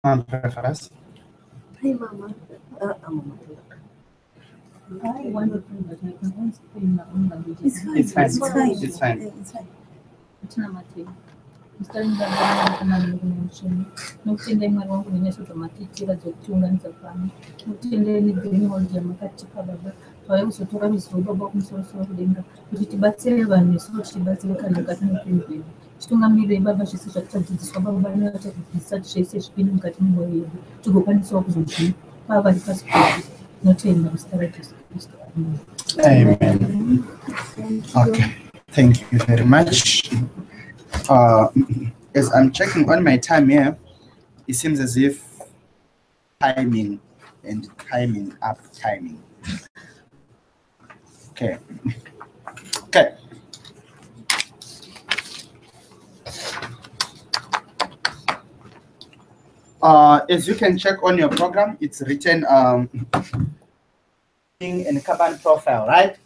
For us. Hi, Mama. Mama. I want to think that I can always speak in my own language. It's fine. It's fine. It's fine. It's fine. Yeah, it's fine. nokutendai mwari wangu nenyasha dzamakuitira dzokutiunganidza pano nokutendai negreen world yamakatipa baba pavai kuzotora ruzivo baba kumusoro-soro kudenga kuti tibatsire vanhu nesuwo tichibatsire kana mukati meupenyu hwedu titungamirei baba zvese zvakutadzidziswa baba nevatadzidzisa zvese zvipinde mukati memwoyo yedu tigokwanisawo kuzozvipa vari pasi pedu notenda muzita rajesu kristu. Amen. Okay. Thank you very much. As I'm checking on my time here, it seems as if timing. Okay. As you can check on your program, it's written in the Kanban profile, right?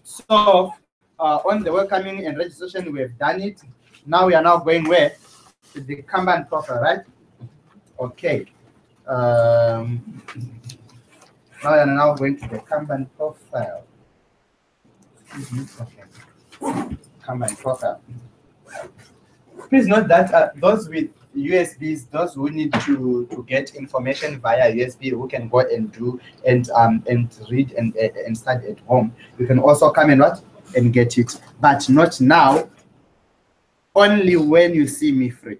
So on the welcoming and registration, we have done it. Now we are now going where? To the Kanban profile, right? Okay. Now we are now going to the Kanban profile. Okay. Kanban profile. Please note that those with USBs, those who need to get information via USB, who can go and do and read and study at home, you can also come and what and get it, but not now. Only when you see me free.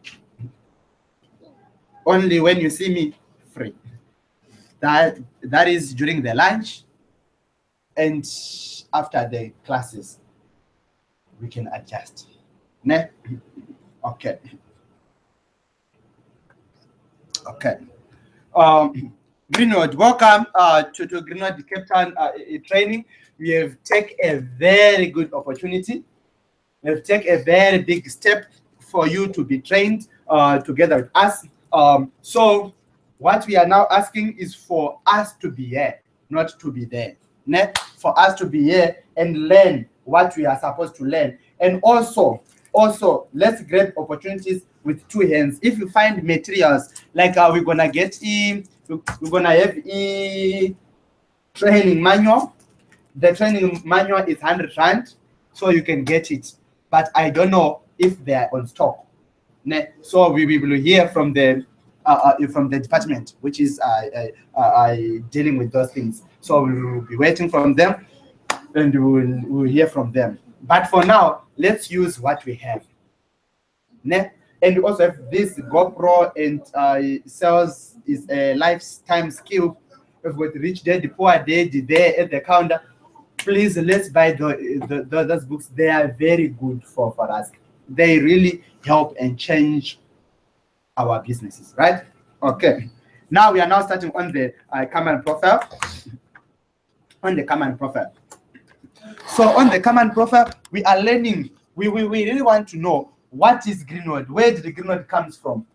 Only when you see me free. That is during the lunch and after the classes. We can adjust. Ne? Okay. Okay. Greenwood, welcome to Greenwood Cape Town training. We have taken a very good opportunity. We have taken a very big step for you to be trained together with us. So what we are now asking is for us to be here, not to be there. Ne? For us to be here and learn what we are supposed to learn. And also let's grab opportunities with two hands. If you find materials like we're gonna get we're gonna have a training manual. The training manual is 100 rand, so you can get it. But I don't know if they are on stock. So we will hear from the department which is dealing with those things. So we will be waiting from them, and we will hear from them. But for now, let's use what we have. And we also have this GoPro and sales is a lifetime skill. We've got Rich Dad, Poor Dad there at the counter. Please, let's buy those books. They are very good for us. They really help and change our businesses, right? Okay. Now we are now starting on the Kanban profile. On the Kanban profile. So on the Kanban profile, we are learning. We really want to know what is Greenwood, where did the Greenwood comes from,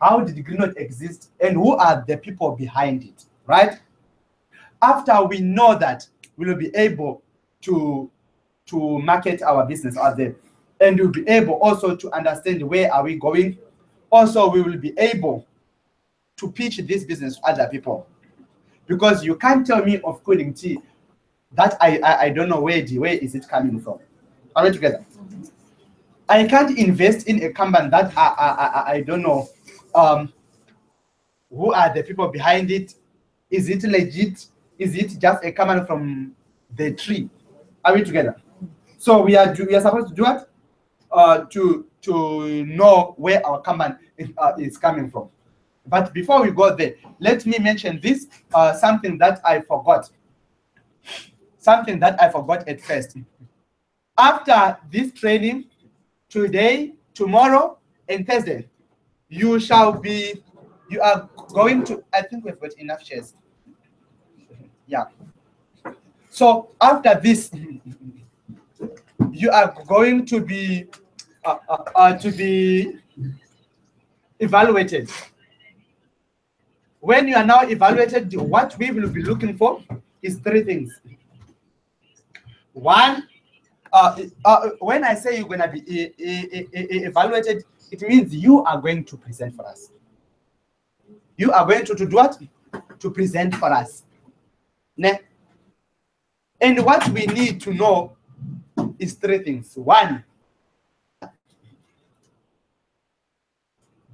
how did the Greenwood exist, and who are the people behind it, right? After we know that, we will be able to market our business out there, and we'll be able also to understand where are we going. Also, we will be able to pitch this business to other people, because you can't tell me of cooling tea that I don't know where is it coming from. Are we together? I can't invest in a Kanban that I don't know who are the people behind it. Is it legit? Is it just a Kanban from the tree? Are we together? So we are supposed to do what? To know where our Kanban is coming from. But before we go there, let me mention this, something that I forgot. Something that I forgot at first. After this training, today, tomorrow, and Thursday, you are going to, I think we've got enough shares. Yeah. So after this, you are going to be evaluated. When you are now evaluated, what we will be looking for is three things. One, when I say you're going to be evaluated, it means you are going to present for us. You are going to do what? To present for us. Ne? And what we need to know is three things. One, do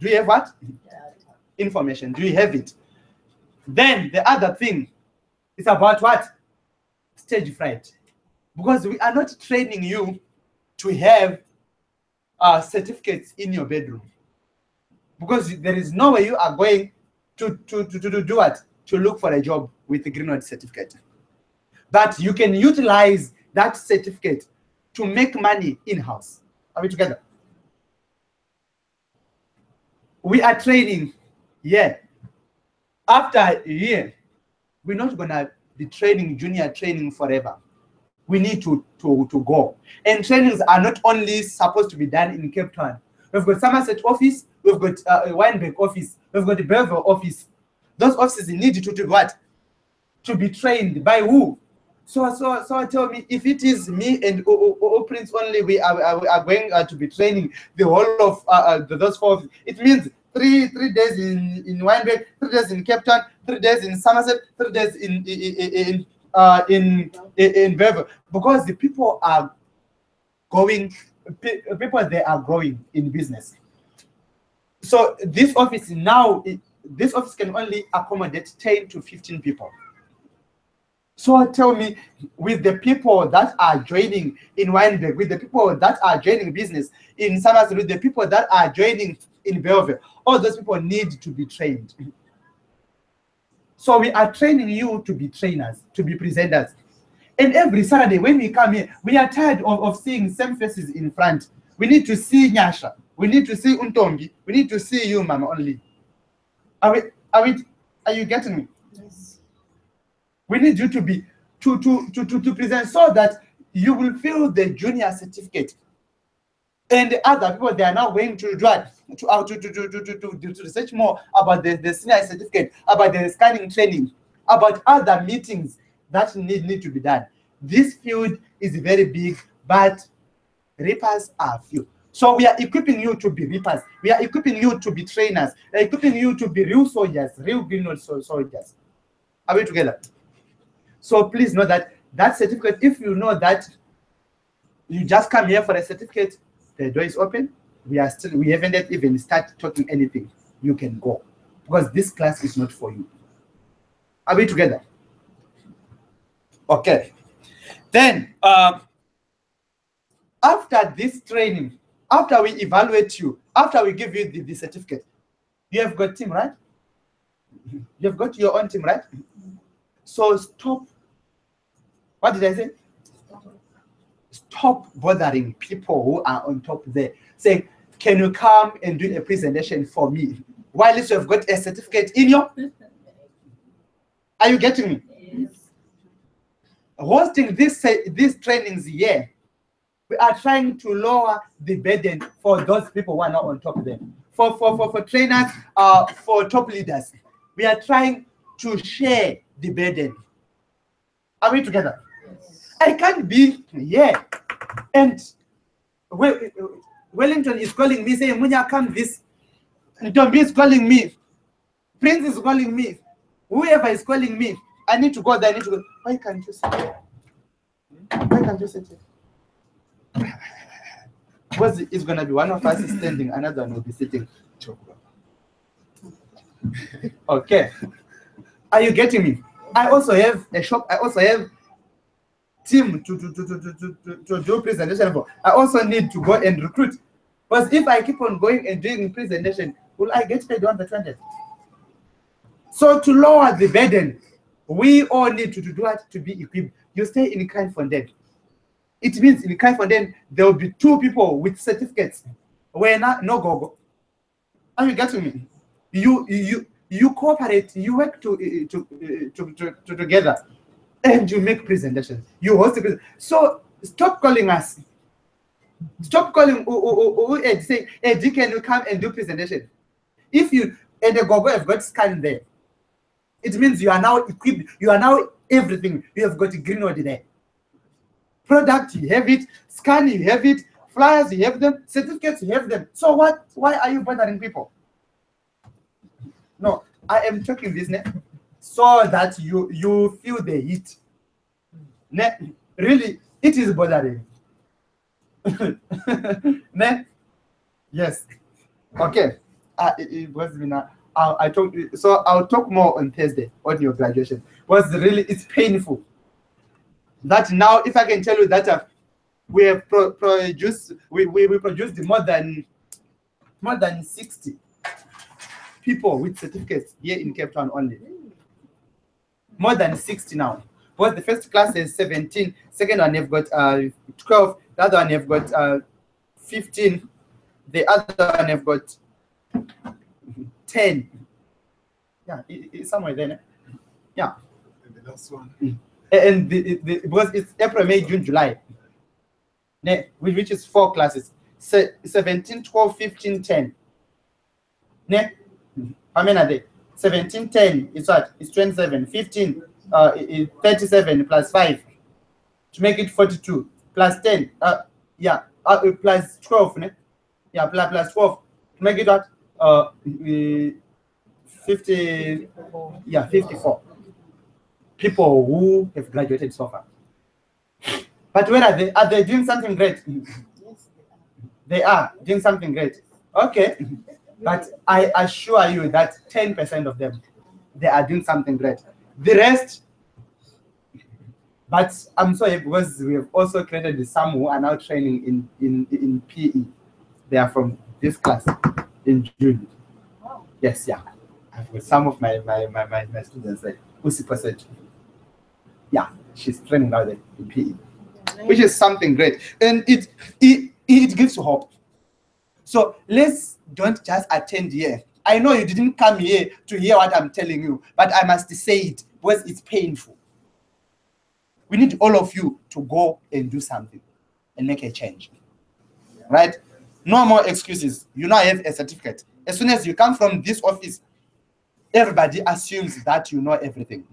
you have what? Information. Do you have it? Then the other thing is about what? Stage fright. Because we are not training you to have certificates in your bedroom. Because there is no way you are going to do what? To look for a job with a Greenwood certificate. But you can utilize that certificate to make money in-house. Are we together? We are training, yeah. After a year, we're not gonna be training junior training forever. We need to go. And trainings are not only supposed to be done in Cape Town. We've got Somerset office, we've got Wynberg office, we've got the Belleville office. Those offices need to do what? To be trained by who? So tell me, if it is me and Prince only, we are going to be training the whole of those four. It means three days in Wynberg, 3 days in Cape Town, 3 days in Somerset, 3 days in Belleville, because the people are going. People they are growing in business. So this office now, this office can only accommodate 10 to 15 people. So tell me, with the people that are joining in Wynberg, with the people that are joining business in Somerset, with the people that are joining in Belleville, all those people need to be trained. So we are training you to be trainers, to be presenters. And every Saturday when we come here, we are tired of seeing same faces in front. We need to see Nyasha. We need to see Untombi. We need to see you, Mama, only. Are you getting me? Yes. We need you to be to present so that you will feel the junior certificate. And the other people, they are now going to drive to research more about the senior certificate, about the scanning training, about other meetings that need to be done. This field is very big, but reapers are few. So we are equipping you to be reapers. We are equipping you to be trainers. We are equipping you to be real soldiers, real Greenwood soldiers. Are we together? So please know that that certificate, if you know that you just come here for a certificate, the door is open. We haven't even started talking anything. You can go, because this class is not for you. Are we together? Okay. Then after this training, after we evaluate you, after we give you the certificate, you have got team, right? You have got your own team, right? So stop. What did I say? Stop bothering people who are on top there. Say, can you come and do a presentation for me? While you have got a certificate in your... Are you getting me? Yes. Hosting these trainings here, we are trying to lower the burden for those people who are not on top of them. For trainers, for top leaders, we are trying to share the burden. Are we together? Yes. I can't be here. And Wellington is calling me, saying, Munya, come this. Ntombi is calling me. Prince is calling me. Whoever is calling me, I need to go there. I need to go. Why can't you sit there? Why can't you sit here? Because it's going to be one of us is standing, another one will be sitting. Okay. Are you getting me? I also have a shop. I also have team to do presentation for. I also need to go and recruit. Because if I keep on going and doing presentation, will I get paid 100? So to lower the burden, we all need to do what? To be equipped. You stay in Kleinfontein. It means in Kleinfontein, there will be 2 people with certificates. We're not no go. Are you getting me? You cooperate, you work together, and you make presentations. You host a presentation. So stop calling us. Stop calling Ed, say, Ed, can you come and do presentation? If you and the Google have got scan there, it means you are now equipped. You are now everything. You have got Greenwood there. Product, you have it. Scan, you have it. Flyers, you have them. Certificates, you have them. So what? Why are you bothering people? No, I am talking this so that you feel the heat. Really, it is bothering. Yes. Okay. It was I talk, so I'll talk more on Thursday on your graduation. It's painful. That now, if I can tell you that we have produced more than 60 people with certificates here in Cape Town only. More than 60 now. But the first class is 17, second one have got 12, the other one have got 15, the other one have got 10. Yeah, it's somewhere there. Yeah. And the last one. And because it's April, May, June, July. Which is 4 classes. 17, 12, 15, 10. How many are they? 17, 10 is what? It's 27. 15 is 37 plus 5 to make it 42 plus 10. Plus 12. Yeah, plus 12 to make it what? 50. Yeah, 54 people who have graduated so far. But where are they? Are they doing something great? Yes, They are doing something great. Okay. But I assure you that 10% of them, they are doing something great. The rest, but I'm sorry, because we have also created some who are now training in PE. They are from this class in June. Wow. Yes, yeah. I've got some of my students like Usi Passage. Yeah, she's training now in PE, which is something great. And it gives you hope. So let's don't just attend here. I know you didn't come here to hear what I'm telling you, but I must say it because it's painful. We need all of you to go and do something and make a change. Right? No more excuses. You now have a certificate. As soon as you come from this office, everybody assumes that you know everything.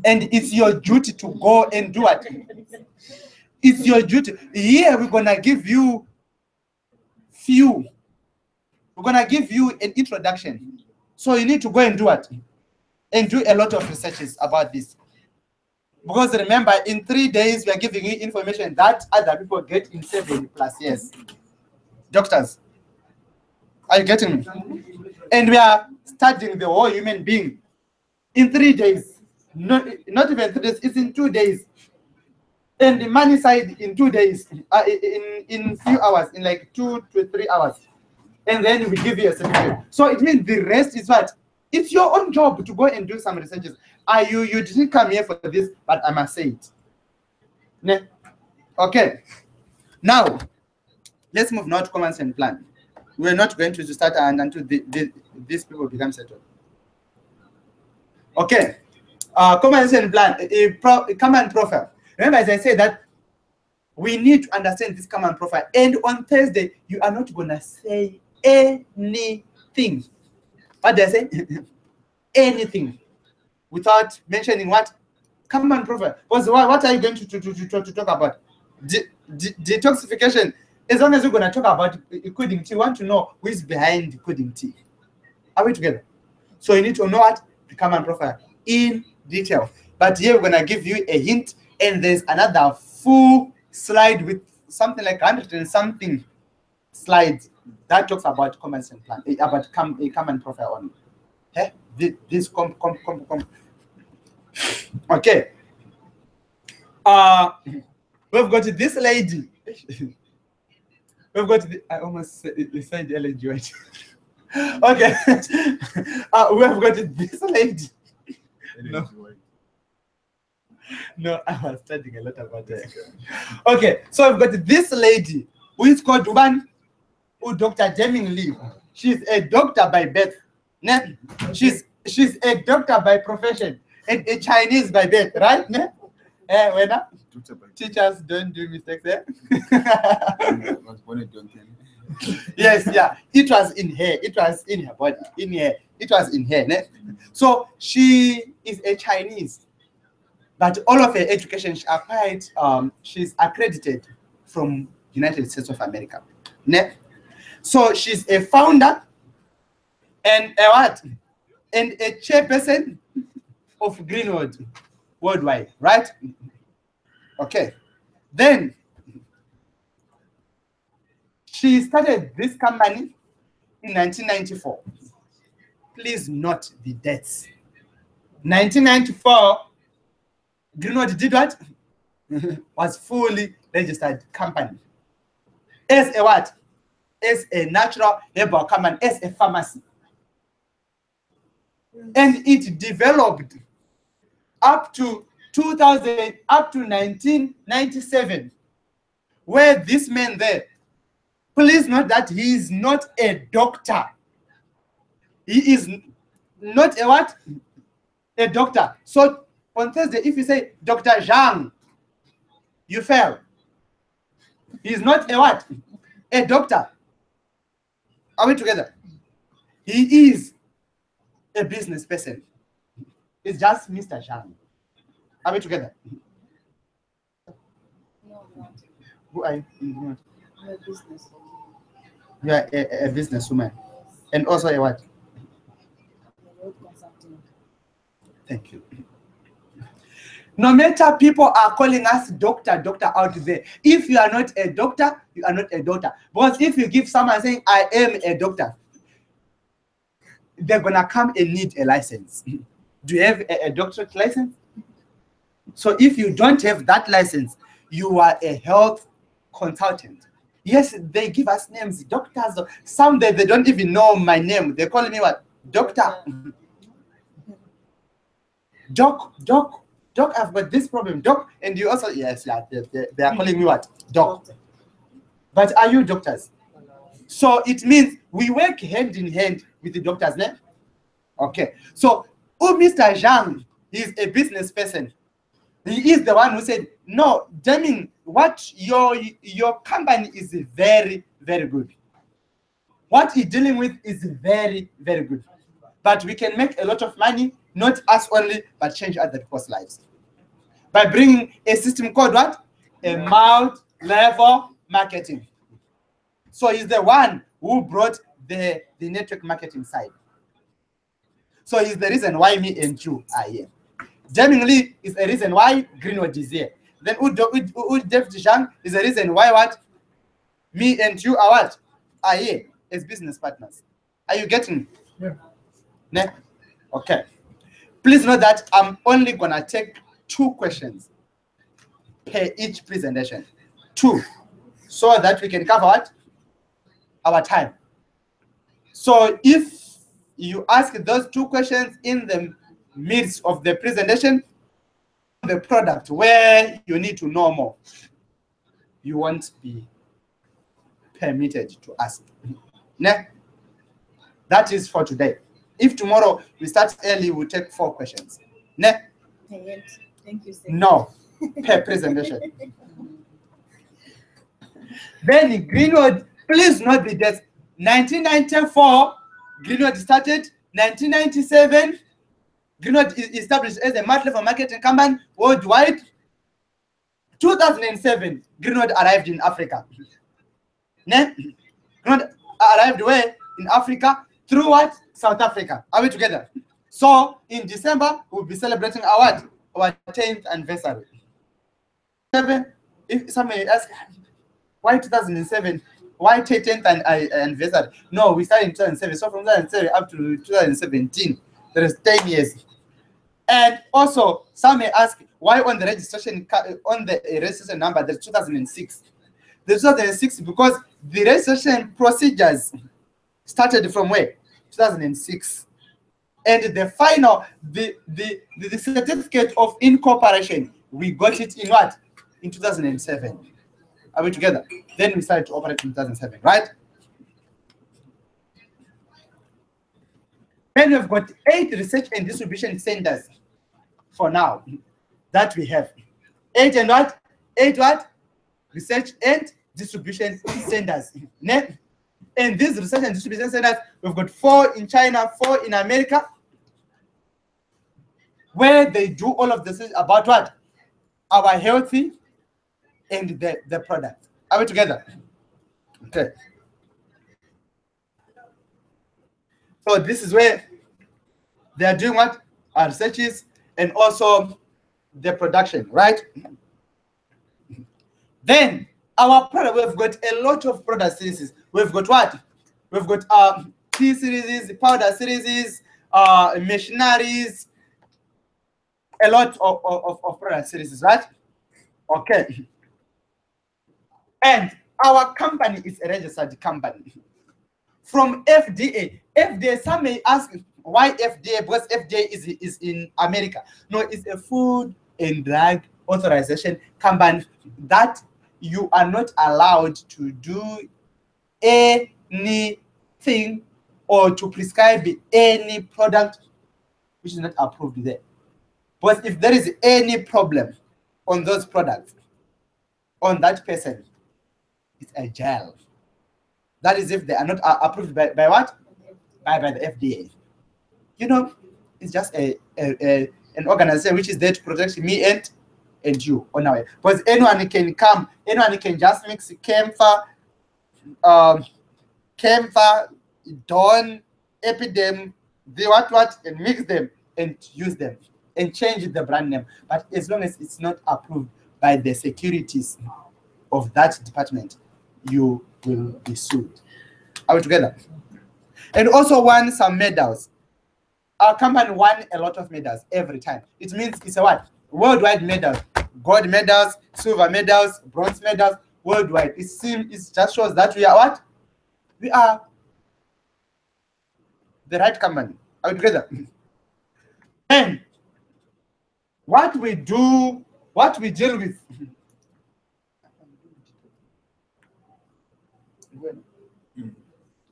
And it's your duty to go and do it. It's your duty. Here we're going to give you few. We're going to give you an introduction. So you need to go and do it. And do a lot of researches about this. Because remember, in 3 days, we are giving you information that other people get in 7+ years. Doctors, are you getting me? And we are studying the whole human being in 3 days. Not even 3 days, it's in 2 days. And the money side in 2 days, in few hours, in like 2 to 3 hours. And then we give you a certificate. So it means the rest is what? It's your own job to go and do some researches. You didn't come here for this, but I must say it. Okay. Now, let's move now to common sense plan. We're not going to start until these people become settled. Okay. Common sense plan, common profile. Remember, as I said, that we need to understand this common profile. And on Thursday, you are not going to say anything. What do I say? Anything without mentioning what? Common profile. Because what are you going to talk about? Detoxification. As long as you're going to talk about coding tea, you want to know who is behind coding tea. Are we together? So you need to know what? The common profile in detail. But here we're going to give you a hint, and there's another full slide with something like 100 and something slides that talks about common sense plan, about a common profile only. Okay? This come. Okay. We've got this lady. We've got I almost said Ellen G. White. Okay. We have got this lady. No, I was studying a lot about her. Okay, so I've got this lady who is called Dr. Deming Lee. She's a doctor by birth. She's a doctor by profession and a Chinese by birth, right? Teachers don't do mistakes, eh? Yes, yeah. It was in her. It was in her body. In her. It was in her. So she is a Chinese, but all of her education she acquired. She's accredited from United States of America. So she's a founder and a what? and a chairperson of Greenwood worldwide, right? Okay. Then she started this company in 1994. Please note the dates. 1994, Greenwood did what? Was fully registered company. As a what? As a natural herbal company, as a pharmacy. And it developed up to 2000, up to 1997, where this man there, please note that he is not a doctor. He is not a what? A doctor. So on Thursday, if you say Dr. Zhang, you fail. He is not a what? A doctor. Are we together? He is a business person. It's just Mr. Zhang. Are we together? No, not. Who are you? I'm a business. You are a businesswoman. And also a what? I'm a road consulting. Thank you. No matter people are calling us doctor out there, if you are not a doctor, you are not a doctor. Because if you give someone saying, I am a doctor, they're going to come and need a license. Do you have a doctorate license? So if you don't have that license, you are a health consultant. Yes, they give us names, doctors. Some they don't even know my name. They call me what? Doctor. Doc, I've got this problem. Doc, and you also, yes, yeah, they are calling me what? Doc. But are you doctors? So it means we work hand in hand with the doctors, ne? Okay. So, Mr. Zhang is a business person. He is the one who said, no, Deming, what your company is very, very good. What you're dealing with is very, very good. But we can make a lot of money, not us only, but change other people's lives. By bringing a system called what? A multi-level marketing. So he's the one who brought the network marketing side. So he's the reason why me and you are here. Deming Lee is the reason why Greenwood is here. Then David Zhang is the reason why what? Me and you are what? Are here as business partners. Are you getting? Yeah. Ne? Okay. Please note that I'm only gonna take 2 questions per each presentation. 2. So that we can cover what? Our time. So if you ask those 2 questions in the midst of the presentation, the product where you need to know more, you won't be permitted to ask. Ne? That is for today. If tomorrow we start early, we'll take 4 questions. Ne? Thank you, sir. No, per presentation. Then Greenwood, please note the dates. 1994, Greenwood started. 1997, Greenwood is established as a multi-level marketing company worldwide. 2007, Greenwood arrived in Africa. Ne? Greenwood arrived where? In Africa. Through what? South Africa. Are we together? So in December, we'll be celebrating our what? Our 10th anniversary. If somebody asks, why 2007? Why 10th anniversary? No, we started in 2007. So from 2007 up to 2017, there is 10 years. And also, some may ask, why on the registration number there's 2006? There's 2006 because the registration procedures started from where? 2006. And the final, the certificate of incorporation, we got it in what? In 2007. Are we together? Then we started to operate in 2007, right? Then we've got 8 research and distribution centers for now that we have. 8 and what? 8 what? Research and distribution centers. And these research and distribution centers, we've got 4 in China, 4 in America, where they do all of this about what? Our healthy and the product. Are we together? Okay. So this is where They are doing what? Researches and also the production, right? Then our product, we've got a lot of product series. We've got what? We've got tea series, powder series, machineries, a lot of product series, right? Okay. And our company is a registered company from FDA. FDA, some may ask why FDA, because FDA is in America. No, it's a Food and Drug Authorization company that you are not allowed to do anything or to prescribe any product which is not approved there. But if there is any problem on those products, on that person, it's a jail. That is if they are not approved by what? By the FDA. You know, it's just an organization which is there to protect me and you on our way. Because anyone can come, anyone can just mix camphor, Dawn, Epidem, the what, and mix them and use them and change the brand name. But as long as it's not approved by the securities of that department, you will be sued. Are we together? And also won some medals. Our company won a lot of medals every time. It means it's a what? Worldwide medals. Gold medals, silver medals, bronze medals, worldwide. It just shows that we are what? We are the right company. Are we together? Then what we do, what we deal with.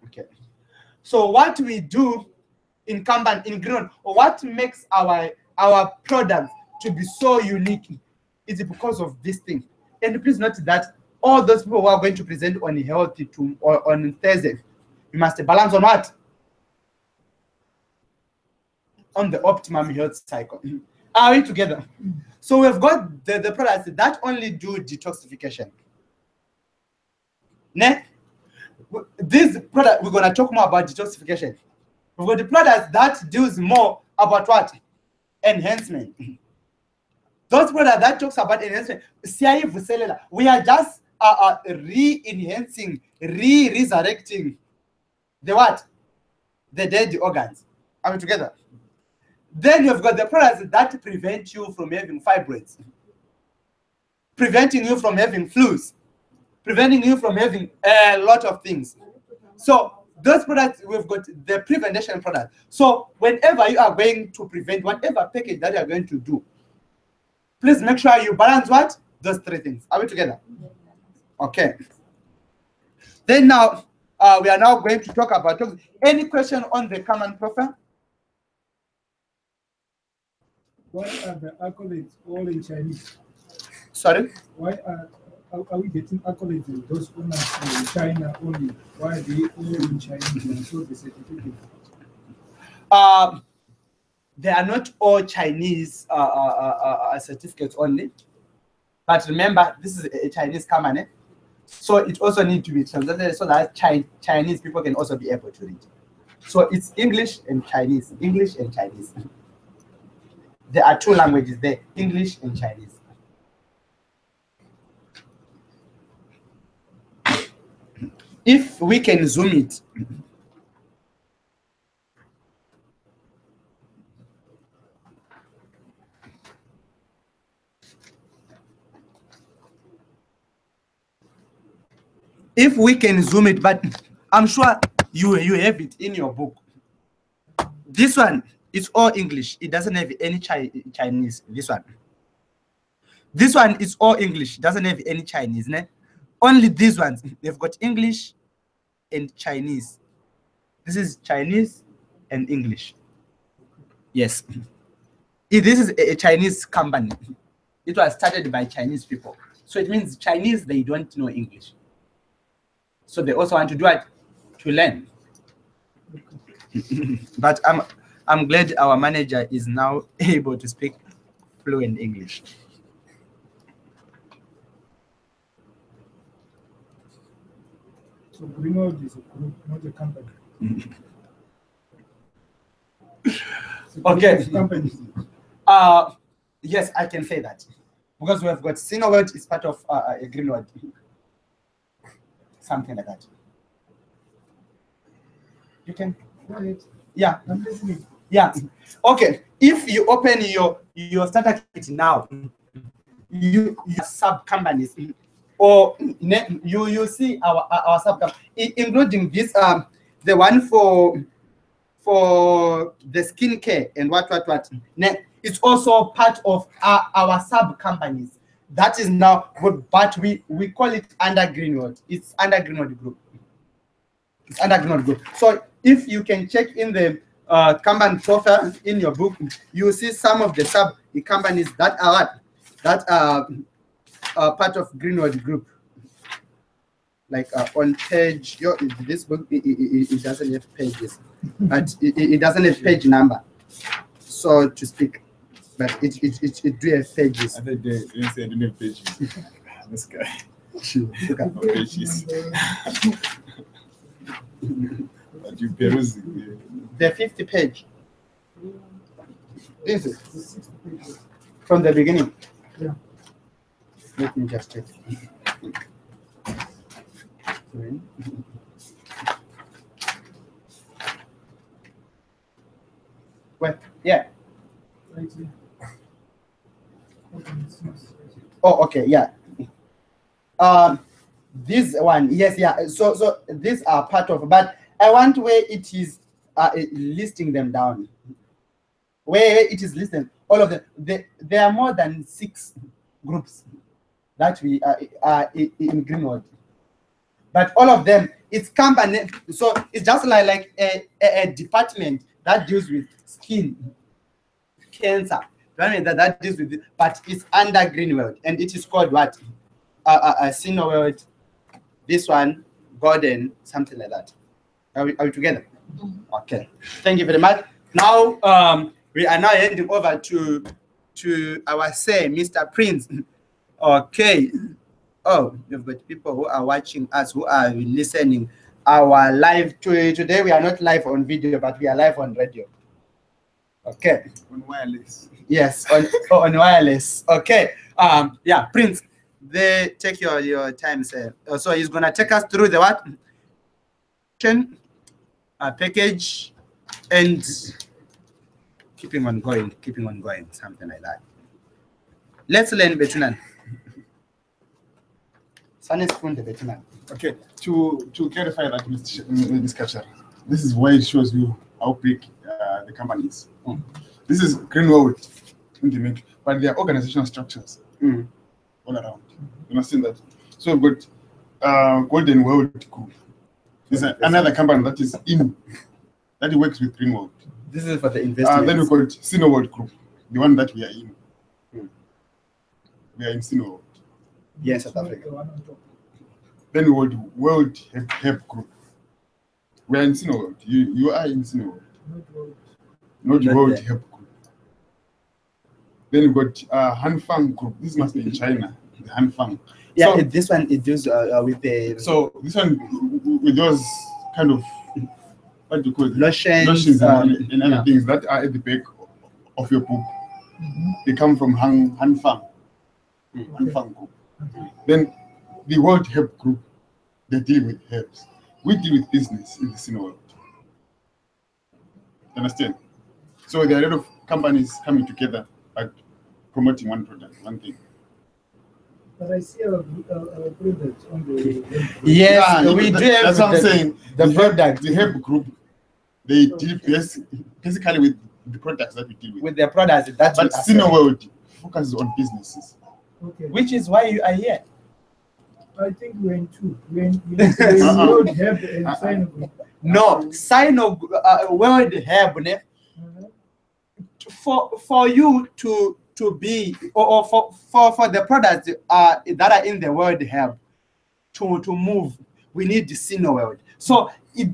Okay. So what we do in Kanban, in Green, or what makes our products to be so unique is because of this thing. And please note that all those people who are going to present on healthy or on Thursday, you must balance on what? On the optimum health cycle. Are we together? So we've got the products that only do detoxification. Next, this product, we're going to talk more about detoxification. We've got the products that deals more about what? Enhancement. Those products that talks about enhancement, we are just re-enhancing, re-resurrecting the what? The dead organs. Are we together? Then you've got the products that prevent you from having fibroids, preventing you from having flus, preventing you from having a lot of things. So those products, we've got the prevention product. So whenever you are going to prevent, whatever package that you are going to do, please make sure you balance what? Those three things. Are we together? Okay. Then now, we are now going to talk about any question on the common profile? Why are the accolades all in Chinese? Sorry? Why are we getting accolades in those honors in China only? Why are they all in Chinese and so the certificate? They are not all Chinese certificates only. But remember, this is a Chinese company. So it also needs to be translated so that Chinese people can also be able to read. So it's English and Chinese, English and Chinese. There are two languages there, English and Chinese. If we can zoom it, if we can zoom it, but I'm sure you have it in your book. This one is all English. It doesn't have any Chinese. This one is all English. It doesn't have any Chinese. Ne? Only these ones, they've got English and Chinese. This is Chinese and English. Yes. This is a Chinese company. It was started by Chinese people. So it means Chinese, they don't know English. So they also want to do it to learn. But I'm glad our manager is now able to speak fluent English. So Greenwood is a group, not a company. Okay. Which company is it? Yes, I can say that because we have got Cineworld is part of Greenwood, something like that. You can, Go ahead. yeah, I'm listening. yeah. Okay, if you open your starter kit now, you sub companies, or you see our sub companies, including this the one for the skincare and what. It's also part of our sub companies. That is now, but we call it under Greenwood. It's under Greenwood Group. It's under Greenwood Group. So if you can check in the company profile in your book, you see some of the sub companies that are part of Greenwood Group. Like on page, this book it doesn't have pages, but it doesn't have page number, so to speak, but it do have pages. I think they didn't say I didn't have pages. This guy. Look at No pages. But you peruse. the 50 page. This is The 60 pages. from the beginning. Yeah. Let me just check. Well, yeah. Right here. Okay, it's not- Oh, okay, yeah. This one, yes, yeah. So these are part of, but I want where it is listing them down. Where it is listed, all of them. There are more than 6 groups that we are in Greenwood. But all of them, it's company. So it's just like a department that deals with skin cancer. I mean that deals with it, but it's under Greenwood, and it is called what? Cineworld. This one, Gordon, something like that. Are we together? Okay. Thank you very much. Now we are now heading over to our say, Mr. Prince. Okay. Oh, you've got people who are watching us, who are listening. Our live today, we are not live on video, but we are live on radio. Okay. On wireless. Yes, on wireless. Okay. Yeah, Prince, they take your time, sir. So he's gonna take us through the what? Package and keeping on going, something like that. Let's learn Betunan. Okay, to clarify that, Ms. Kacha, this is why it shows you how big the company is. This is Greenwood, but there are organizational structures all around. You understand that? So we've got Golden World Group. There's another company that is that works with Greenwood. This is for the investment. Then we've got Cineworld Group, the one that we are in. We are in Cineworld. Yes, South The Africa. one on top. Then we got World Help Group. We are in Cineworld. You are in Cineworld, Not road. not Not World there. Help Group. Then we got Hanfang Group. This must be in China. The Hanfang. Yeah, So- this one it deals with the So this one with those kind of what do you call it? lotions. Lotions and other things that are at the back of your book. They come from Hanfang. Hanfang Group. Then the World Help Group, they deal with herbs. We deal with business in the Cineworld. Understand? So there are a lot of companies coming together at promoting one product, one thing. But I see a product on the. Yes, Yeah, we do have That's what I'm the- saying. the Help- product. the Help Group, they deal basically with the products that we deal with. with their products that But we are selling, Cineworld focuses on businesses. Okay. which is why you are here. I think we're in two. We're in road help and sign. No, Sino World Hub ne, for you to be or for the products that are in the World Hub to move, we need the Cineworld. So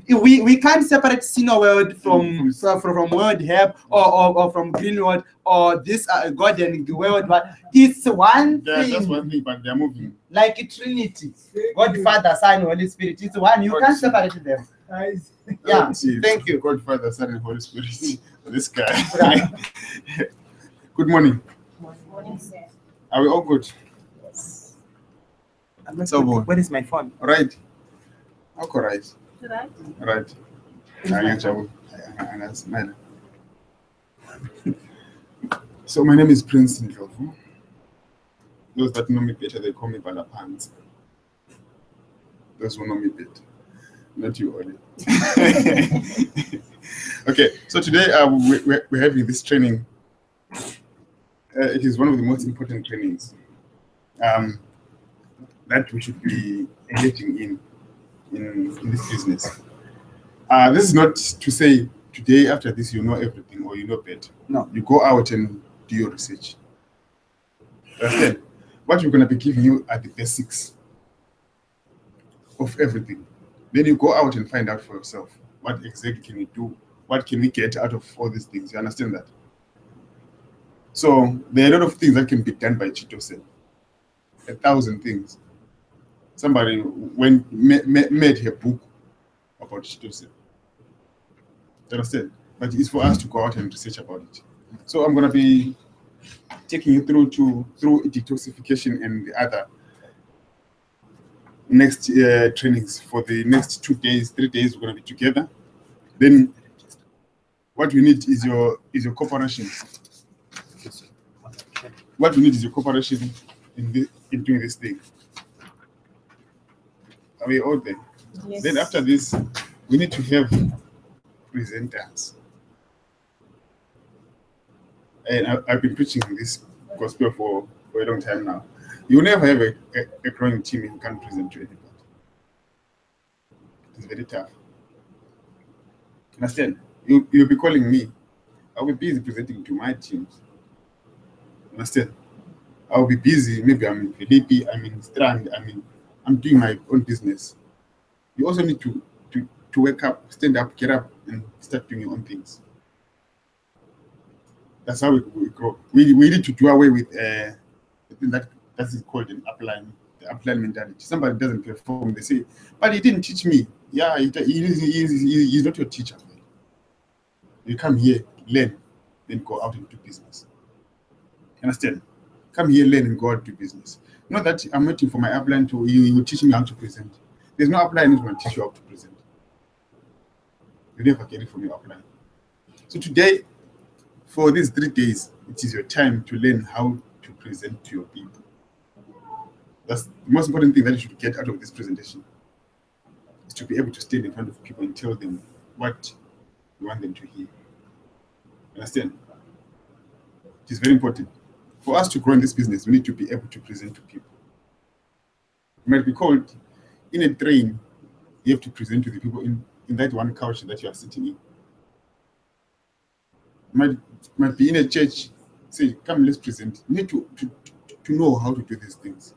we can't separate Cineworld from World Hub or from Greenwood or this Golden World. But it's one Yeah, that's thing, one thing, but they're moving. like Trinity, God, Father, Son, Holy Spirit. It's one. You can't separate them. Yeah, thank you. God, Father, Son, and Holy Spirit. This guy. Good morning. Morning, sir. Are we all good? Yes. I'm not So good. good. Where is my phone? All right. Okay, right. Right? Right. So my name is Prince Ndlovu. Those that know me better, they call me Balapans. Those who know me better, not you only. Okay, so today we're having this training. It is one of the most important trainings that we should be engaging in this business. This is not to say today after this you know everything or you know better. No. You go out and do your research. Understand? What we're going to be giving you are the basics of everything. Then you go out and find out for yourself what exactly can we do, what can we get out of all these things. You understand that? So there are a lot of things that can be done by Chitose. 1,000 things. Somebody made a book about Chitose. You understand? But it's for us to go out and research about it. So I'm going to be taking you through detoxification and the other next trainings for the next 2 days, 3 days. We're going to be together. Then what we need is your cooperation. What we need is your cooperation in doing this thing. Are we all there? Yes. Then after this, we need to have presenters. And I've been preaching this gospel for a long time now. You will never have a growing team if you can't present to anybody. It's very tough. Understand? You'll be calling me. I'll be busy presenting to my teams. Understand? I'll be busy. Maybe I'm in Philippi, I'm in Strand, I'm doing my own business. You also need to wake up, stand up, get up, and start doing your own things. That's how we grow. We need to do away with the thing that is called the upline mentality. Somebody doesn't perform, they say, but he didn't teach me. Yeah, he's not your teacher. You come here, learn, then go out and do business. Understand? Come here, learn, and go out and do business. Not that I'm waiting for my upline to you teach me how to present. There's no upline who's going to teach you how to present. You never get it from your upline. So today, for these 3 days, it is your time to learn how to present to your people. That's the most important thing that you should get out of this presentation, is to be able to stand in front of people and tell them what you want them to hear. Understand? It is very important. For us to grow in this business, we need to be able to present to people. It might be called, in a train, you have to present to the people in that one couch that you are sitting in. Might be in a church, say, come, let's present. You need to know how to do these things.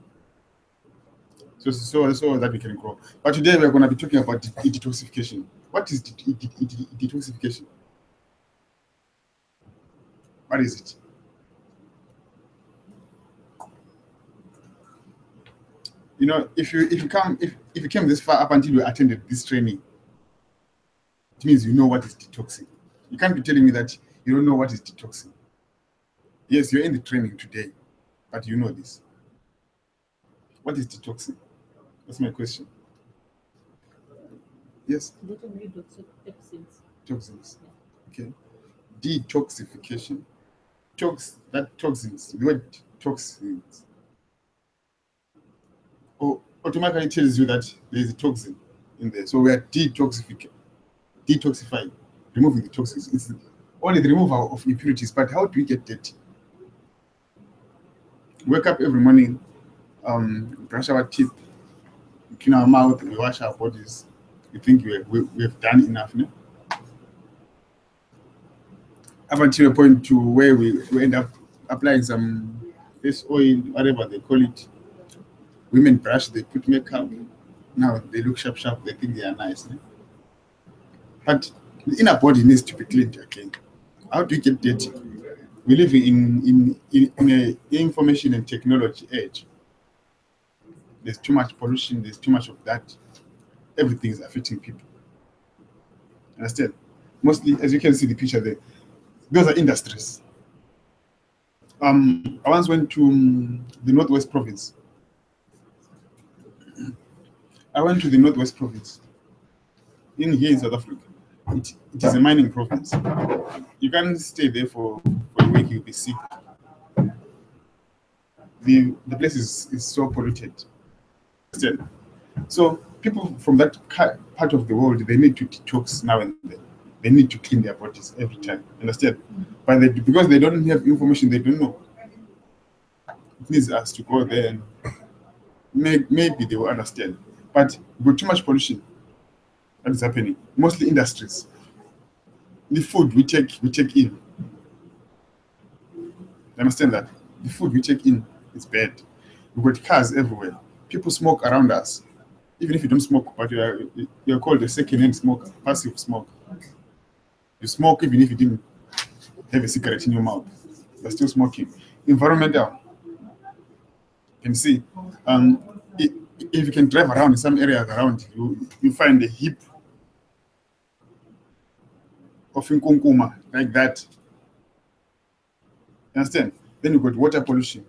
So that we can grow. But today we're going to be talking about detoxification. What is detoxification? What is it? You know, if you came this far up until you attended this training, it means you know what is detoxing. You can't be telling me that you don't know what is detoxing. Yes, you're in the training today, but you know this. What is detoxing? That's my question. Yes? Toxins. Okay. Detoxification. Toxins. The word toxins. Automatically tells you that there is a toxin in there. So we are detoxifying, removing the toxins. It's only the removal of impurities. But how do we get dirty? Wake up every morning, brush our teeth, clean our mouth, we wash our bodies. We think we have done enough, no? Up until a point to where we end up applying some face oil, whatever they call it. Women brush, they put makeup. Now they look sharp, they think they are nice. No? But the inner body needs to be cleaned again. How do you get dirty? We live in an information and technology age. There's too much pollution, there's too much of that. Everything is affecting people. Understand? Mostly, as you can see the picture there, Those are industries. I once went to the Northwest Province. I went to the Northwest Province here in South Africa. It is a mining province. You can't stay there for a week, you'll be sick. The place is so polluted. So people from that part of the world, they need to detox now and then. They need to clean their bodies every time. Understand? But because they don't have information, they don't know. It needs us to go there and maybe they will understand. But we've got too much pollution that is happening. Mostly industries. The food we take in. You understand that? The food we take in is bad. We've got cars everywhere. People smoke around us. Even if you don't smoke, but you're called a second-hand smoker, passive smoke. You smoke even if you didn't have a cigarette in your mouth. You're still smoking. Environmental. You can see, if you can drive around in some areas around you find a heap of inkunkuma like that. You understand? Then you got water pollution.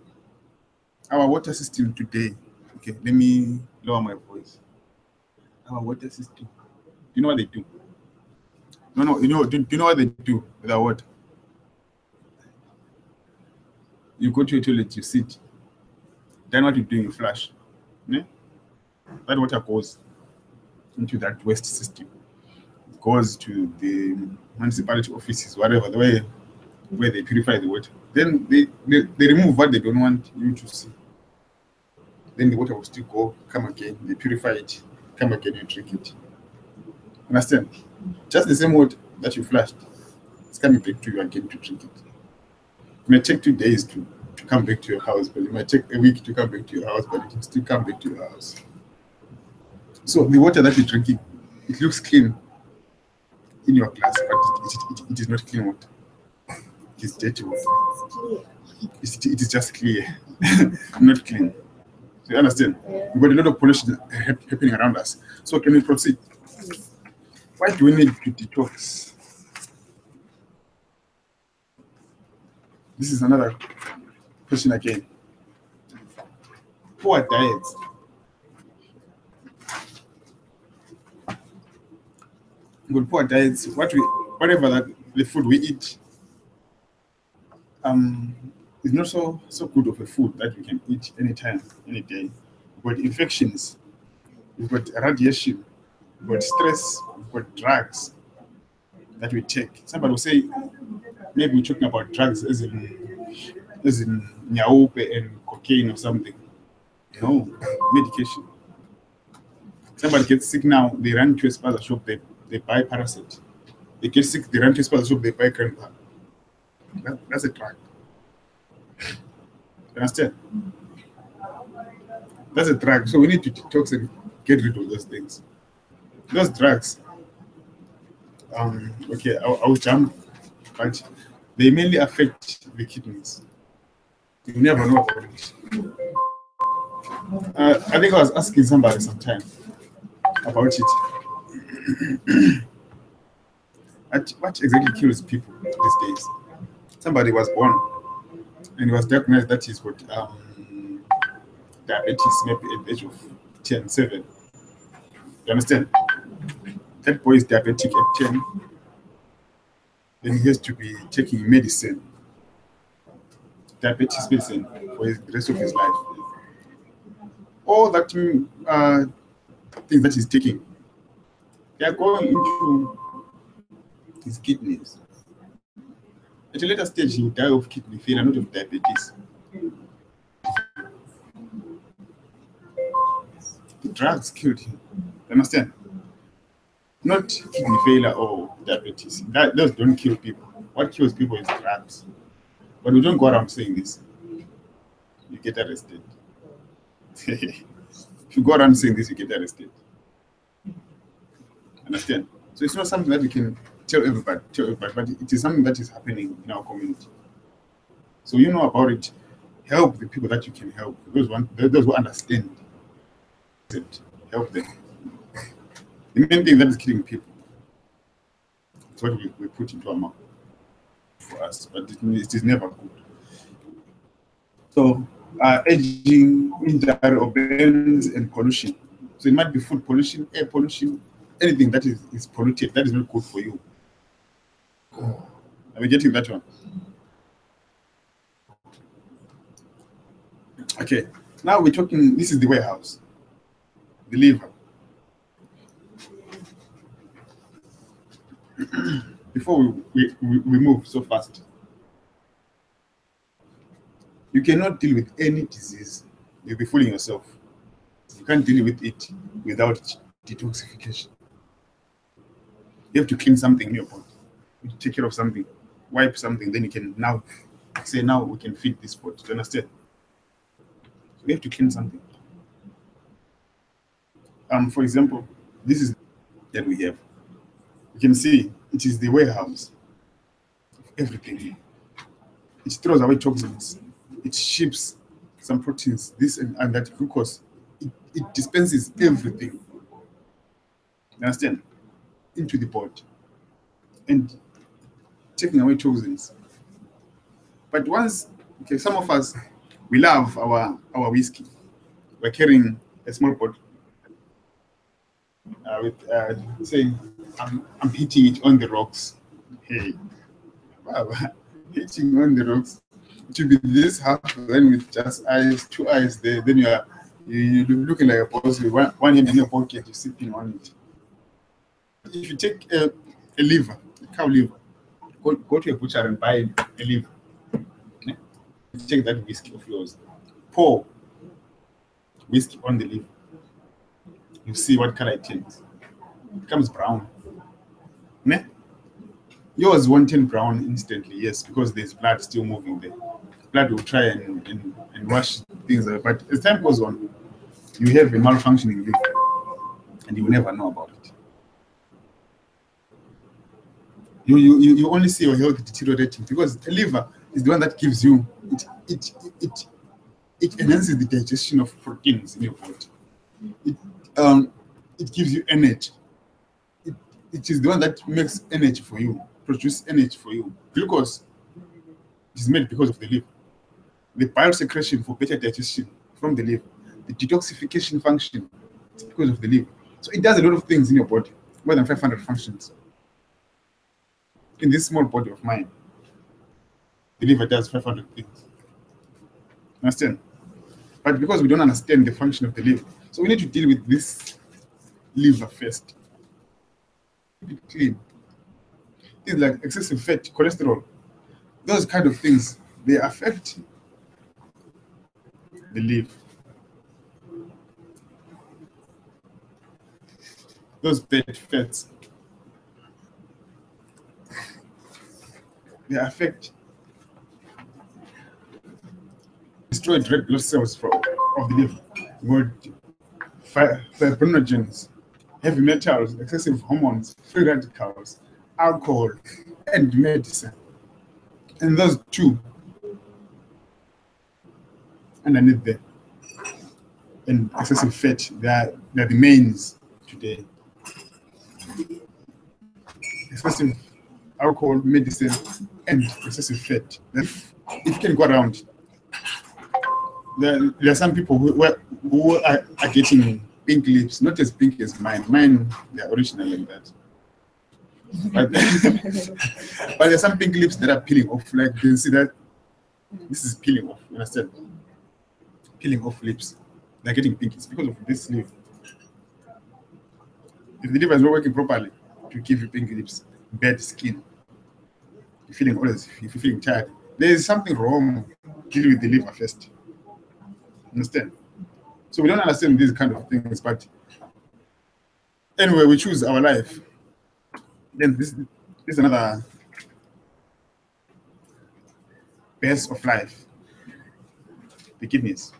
Our water system today, okay, let me lower my voice. Our water system, you know what they do? No, do you know what they do with our water? You go to a toilet, you sit. Then what you do, you flush. Yeah? That water goes into that waste system. It goes to the municipality offices, whatever, the way where they purify the water. Then they remove what they don't want you to see. Then the water will still go, come again, they purify it, come again, you drink it. Understand? Just the same water that you flushed, it's coming back to you again to drink it. It may take 2 days to come back to your house, but it might take a week to come back to your house, but it will still come back to your house. So the water that you're drinking, it looks clean in your glass, but it is not clean water. It is dirty water. It is just clear, not clean. So you understand? We've got a lot of pollution happening around us. So can we proceed? Why do we need to detox? This is another question again. Poor diets. Good poor diets. Whatever that the food we eat, is not so good of a food that you can eat anytime, any day. We've got infections. We've got radiation. We've got stress. We've got drugs that we take. Somebody will say, maybe we're talking about drugs as in nyaupe and cocaine or something. No, medication. Somebody gets sick now, they run to a spaza shop, they buy Paracet. They get sick, they run to a spaza shop, they buy Grandpa. That's a drug. You understand? That's a drug. So we need to detox and get rid of those things. Those drugs, okay, I'll jump, but they mainly affect the kidneys. You never know about it. I think I was asking somebody sometime about it. What exactly kills people these days? Somebody was born and was diagnosed that he's got diabetes, maybe at the age of 10, 7. You understand? That boy is diabetic at 10. Then he has to be taking medicine, diabetes medicine, for the rest of his life. All that things that he's taking, they are going into his kidneys. At a later stage, he will die of kidney failure, not of diabetes. The drugs killed him. You understand? Not kidney failure or diabetes. Those don't kill people. What kills people is drugs. But we don't go around saying this. You get arrested. If you go around saying this, you get arrested. Understand? So it's not something that we can tell everybody, but it is something that is happening in our community. So you know about it. Help the people that you can help. Those who understand it, help them. The main thing that is killing people is what we put into our mouth. for us, but it is never good. So, aging, injury, obedience, and pollution. So it might be food pollution, air pollution, anything that is polluted, that is not good for you. Are we getting that one? Okay, now we're talking, this is the warehouse, the liver. Before we move so fast, you cannot deal with any disease. You'll be fooling yourself. You can't deal with it without detoxification. You have to clean something in your body. You take care of something, wipe something, then you can now say, now we can feed this body. Do you understand? So we have to clean something. For example, this is that we have. You can see it is the warehouse of everything. It throws away toxins. It ships some proteins, this and that glucose. It dispenses everything. You understand? Into the body. And taking away toxins. But once, okay, some of us, we love our whiskey. We're carrying a small bottle with saying, I'm hitting it on the rocks. Hey, wow, hitting on the rocks. It will be this half, then with just eyes, 2 eyes there, then you're looking like a boss with one hand in your pocket, you're sipping on it. If you take a liver, a cow liver, go to a butcher and buy a liver. Take that whiskey of yours, pour whiskey on the liver. You see what color it turns. It becomes brown. Ne? Yours won't turn brown instantly, yes, because there's blood still moving there. Blood will try and wash things out. But as time goes on, you have a malfunctioning liver, and you will never know about it. You only see your health deteriorating because the liver is the one that gives you it enhances the digestion of proteins in your body. It gives you energy. It is the one that makes energy for you, produces energy for you. Glucose is made because of the liver. The bile secretion for better digestion from the liver. The detoxification function is because of the liver. So it does a lot of things in your body, more than 500 functions. In this small body of mine, the liver does 500 things. Understand? But because we don't understand the function of the liver, so we need to deal with this liver first. Keep it clean. Things like excessive fat, cholesterol, those kind of things, they affect the liver. Those bad fats, they affect destroyed red blood cells of the liver, fibrinogens, heavy metals, excessive hormones, free radicals, alcohol, and medicine. And those two underneath there, and excessive fat, they're the mains today. Excessive alcohol, medicine, and excessive fat. If you can go around, there are some people who are getting pink lips, not as pink as mine. Mine, they're original like that. But, but there are some pink lips that are peeling off. Like you can see that this is peeling off. You understand? Peeling off lips. They're getting pink. It's because of this liver. If the liver is not working properly to give you pink lips, bad skin, you're feeling always, if you're feeling tired, there is something wrong. Deal with the liver first. Understand? So we don't understand these kind of things, but anyway, we choose our life. Then this is another base of life. The kidneys.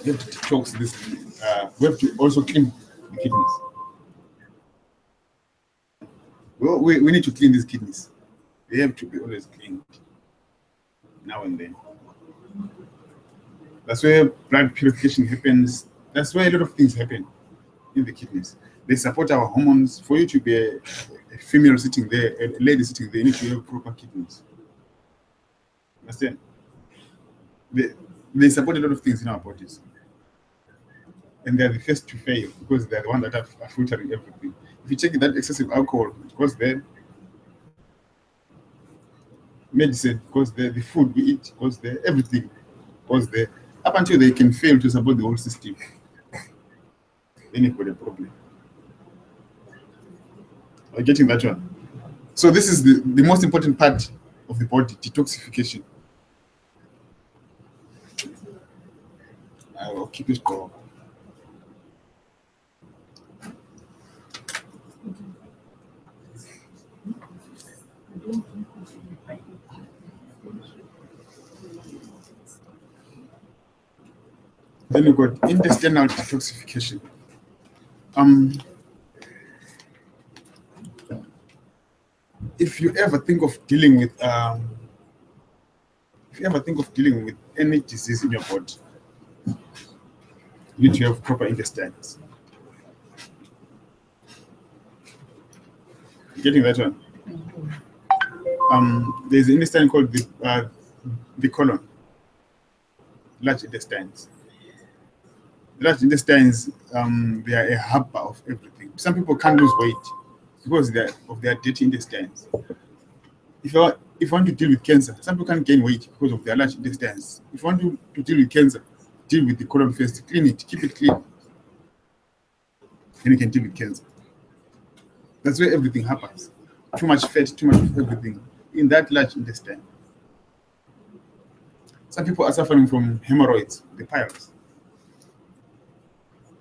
We have to detox this. We have to also clean the kidneys. Well, we need to clean these kidneys. They have to be always cleaned now and then. That's where blood purification happens. That's where a lot of things happen in the kidneys. They support our hormones. For you to be a female sitting there, a lady sitting there, you need to have proper kidneys. Understand? They support a lot of things in our bodies. And they're the first to fail because they're the ones that are filtering everything. If you check that excessive alcohol, it goes there. Medicine goes there. The food we eat goes there. Everything goes there. Up until they can fail to support the whole system. Then you've got a problem. Are you getting that one? So this is the most important part of the body, detoxification. I will keep it going. Then you got intestinal detoxification. If you ever think of dealing with any disease in your body, you need to have proper intestines. Getting that one? There's an intestine called the colon, large intestines. Large intestines, they are a hub of everything. Some people can't lose weight because of their dirty intestines. If you want to deal with cancer, some people can't gain weight because of their large intestines. If you want to deal with cancer, deal with the colon first, clean it, keep it clean. And you can deal with cancer. That's where everything happens. Too much fat, too much of everything in that large intestine. Some people are suffering from hemorrhoids, the piles,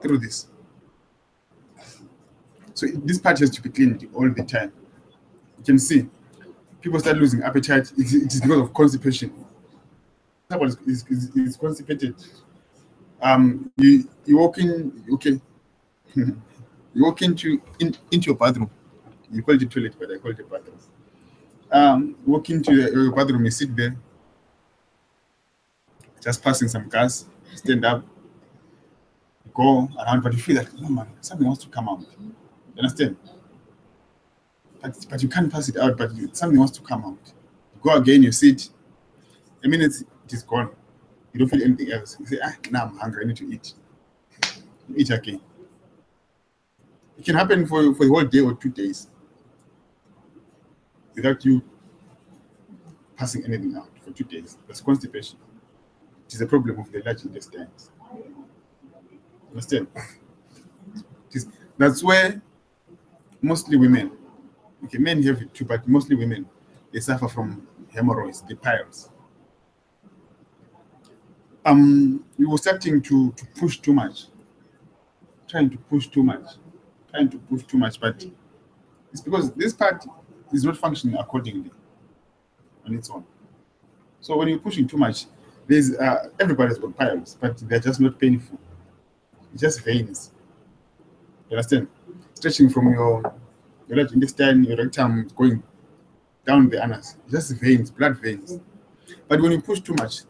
through this. So this part has to be cleaned all the time. You can see people start losing appetite. It is because of constipation. Someone is constipated. You walk in, okay. You walk into your bathroom. You call it a toilet, but I call it a bathroom. Walk into your bathroom, you sit there, just passing some gas, stand up, go around, but you feel that, no man, something wants to come out. You understand? But you can't pass it out, but something wants to come out. You go again, you sit, a minute it is gone. You don't feel anything else. You say, now I'm hungry, I need to eat. You eat again. It can happen for a whole day or 2 days without you passing anything out for 2 days. That's constipation. It is a problem of the large intestines. Understand? That's where mostly women, okay, men have it too, but mostly women, they suffer from hemorrhoids, the piles. You were starting to push too much, trying to push too much, but it's because this part is not functioning accordingly on its own. So when you're pushing too much, there's everybody's got piles, but they're just not painful. It's just veins. You understand? Stretching from your large intestine, your rectum, going down the anus. It's just veins, blood veins. But when you push too much,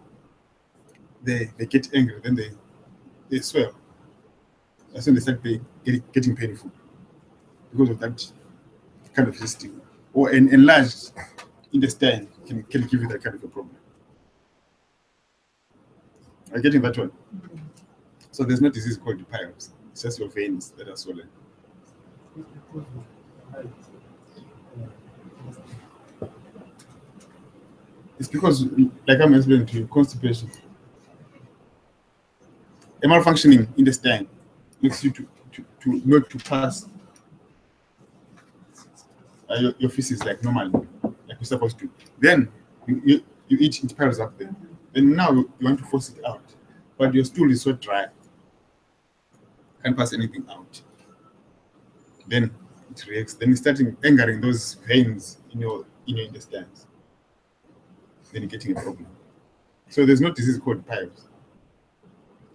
they get angry, then they swell. That's when they start getting painful because of that kind of system. Or an enlarged intestine can give you that kind of a problem. Are you getting that one? So there's no disease called the piles. It's just your veins that are swollen. It's because, like I'm explaining to you, constipation. A malfunctioning intestine makes you to not to pass your feces like normally, like you're supposed to. Then you eat, it piles up there. Then now you want to force it out, but your stool is so dry, can't pass anything out. Then it reacts. Then it's starting angering those veins in your intestines. Then you're getting a problem. So there's no disease called piles.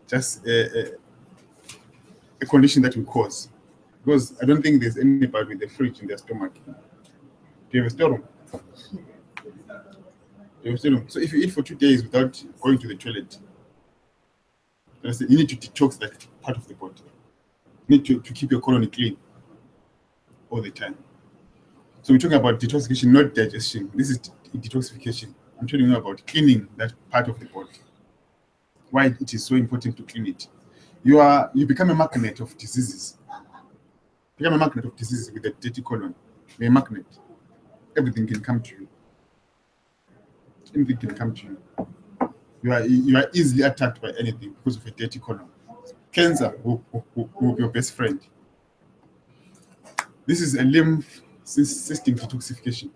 Just a condition that will cause. Because I don't think there's anybody with a fridge in their stomach. Do you have a storeroom? You have a storeroom. So if you eat for 2 days without going to the toilet, you need to detox that part of the body. You need to keep your colon clean all the time. So we're talking about detoxification, not digestion. This is detoxification. I'm telling you about cleaning that part of the body. Why it is so important to clean it. You become a magnet of diseases. Become a magnet of diseases with a dirty colon. You're a magnet. Everything can come to you. Anything can come to you. You are easily attacked by anything because of a dirty colon. Cancer will be your best friend. This is a lymph system detoxification.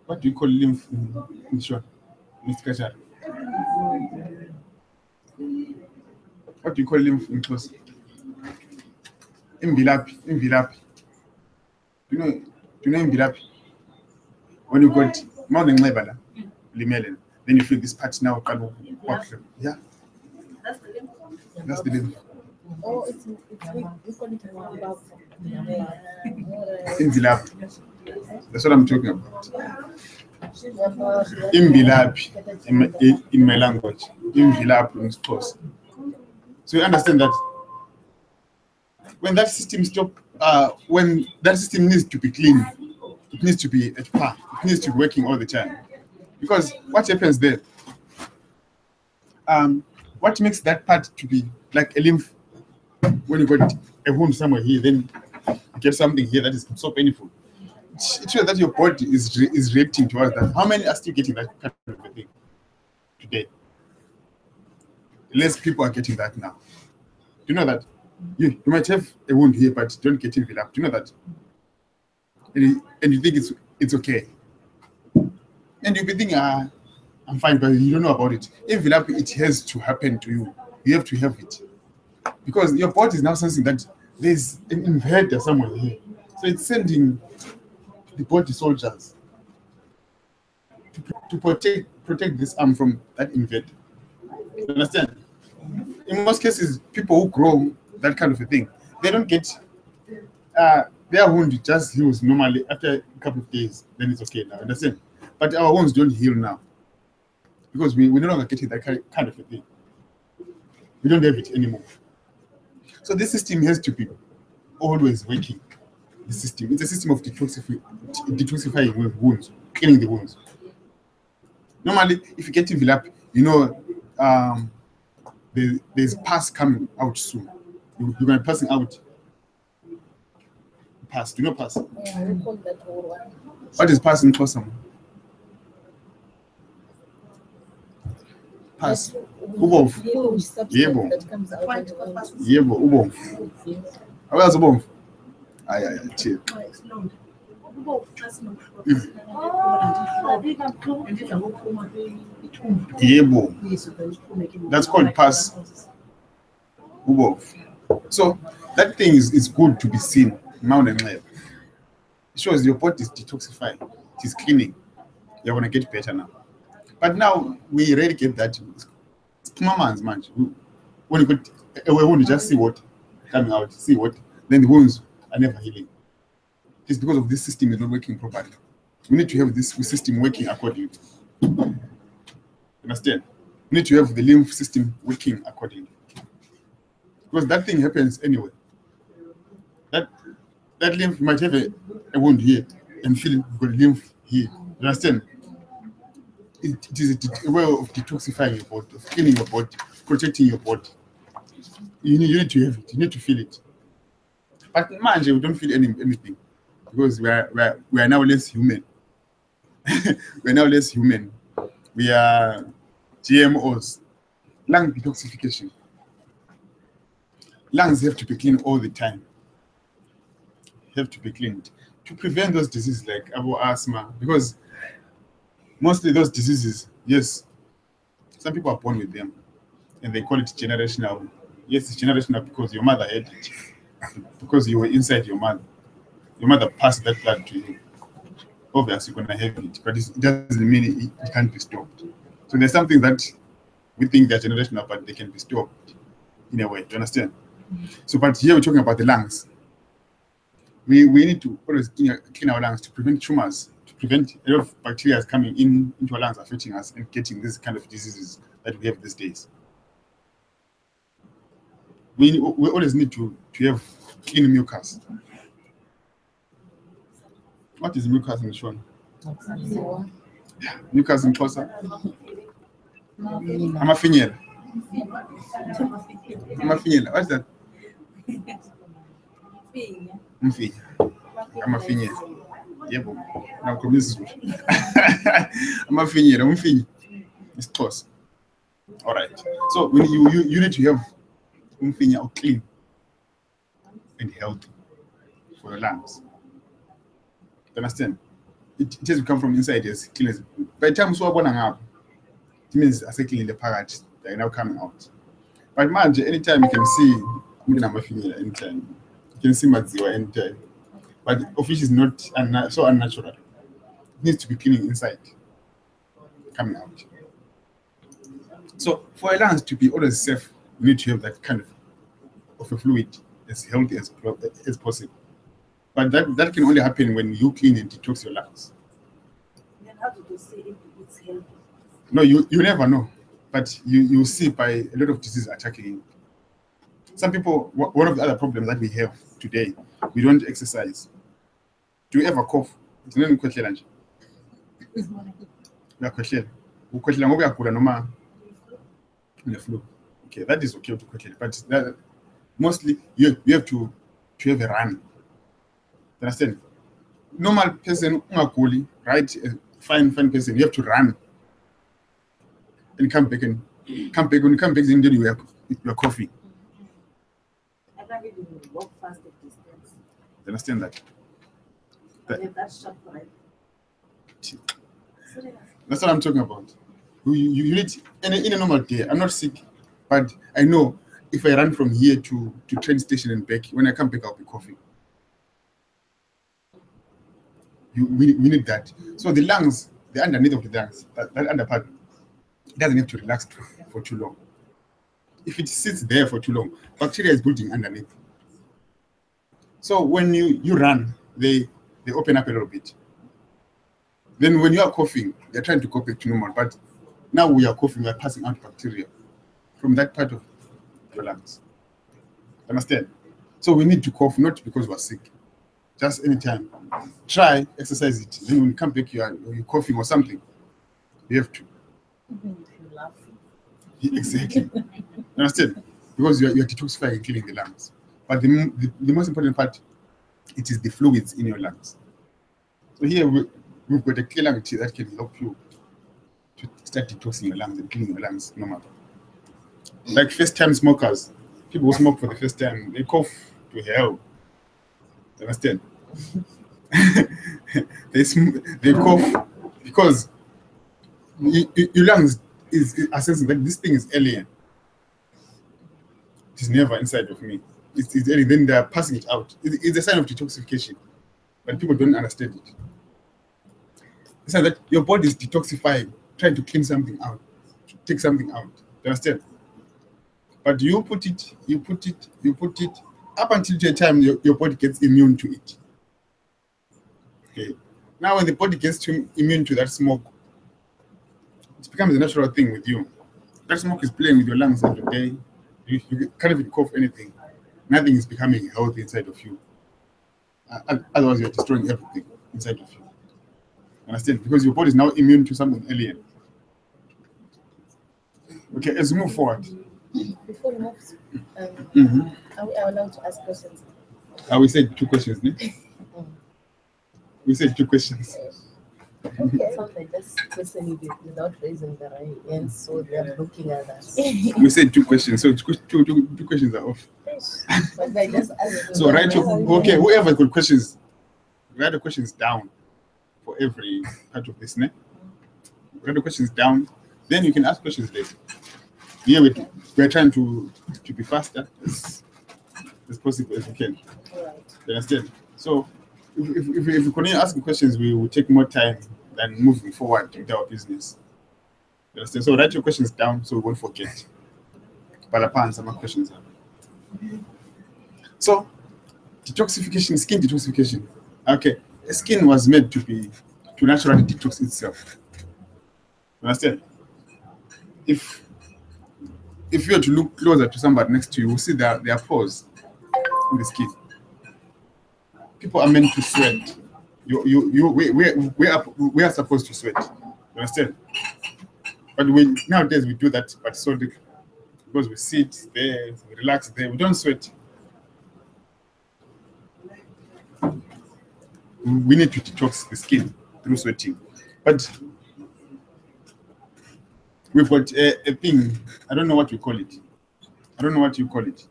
What do you call lymph in short, Mr. Kachar? What do you call lymph in close? Imbilapi. Do you know imbilapi? When you got mountain lebala, limelen, then you feel this part now. Yeah. That's the lymph. Oh, it's we call it above. Imbilapi. That's what I'm talking about. Imbilapi in my language. Imbilapi means close. So you understand that when that system when that system needs to be clean, it needs to be at par. It needs to be working all the time. Because what happens there? What makes that part to be like a lymph? When you got a wound somewhere here, then you get something here that is so painful. It shows that your body is reacting towards that. How many are still getting that kind of a thing today? Less people are getting that now. Do you know that? You might have a wound here, but don't get enveloped. Do you know that? And you think it's okay. And you'll be thinking, I'm fine, but you don't know about it. Envelope, it has to happen to you. You have to have it. Because your body is now sensing that there's an invader somewhere here. So it's sending the body soldiers to protect this arm from that invader. You understand? In most cases, people who grow that kind of a thing, they don't get their wound just heals normally after a couple of days, then it's okay now. Understand? But our wounds don't heal now because we're no longer getting that kind of a thing. We don't have it anymore. So this system has to be always working. The system, it's a system of detoxifying wounds, cleaning the wounds. Normally, if you get enveloped, you know there's pus coming out soon. You're going to passing out. Pus, do you know pus? Yeah, we call that whole one. What is pus in Xhosa? Pus. Ubomvu. Yebo. That comes out. Yebo, ubomvu. Awazi ubomvu? Ay, chill. Yebo. That's called pus. Ubomvu. So that thing is good to be seen. It shows your body is detoxifying. It is cleaning. You're going to get better now. But now we eradicate that. Mamans, man. When you got a wound, you just see what coming out, see what. Then the wounds are never healing. It's because of this system is not working properly. We need to have this system working accordingly. Understand? We need to have the lymph system working accordingly. Because that thing happens anyway. That lymph, you might have a wound here and feel you've got lymph here. You understand? It is a way of detoxifying your body, of cleaning your body, protecting your body. You need to have it. You need to feel it. But man, we don't feel anything because we are now less human. We are now less human. We are GMOs. Lung detoxification. Lungs have to be cleaned all the time. Have to be cleaned to prevent those diseases like asthma, because mostly those diseases, yes, some people are born with them and they call it generational. Yes, it's generational because your mother had it, because you were inside your mother. Your mother passed that blood to you. Obviously, you're going to have it, but it doesn't mean it can't be stopped. So there's something that we think they're generational, but they can be stopped in a way. Do you understand? So, but here we're talking about the lungs. We need to always clean our lungs to prevent tumors, to prevent a lot of bacteria coming into our lungs, affecting us and getting this kind of diseases that we have these days. We always need to have clean mucus. What is Newcastle in Sean? Newcastle in Xhosa? Amafinyela. Amafinyela. What's that? Mfinya. Amafinyela. Yebo. Now come this. Amafinyela. Umfinya. It's close. All right. So when you need to have umfinya or clean and healthy for your lungs. You understand? It has to come from inside as clean as. By the time so it means as clean in the package, they're now coming out. But man, anytime you can see anytime. You can see madziwa anytime. But the fish is not so unnatural. It needs to be cleaning inside. Coming out. So for a lungs to be always safe, you need to have that kind of a fluid as healthy as possible. But that can only happen when you clean and detox your lungs. Then how do you say if it's healthy? No, you never know. But you see by a lot of diseases attacking you. Some people, one of the other problems that we have today, we don't exercise. Do you ever cough? It's not quite challenge. The flu. Okay, that is okay to quickly, but that, mostly you have to have a run. Understand? Normal person, right? Fine person, you have to run and come back and come back. When you come back, then you are coughing. I can't even walk fast at distance. Understand that? That's sharp, right? That's what I'm talking about. You need in a normal day. I'm not sick, but I know if I run from here to train station and back, when I come back, I'll be coughing. We need that. So the lungs, the underneath of the lungs, that under part, it doesn't have to relax for too long. If it sits there for too long, bacteria is building underneath. So when you run, they open up a little bit. Then when you are coughing, they're trying to go back to normal, but now we are coughing, we are passing out bacteria from that part of your lungs. Understand? So we need to cough not because we're sick. Just anytime. Try, exercise it. Then when you come back, you're coughing or something. You have to. Even if you laugh. Exactly. Understand? Because you're detoxifying and cleaning the lungs. But the most important part, it is the fluids in your lungs. So here we've got a clear lung that can help you to start detoxing your lungs and cleaning your lungs normal. Like first-time smokers, people who smoke for the first time, they cough to hell. Understand? they cough because your lungs is assessing that this thing is alien. It is never inside of me. It's alien. Then they are passing it out. It's a sign of detoxification, but people don't understand it. It's like that your body is detoxifying, trying to clean something out, to take something out. You understand? But you put it up until the time your body gets immune to it. Okay. Now when the body gets immune to that smoke, it becomes a natural thing with you. That smoke is playing with your lungs every day. You can't even cough anything. Nothing is becoming healthy inside of you. Otherwise, you're destroying everything inside of you. Understand? Because your body is now immune to something alien. Okay, let's move forward. Before we move, are we allowed to ask questions? We said 2 questions, ne? We said 2 questions. Okay. So they just question you without raising the right hand, so they're looking at us. We said 2 questions, so two questions are off. But they just ask. So okay, whoever got questions, write the questions down for every part of this, ne? Write the questions down, then you can ask questions later. Here we're trying to be faster as possible as we can. Right. You understand? So if we continue asking questions, we will take more time than moving forward with our business. You understand? So write your questions down so we won't forget. Palapan, some more questions. So detoxification, skin detoxification. Okay, skin was made to naturally detox itself. You understand? If you were to look closer to somebody next to you, you will see that there are pores in the skin. People are meant to sweat. we are supposed to sweat. You understand? But nowadays we do that, but so because we sit there, we relax there, we don't sweat. We need to detox the skin through sweating. But we've got a thing, I don't know what we call it. I don't know what you call it.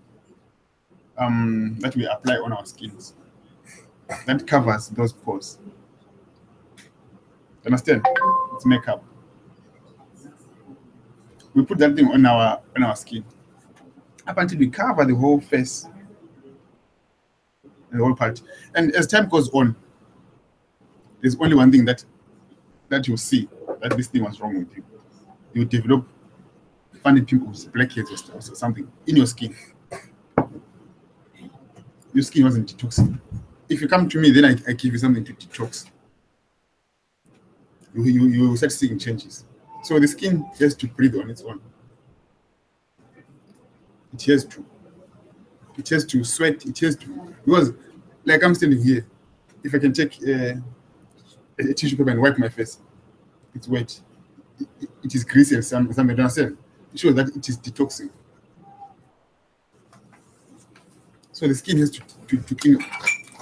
That we apply on our skins. That covers those pores. Understand? It's makeup. We put that thing on our skin up until we cover the whole face, the whole part. And as time goes on, there's only one thing that you'll see that this thing was wrong with you. You develop funny pimples, blackheads, or something in your skin. Your skin wasn't detoxing. If you come to me, then I give you something to detox. You start seeing changes. So the skin has to breathe on its own. It has to sweat. It has to, because like I'm standing here, if I can take a tissue paper and wipe my face, it's wet. It is greasy and something. You understand? It shows that it is detoxing. So the skin has to clean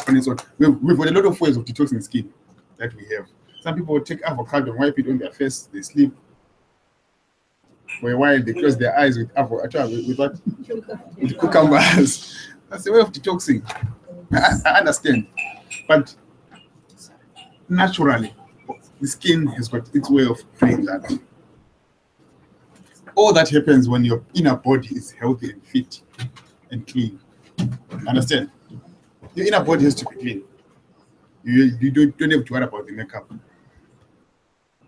on its own. We've got a lot of ways of detoxing skin that we have. Some people take avocado and wipe it on their face. They sleep. For a while, they close their eyes with avocado, with what? With cucumbers. That's a way of detoxing. I understand. But naturally, the skin has got its way of doing that. All that happens when your inner body is healthy and fit and clean. Understand? Your inner body has to be clean. You don't have to worry about the makeup.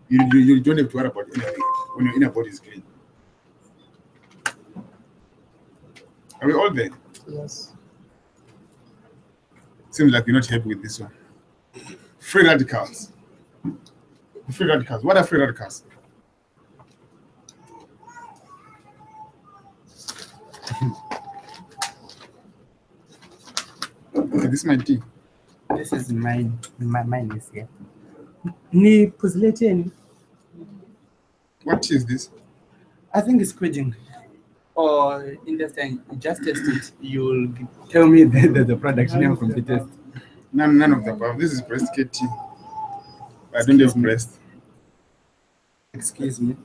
You don't have to worry about anything when your inner body is clean. Are we all there? Yes. Seems like you're not happy with this one. Free radicals. Free radicals. What are free radicals? Okay, this is my tea. This is mine. Mine is here. Ni puzzleteni. What is this? I think it's quidding. Or in the thing, just test it. You'll tell me the product name from the test. None of the above. This is breast care tea. I don't have breast. Excuse me.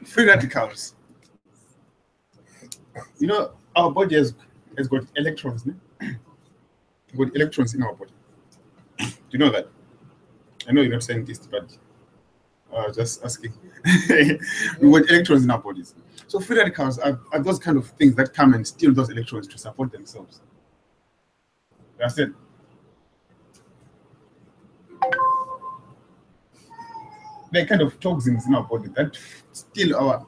Free radicals. You know, our body has got electrons. No? We've got electrons in our body. Do you know that? I know you're not scientist, but just asking. We've got electrons in our bodies. So free radicals are those kind of things that come and steal those electrons to support themselves. That's it. They're kind of toxins in our body that steal our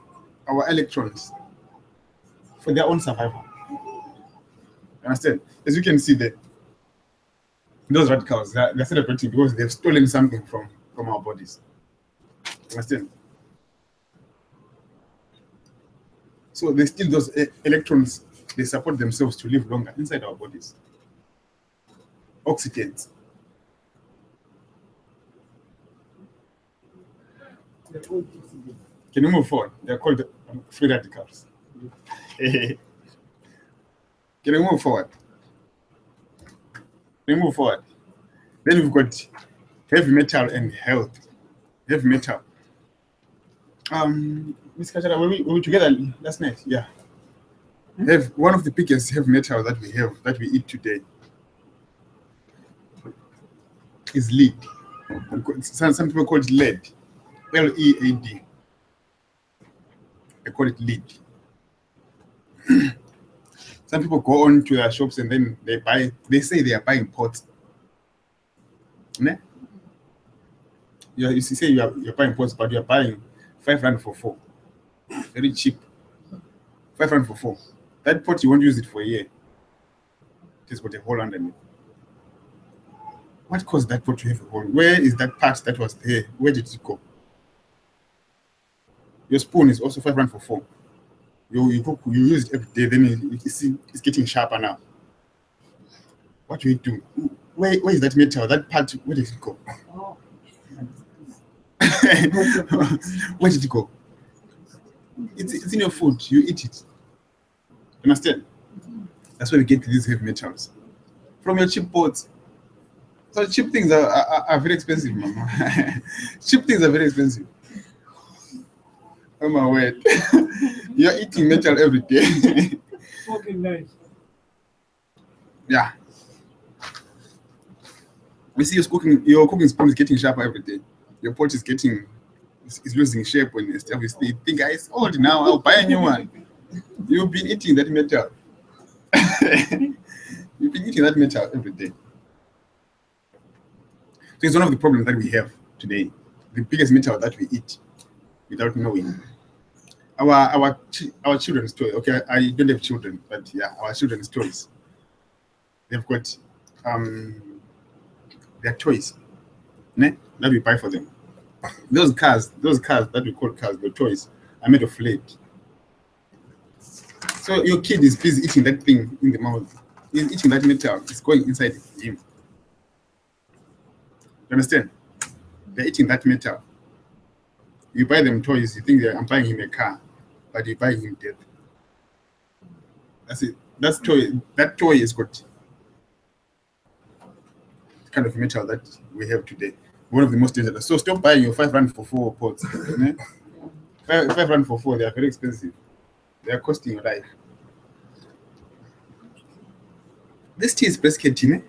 electrons for their own survival. Understand? As you can see there, those radicals, they're celebrating because they've stolen something from our bodies. Understand? So they steal those electrons, they support themselves to live longer inside our bodies. Oxygens. Can you move forward? They're called free radicals. Can you move forward? Can you move forward? Then we've got heavy metal and health. Heavy metal. Ms. Kachara, were we together last night? Yeah. One of the biggest heavy metal that we have, that we eat today, is lead. Some people call it lead. L-E-A-D. They call it lead. Some people go on to their shops and then they say they are buying pots. Ne? You say you're buying pots, but you're buying 5 rand for 4. Very cheap. 5 rand for 4. That pot, you won't use it for a year. It has got a hole underneath. What caused that pot to have a hole? Where is that part that was there? Where did it go? Your spoon is also 5 rand for 4. You cook, you use it every day, then you see it's getting sharper now. What do you do? where is that metal? That part, where did it go? Where did it go? It's in your food. You eat it. Understand? That's where we get to these heavy metals from your cheap pots. So cheap things are very expensive, mama. Cheap things are very expensive. Oh my word! You're eating metal every day. Fucking nice. Yeah. You see, your cooking spoon is getting sharper every day. Your pot is losing shape when you stuff. You think it's old now. I'll buy a new one. You've been eating that metal. You've been eating that metal every day. So it's one of the problems that we have today. The biggest metal that we eat without knowing. Our children's toys. Okay, I don't have children, but yeah, our children's toys. They've got their toys, that we buy for them. Those cars that we call cars, the toys, are made of lead. So your kid is busy eating that thing in the mouth. He's eating that metal. It's going inside him. You understand? They're eating that metal. You buy them toys, you think I'm buying him a car, but you're buying him death. That's it. That toy is got the kind of metal that we have today. One of the most dangerous. So stop buying your 5 rand for 4 pots. 5 rand for 4, they are very expensive. They are costing your life. This tea is brisket tea,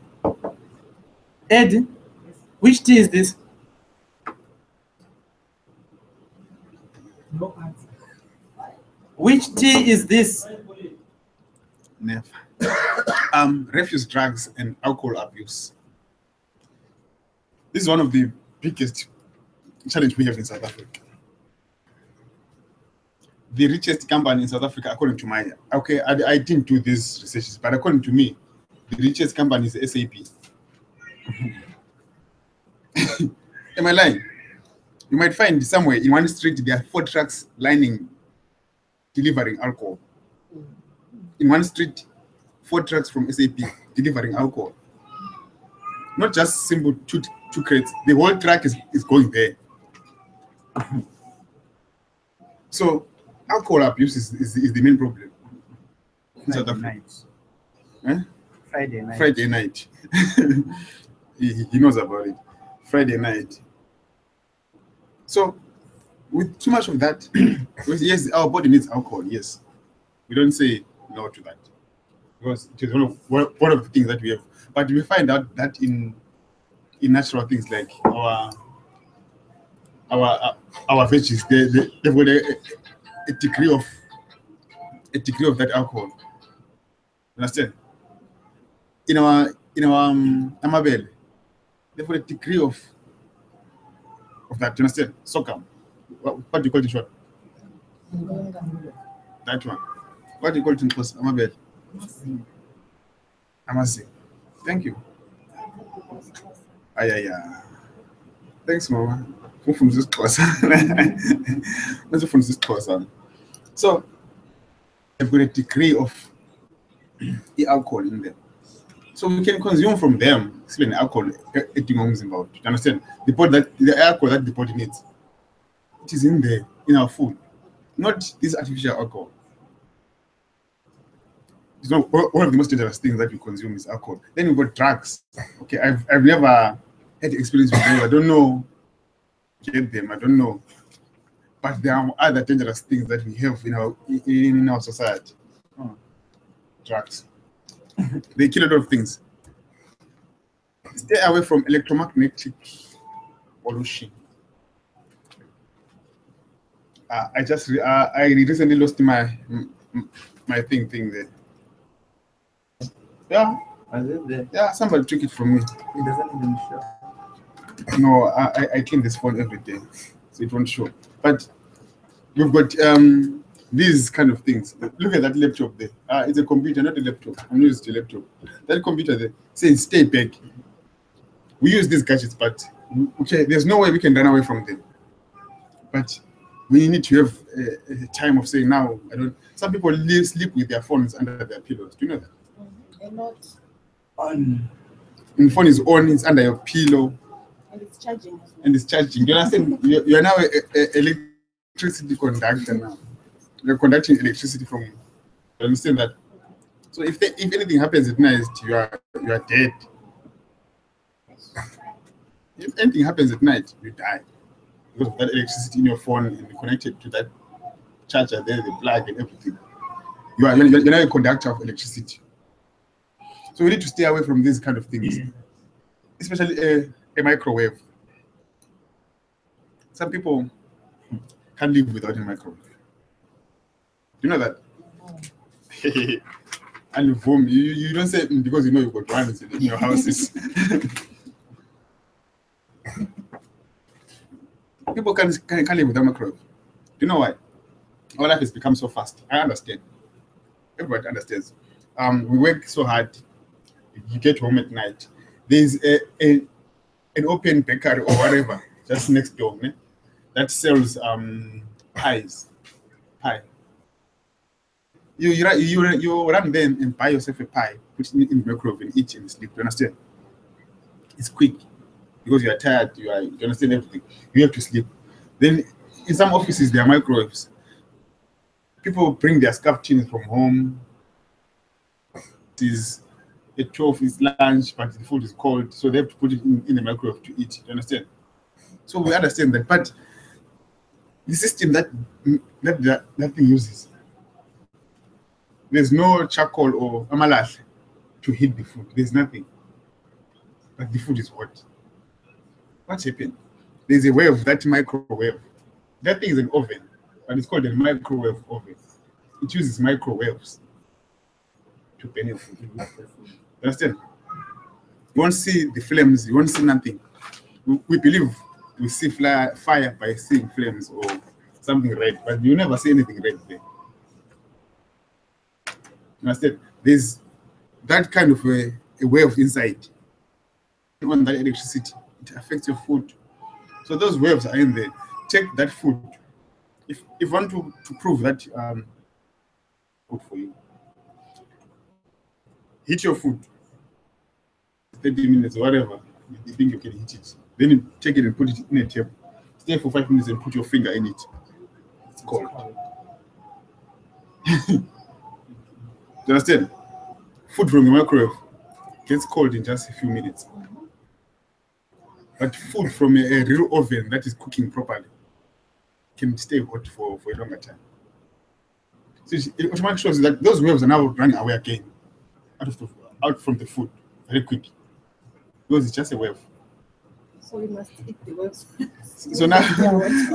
Ed, which tea is this? No answer. Which tea is this? Never. Refuse drugs and alcohol abuse. This is one of the biggest challenge we have in South Africa. The richest company in South Africa, according to my, okay, I didn't do these researches, but according to me, the richest company is SAP. Am I lying? You might find somewhere in one street there are 4 trucks lining delivering alcohol. In one street, 4 trucks from SAP delivering alcohol. Not just simple two crates. The whole truck is going there. So alcohol abuse is the main problem in South Africa. Friday night. he knows about it. Friday night. So with too much of that, yes, our body needs alcohol. Yes, we don't say no to that because it is one of the things that we have. But we find out that in natural things like our veggies, they've got a degree of that alcohol. Understand? In our amabele, they've got a degree of that. You understand? Soccer. What do you call this one? That one. What do you call it in post? Amabele. Amasi. Thank you. Yeah. Thanks, Mama. From this course. From this course. So they've got a degree of the alcohol in them. So we can consume from them, still alcohol, you understand? The alcohol that the body needs. It is in there, in our food. Not this artificial alcohol. It's not one of the most dangerous things that we consume is alcohol. Then we've got drugs. Okay, I've never had experience with them. I don't know. Get them, I don't know. But there are other dangerous things that we have in our society. Drugs. They kill a lot of things. Stay away from electromagnetic pollution. I recently lost my thing there. Yeah. Was it there? Yeah, somebody took it from me. It doesn't even show. No, I clean this phone every day, so it won't show. But we've got these kind of things. Look at that laptop there. It's a computer, not a laptop. I'm used to a laptop. That computer there says stay back. We use these gadgets, but okay, there's no way we can run away from them. But we need to have a time of saying now. I don't. Some people sleep with their phones under their pillows. Do you know that? And not And the phone is on, it's under your pillow, And it's charging as well. and it's charging. You understand? You're now an electricity conductor now. You're conducting electricity from. You understand that? So if anything happens at night, you are dead. If anything happens at night, you die because of that electricity in your phone and connected to that charger there, the plug and everything. You're now a conductor of electricity. So we need to stay away from these kind of things, especially a microwave. Some people can't live without a microwave. You know that? And boom, you don't say because you know you've got one in your houses. People can't live without a microwave. You know why? Our life has become so fast. I understand. Everybody understands. We work so hard. You get home at night. There's an open bakery or whatever just next door, né? That sells pies. Pie. You run there and buy yourself a pie, put it in the microwave and eat and sleep. You understand? It's quick because you are tired. You understand everything. You have to sleep. Then in some offices there are microwaves. People bring their scarf tins from home. It is at 12 is lunch, but the food is cold, so they have to put it in the microwave to eat. You understand? So we understand that, but the system that thing uses, there's no charcoal or amalash to heat the food. There's nothing. But the food is hot. What's happened? There's a wave, that microwave. That thing is an oven, but it's called a microwave oven. It uses microwaves to benefit. You understand? You won't see the flames, you won't see nothing. We believe we see fire by seeing flames or something red, but you never see anything red there. You understand? There's that kind of a wave inside. On that electricity, it affects your food. So those waves are in there. Take that food. If you want to prove that good for you, heat your food 30 minutes, whatever you think you can heat it. Then you take it and put it in a table. Stay for 5 minutes and put your finger in it. It's cold. You understand? Food from the microwave gets cold in just a few minutes. But food from a real oven that is cooking properly can stay hot for a longer time. So it automatically shows that those waves are now running away again out from the food very quick. Because it's just a wave. So we must eat the waves. So now,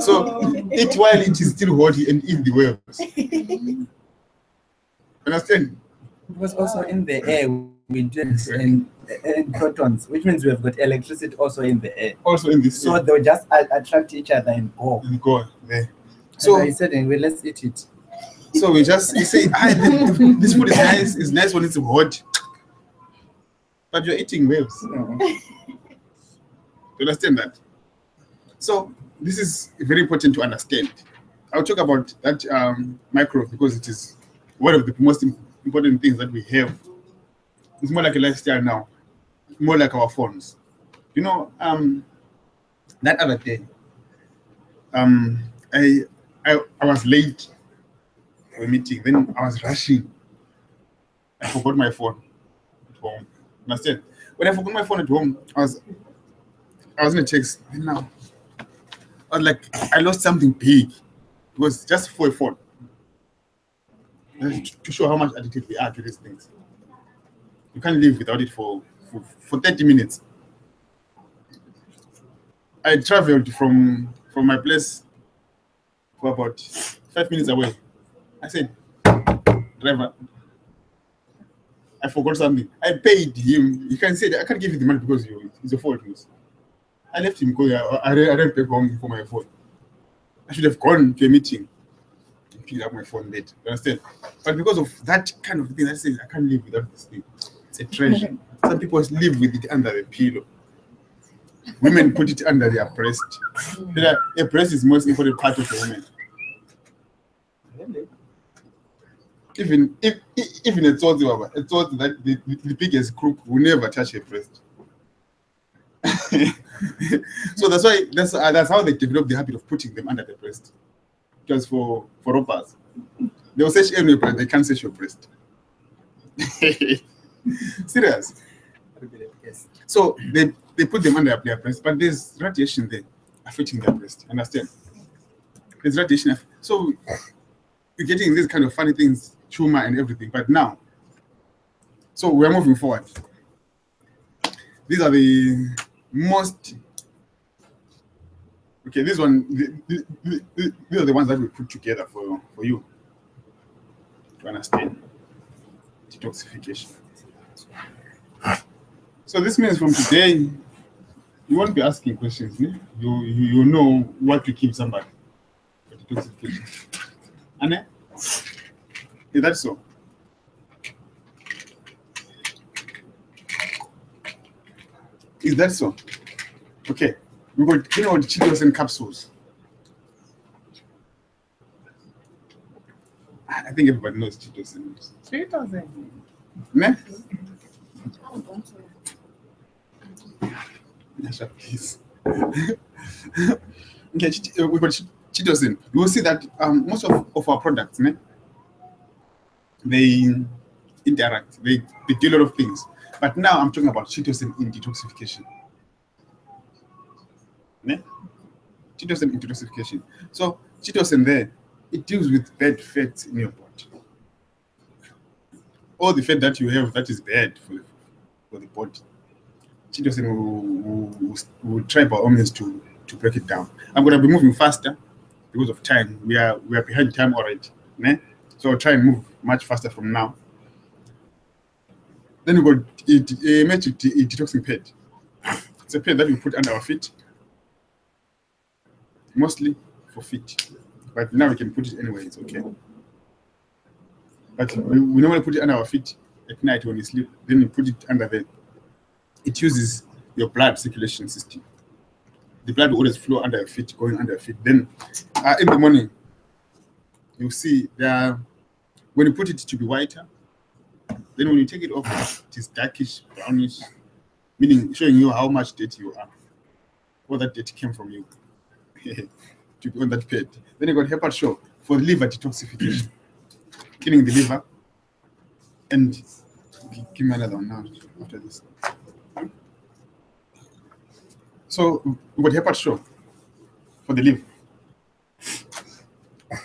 so eat while it is still hot and eat the waves. Understand? It was also in the air with and protons, which means we have got electricity also in the air. Also in this. So they'll just attract each other and go. And go there. So So I said, anyway, let's eat it. So we just say, this food is nice. It's nice when it's hot, but you're eating waves. You understand that? So this is very important to understand. I'll talk about that microwave because it is one of the most important things that we have. It's more like a lifestyle now, more like our phones. You know, that other day, I was late for a meeting. Then I was rushing. I forgot my phone at home. Understand? When I forgot my phone at home, I was in a text. And now I was like, I lost something big. It was just for a phone. To show how much addicted we are to these things. You can't live without it for 30 minutes. I traveled from my place for about 5 minutes away. I said, driver, I forgot something. I paid him. He can say that I can't give you the money because it's your fault. I left him go. I ran back home for my phone. I should have gone to a meeting and picked up my phone late. You understand? But because of that kind of thing, I say I can't live without this thing. It's a treasure. Some people live with it under the pillow. Women put it under their breast. A breast is the most important part of a woman. Even a thought that the biggest crook will never touch a breast. So that's why that's how they developed the habit of putting them under the breast. Because for robbers, they will search anywhere, but they can't search your breast. Serious. Yes. So they put them under their breast, but there's radiation there affecting their breast. Understand? There's radiation. So you're getting these kind of funny things, tumor and everything. But now, so we're moving forward. These are the most. Okay, this one. These are the ones that we put together for you to understand detoxification. So this means from today, you won't be asking questions. Ne? You know what to keep somebody for detoxification. Anne? Is that so? Is that so? Okay. We got chitosan capsules. I think everybody knows chitosan. 3,000. Ne? Nasha, please. Okay, we got chitosan. You will see that most of our products, ne, they interact. They do a lot of things. But now I'm talking about chitosan in detoxification. Ne? Chitosan in detoxification. So chitosan there, it deals with bad fats in your body. All the fat that you have that is bad for the body. Chitosan will try by all means to break it down. I'm going to be moving faster because of time. We are behind time already. Ne? So I'll try and move much faster from now. Then we got a magic detoxing pad. It's a pad that we put under our feet, mostly for feet. But now we can put it anywhere, it's okay. But we normally put it under our feet at night when we sleep. Then we put it under there. It uses your blood circulation system. The blood will always flow under your feet, going under your feet. Then in the morning, you see when you put it to be whiter, then when you take it off, it is darkish, brownish, meaning showing you how much dirty you are. All that dirty came from you to be on that pad. Then you got Hepat Show for liver detoxification, killing the liver. And give me another one now after this. So we got Hepat Show for the liver.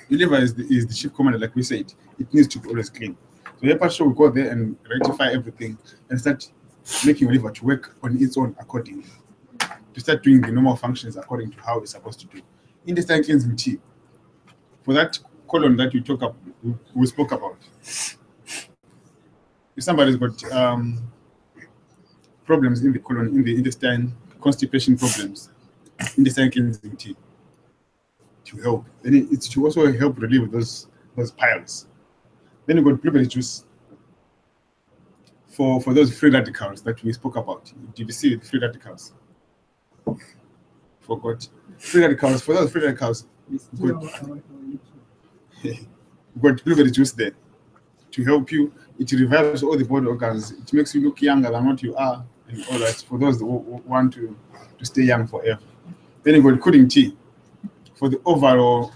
The liver is the chief commander, like we said. It needs to be always clean. So Hepat Show will go there and rectify everything and start making your liver to work on its own accordingly, to start doing the normal functions according to how it's supposed to do. Intestine cleansing tea for that colon that we spoke about. If somebody's got problems in the colon, in the intestine, constipation problems, intestine cleansing tea to help. Then it to also help relieve those piles. Then you got blueberry juice for those free radicals that we spoke about. Did you see the free radicals? Forgot. Free radicals, for those free radicals, got blueberry juice there to help you. It revives all the body organs. It makes you look younger than what you are, and all that for those who want to stay young forever. Then you got cooling tea for the overall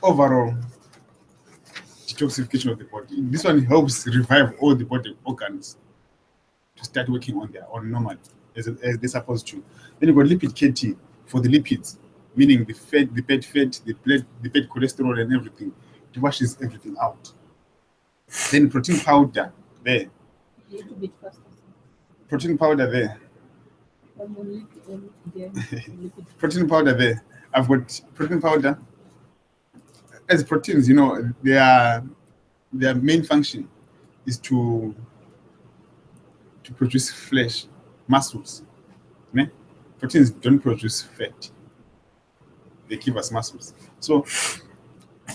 detoxification of the body. This one helps revive all the body organs to start working on their own normally, as they're supposed to. Then you got lipid KT for the lipids, meaning the fat, the bad fat, the bad cholesterol and everything. It washes everything out. Then protein powder there. A little bit faster. Protein powder there. Lipid. Protein powder there. I've got protein powder. As proteins, you know, their main function is to produce flesh, muscles. Ne? Proteins don't produce fat. They give us muscles. So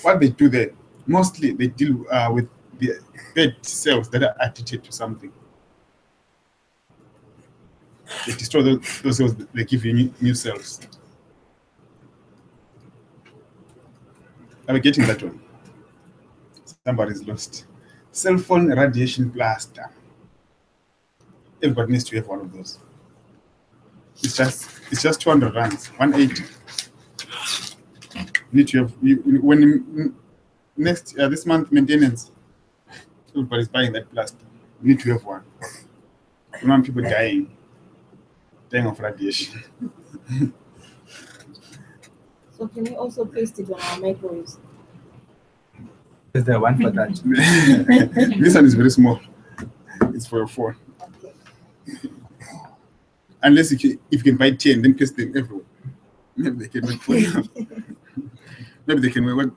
what they do there, mostly they deal with the bad cells that are addicted to something. They destroy those cells, they give you new cells. Are we getting that one? Somebody's lost. Cell phone radiation blaster. Everybody needs to have one of those. It's just 200 rands, 180. Need to have when next this month maintenance. Everybody's buying that plastic. You need to have one. You don't want people dying of radiation. So can we also paste it on our microwaves? Is there one for that? This one is very small. It's for your phone. Okay. Unless if you can buy 10, then paste them everywhere. Maybe they can work for you. Maybe they can work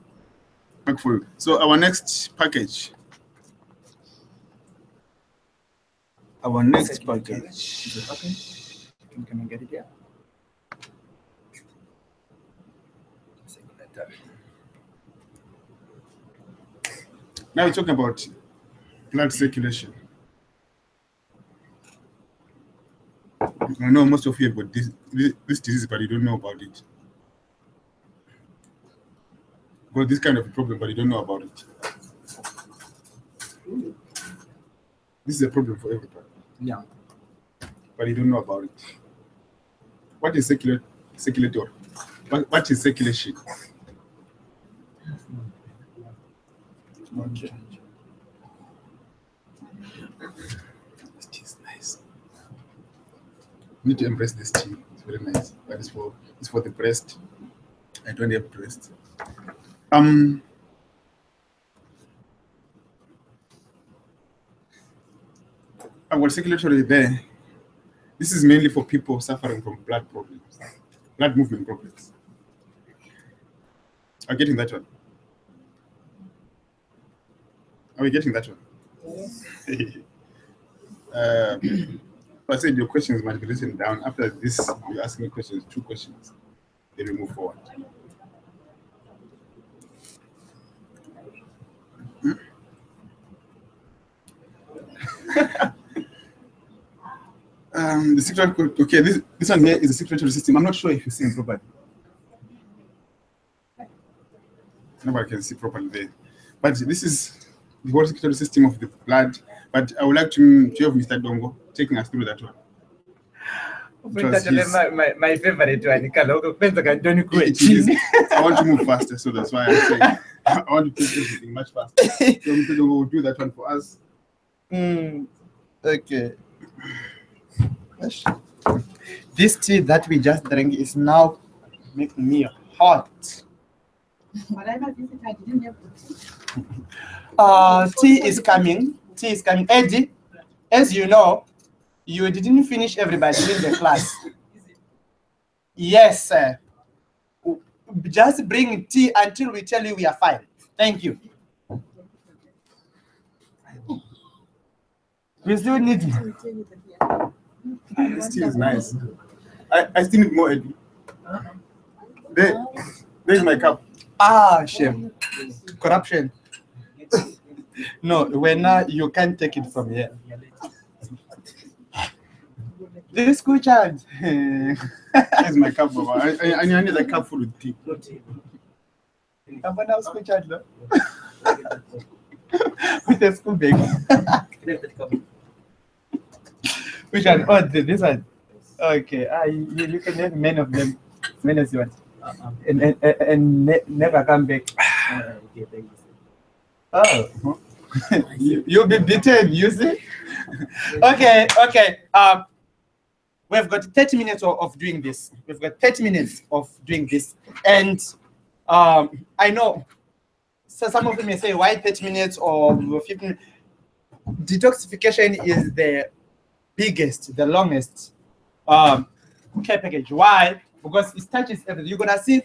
for you. So our next package. Our next package. Okay. Can I get it here? Now we're talking about blood circulation. I know most of you have got this disease, but you don't know about it. Got this kind of problem, but you don't know about it. This is a problem for everybody. Yeah. But you don't know about it. What is circulatory? What is circulation? Okay. This tea is nice. You need to embrace this tea. It's very nice. But it's for the breast. I don't have breast. Our circulatory there. This is mainly for people suffering from blood problems, blood movement problems. Are we getting that one? Are we getting that one? Yes. I said your questions might be written down. After this, you ask me questions, 2 questions. Then we move forward. The circulatory, okay, this one here is the circulatory system. I'm not sure if you see it properly. Nobody can see properly there. But this is the whole circulatory system of the blood. But I would like to have Mr. Dongo taking us through that one. My favorite one. It is. I want to move faster, so that's why I'm saying I want to take everything much faster. So Mr. Dongo will do that one for us. Okay. This tea that we just drank is now making me hot. Tea is coming. Tea is coming. Eddie, as you know, you didn't finish everybody in the class. Yes, sir. Just bring tea until we tell you we are fine. Thank you. We still need. This tea is nice. I still need more, Eddie. There's my cup. Shame. Corruption. No, when you can't take it from here. This good chance. Here's my cup, Baba. I need a cup full of tea. Someone else good chance, though. With a school bag. Which one? Oh, this one. Okay. You can have many of them. As many as you want. And never come back. Oh. You'll be beaten, you see? Okay. We've got 30 minutes of doing this. We've got 30 minutes of doing this. And I know, so some of you may say, why 30 minutes or 15 minutes? Detoxification is the biggest, the longest care package. Why? Because it touches everything. You're going to see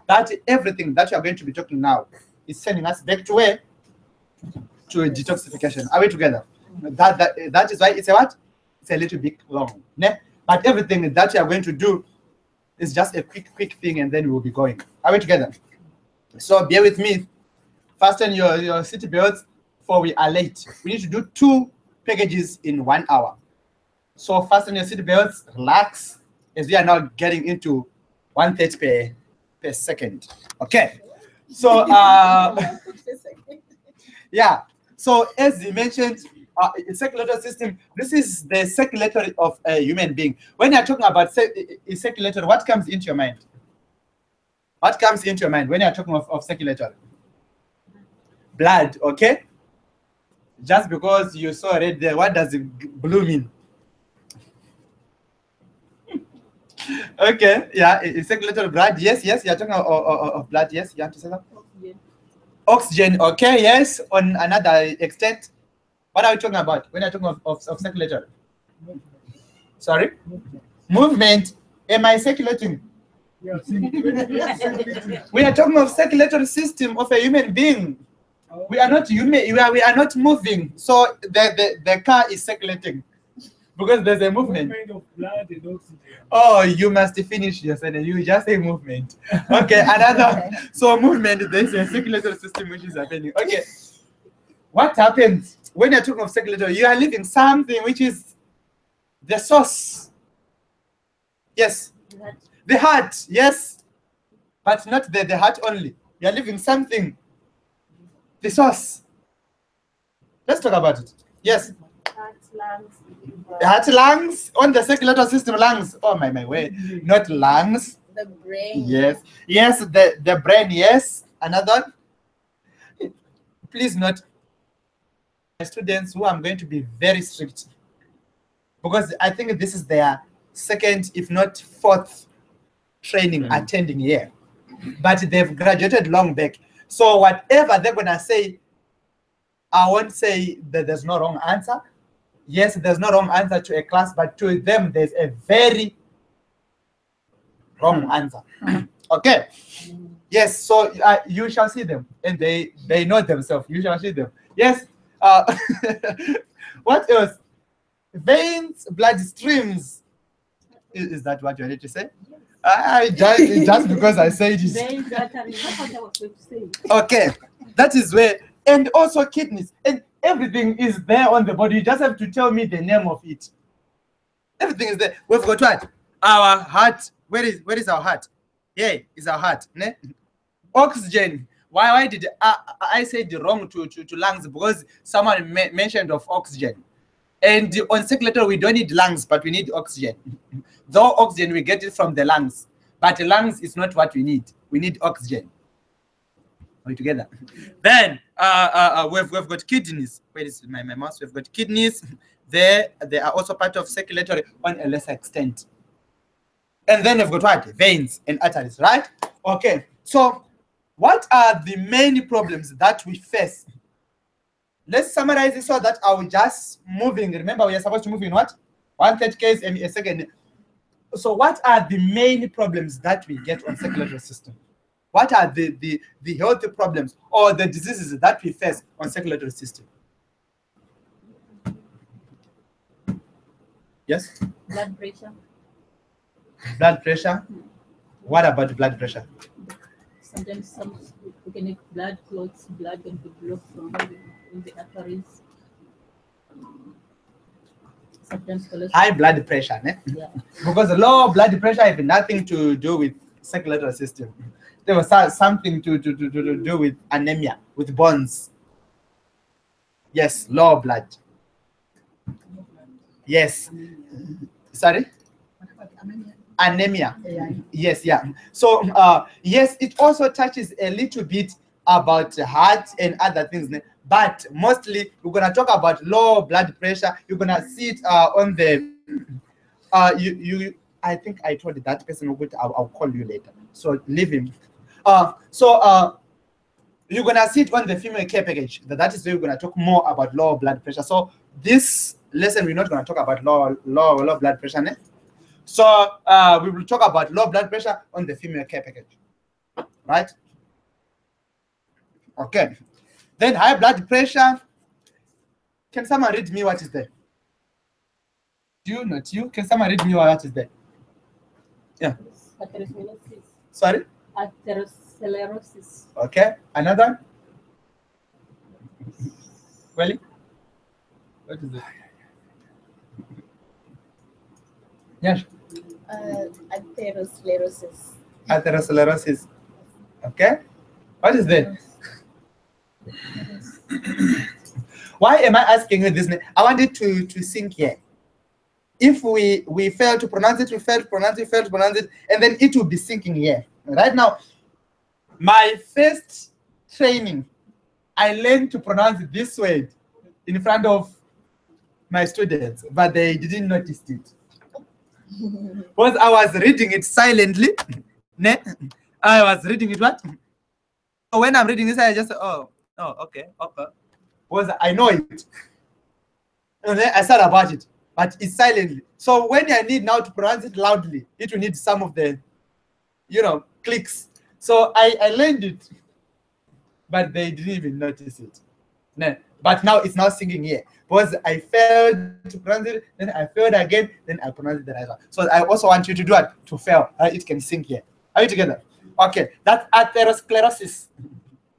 that everything that you are going to be talking now is sending us back to where? To detoxification. Are we together? That is why it's a what? It's a little bit long. Ne? But everything that you are going to do is just a quick thing, and then we'll be going. Are we together? So bear with me. Fasten your seat belts, for we are late. We need to do 2 packages in 1 hour. So fasten your seat belts, relax, as we are now getting into 130 per second. Okay. So yeah. So as you mentioned, circulatory system. This is the circulatory of a human being. When you're talking about circulatory, what comes into your mind? What comes into your mind when you're talking of circulatory? Blood, okay? Just because you saw red there, what does blue mean? Okay, yeah, it's circulatory blood. Yes, you're talking of blood. Yes, you have to say that? Oxygen, okay, yes. On another extent, what are we talking about when you're talking of circulatory? Sorry? Movement. Am I circulating? Yeah, We are talking of circulatory system of a human being. We are not human. We are not moving. So the car is circulating because there's a movement. of blood and oxygen. Oh, you must finish your sentence. You just say movement. Okay, another. So movement. There's a circulatory system which is happening. Okay. What happens when you're talking of circulatory? You are leaving something which is the source. Yes. The heart, yes, but not the heart only. You are leaving something, the source. Let's talk about it. Yes. Heart, lungs, Heart, lungs, on the circulatory system, lungs. Oh, my way. Not lungs. the brain. Yes. Yes, the brain, yes. Another one. Please note, my students who I'm going to be very strict because I think this is their second, if not fourth, training attending here, but they've graduated long back. So whatever they're gonna say, I won't say that there's no wrong answer. Yes, there's no wrong answer to a class, but to them there's a very wrong answer. Okay. Yes. So you shall see them, and they know themselves. You shall see them. Yes. What else? Veins, blood streams. Is that what you wanted to say? Just because I said it. Veins, arteries, that's what I was going to say. Okay, that is where, and also kidneys, and everything is there on the body. You just have to tell me the name of it. Everything is there. We've got what? Our heart. Where is our heart? Yeah, is our heart. Ne? Oxygen. Why did I say the wrong to lungs? Because someone mentioned of oxygen. And on circulatory, we don't need lungs, but we need oxygen. Though oxygen, we get it from the lungs. But the lungs is not what we need. We need oxygen. Are we together? Then we've got kidneys. Where is my mouse? We've got kidneys. They are also part of circulatory on a lesser extent. And then we've got what? Veins and arteries, right? Okay. So what are the main problems that we face? Let's summarize this so that I will just moving. Remember, we are supposed to move in what? 1/3 case and a second. So what are the main problems that we get on circulatory system? What are the health problems or the diseases that we face on circulatory system? Yes? Blood pressure. Blood pressure. What about blood pressure? Sometimes we can make blood clots, blood can be blocked from in the arteries. Sometimes cholesterol. High blood pressure, ne? Yeah. Because low blood pressure has nothing to do with circulatory system. There was something to do with anemia, with bones. Yes, low blood. Yes. Sorry? Anemia. Yes, yeah. So yes, it also touches a little bit about heart and other things, but mostly we're gonna talk about low blood pressure. You're gonna see it on the I think I told that person I'll call you later. So leave him. You're gonna see it on the female care package. That is where we're gonna talk more about low blood pressure. So this lesson we're not gonna talk about low blood pressure. Ne? So we will talk about low blood pressure on the female care package, right? Okay. Then high blood pressure. Can someone read me what is there? You, not you. Can someone read me what is there? Yeah. Atherosclerosis. Sorry? Atherosclerosis. Okay. Another? Well, what is it? Yes. Atherosclerosis. Atherosclerosis. Okay. What is that? Why am I asking you this? I want it to sink here. If we fail to pronounce it, we fail to pronounce it, and then it will be sinking here. Right now, my first training, I learned to pronounce this word in front of my students, but they didn't notice it. Because I was reading it silently. I was reading it what? So when I'm reading this, I just say, oh, okay. Because I know it. And then I thought about it, but it's silently. So when I need now to pronounce it loudly, it will need some of the, clicks. So I learned it, but they didn't even notice it. But now it's now singing here. Because I failed to pronounce it, then I failed again, then I pronounced it the right one. So I also want you to do it to fail. It can sink here. Are you together? Okay, that's atherosclerosis.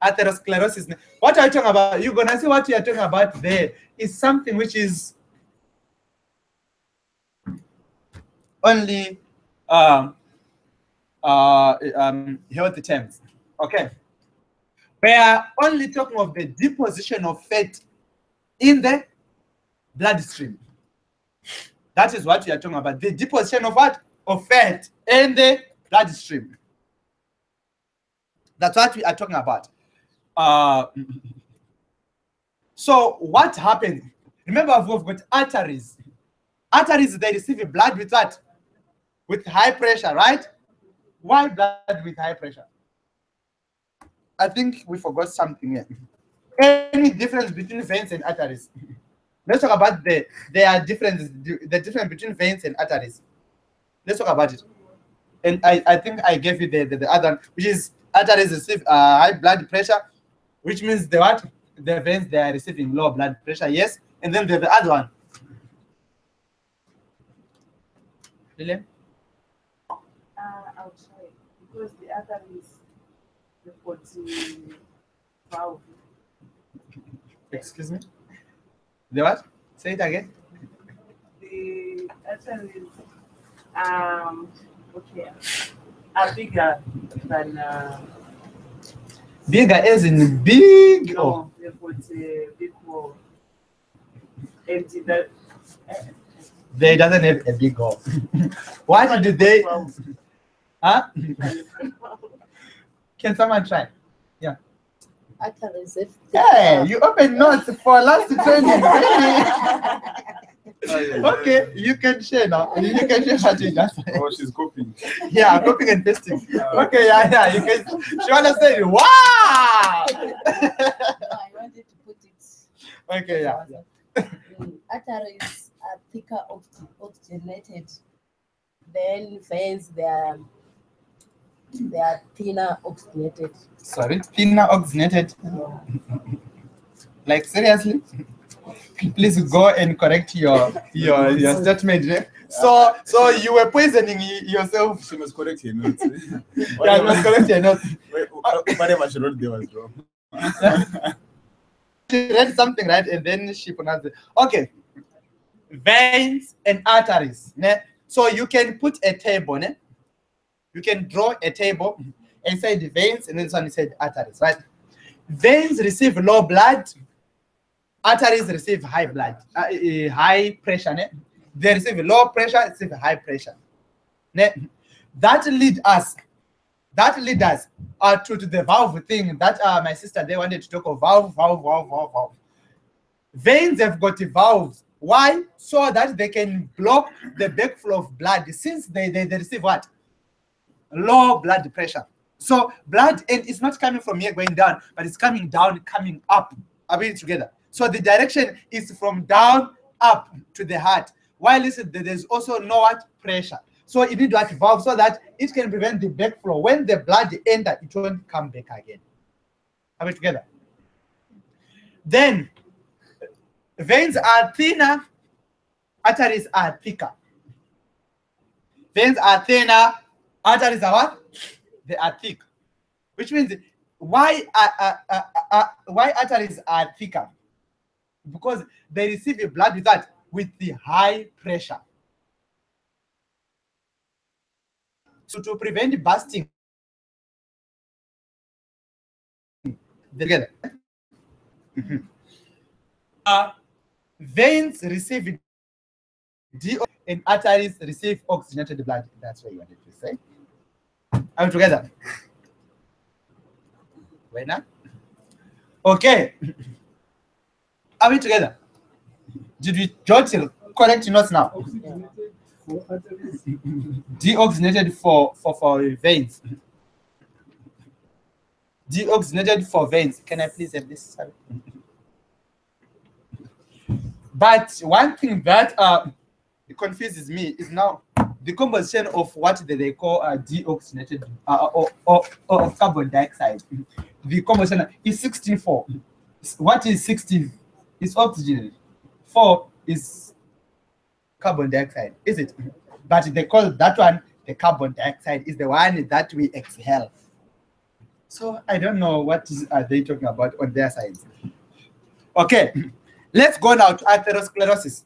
Atherosclerosis. What are you talking about? You're gonna see what you are talking about there is something which is only healthy terms. Okay. We are only talking of the deposition of fat in the bloodstream. That is what we are talking about. The deposition of what? Of fat in the bloodstream. That's what we are talking about. So what happens? Remember, we've got arteries. Arteries, they receive blood with what? With high pressure, right? Why blood with high pressure? I think we forgot something here. Any difference between veins and arteries? Let's talk about the difference between veins and arteries. Let's talk about it. And I think I gave you the other one, which is arteries receive high blood pressure, which means the veins, they are receiving low blood pressure, yes. And then the other one. Really? Outside, because the other is the 40 valve. Excuse me? The what? Say it again. The other is okay, are bigger than Bigger as in big? no, they've got a big hole. Empty that. They doesn't have a big hole. What did they? Huh? Can someone try? Yeah. Arteries. Hey, you open notes for last training. Okay, you can share now. You can share what you just said. Oh, she's copying. Yeah, copying and pasting. Okay, yeah. You can. She wanna say, wow. I wanted to put it. Okay, yeah. Arteries are thicker, oxygenated. Then veins, they are thinner, oxygenated. Sorry, thinner oxygenated. Like seriously? Please go and correct your statement. Yeah? So you were poisoning yourself. She must correct her notes. Yeah, you must correct your notes. Whatever she wrote there was wrong. She read something right, and then she pronounced it. Okay. Veins and arteries. Ne? So you can put a table. Ne? You can draw a table and say the veins, and then this one is said arteries, right? Veins receive low blood. Arteries receive high blood, high pressure. Ne? They receive low pressure, receive high pressure. Ne? That leads us to the valve thing that my sister, they wanted to talk of valve. Veins have got valves. Why? So that they can block the backflow of blood, since they receive what? Low blood pressure. So blood, and it's not coming from here going down, but it's coming down, coming up. Are we together? So the direction is from down up to the heart. While there's also no what? Pressure. So you need to have valve so that it can prevent the backflow. When the blood enters, it won't come back again. Are we together? Then veins are thinner, arteries are thicker. Veins are thinner, arteries are what? They are thick. Which means why arteries are thicker? Because they receive blood with that, with the high pressure. So to prevent bursting together. Veins receive DO and arteries receive oxygenated blood. That's what you wanted to say. Are we together? Why not? Okay. Are we together? Did we jot correct notes now? Oxygenated for arteries. Deoxygenated for veins. Deoxygenated for veins. Can I please have this? Sorry. But one thing that confuses me is now the composition of what they call deoxygenated or carbon dioxide. The composition is 16:4. What is 16? Is oxygen. 4 is carbon dioxide, is it? But they call that one the carbon dioxide is the one that we exhale. So I don't know what are they talking about on their side. Okay, let's go now to atherosclerosis.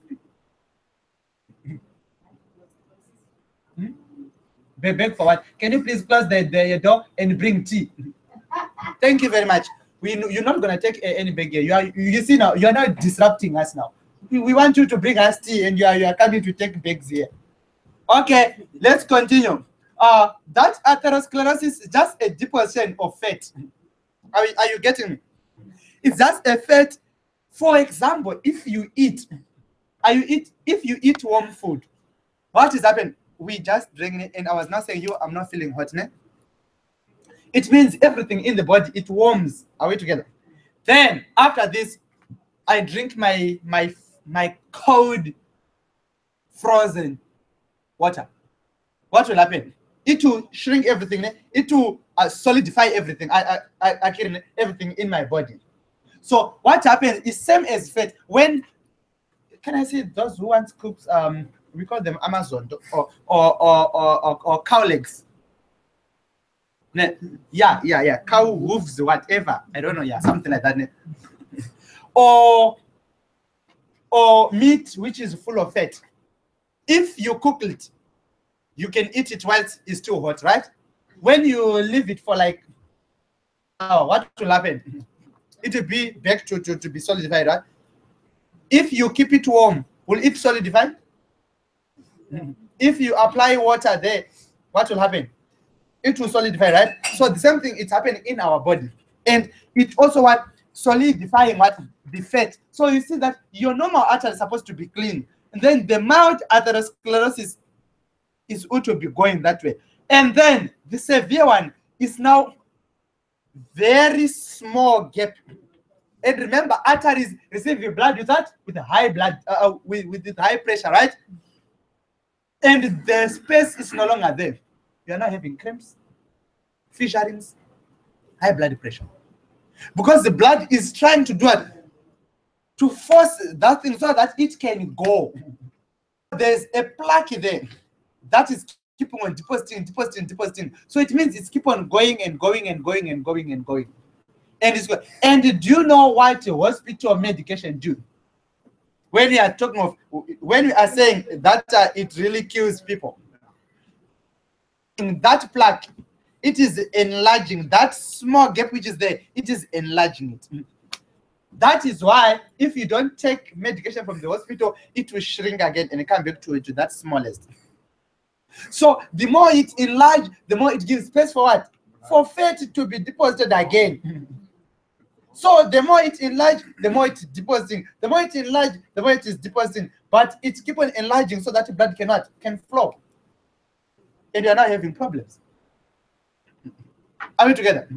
Beg for what? Can you please close the door and bring tea? Thank you very much. You're not gonna take any bag here. You see now, you are not disrupting us now. We want you to bring us tea, and you are coming to take bags here. Okay, let's continue. That atherosclerosis is just a deposition of fat. Are you getting me? It's just a fat. For example, if you eat warm food, what is happening? We just drink it, and I was not saying I'm not feeling hot, ne? It means everything in the body, it warms. Are we together? Then after this, I drink my cold frozen water. What will happen? It will shrink everything. It will solidify everything. I kill everything in my body. So what happens is same as fat. When can I say those who want scoops? We call them Amazon or cow legs. Yeah. Cow hooves, whatever. I don't know. Yeah, something like that. Or meat which is full of fat. If you cook it, you can eat it while it's too hot, right? When you leave it for like, what will happen? It will be back to be solidified, right? If you keep it warm, will it solidify? If you apply water there, what will happen? It will solidify, right? So the same thing is happening in our body, and it also solidifying the fat. So you see that your normal artery is supposed to be clean, and then the mild atherosclerosis is ought to be going that way, and then the severe one is now very small gap. And remember, arteries receive your blood with a high blood with high pressure, right? And the space is no longer there. You are not having cramps, fissurings, high blood pressure, because the blood is trying to do it to force that thing so that it can go. There's a plaque there that is keeping on depositing. So it means it's keep on going and going. And it's good. And do you know what hospital medication do? When we are talking of, when we are saying that it really kills people, in that plaque, it is enlarging that small gap which is there. It is enlarging it. That is why if you don't take medication from the hospital, it will shrink again and come back to that smallest. So the more it enlarges, the more it gives space for what? For fat to be deposited again. So the more it enlarges, the more it's depositing. The more it enlarges, the more it is depositing. But it keeps on enlarging so that the blood can flow. And you are not having problems. Are we together?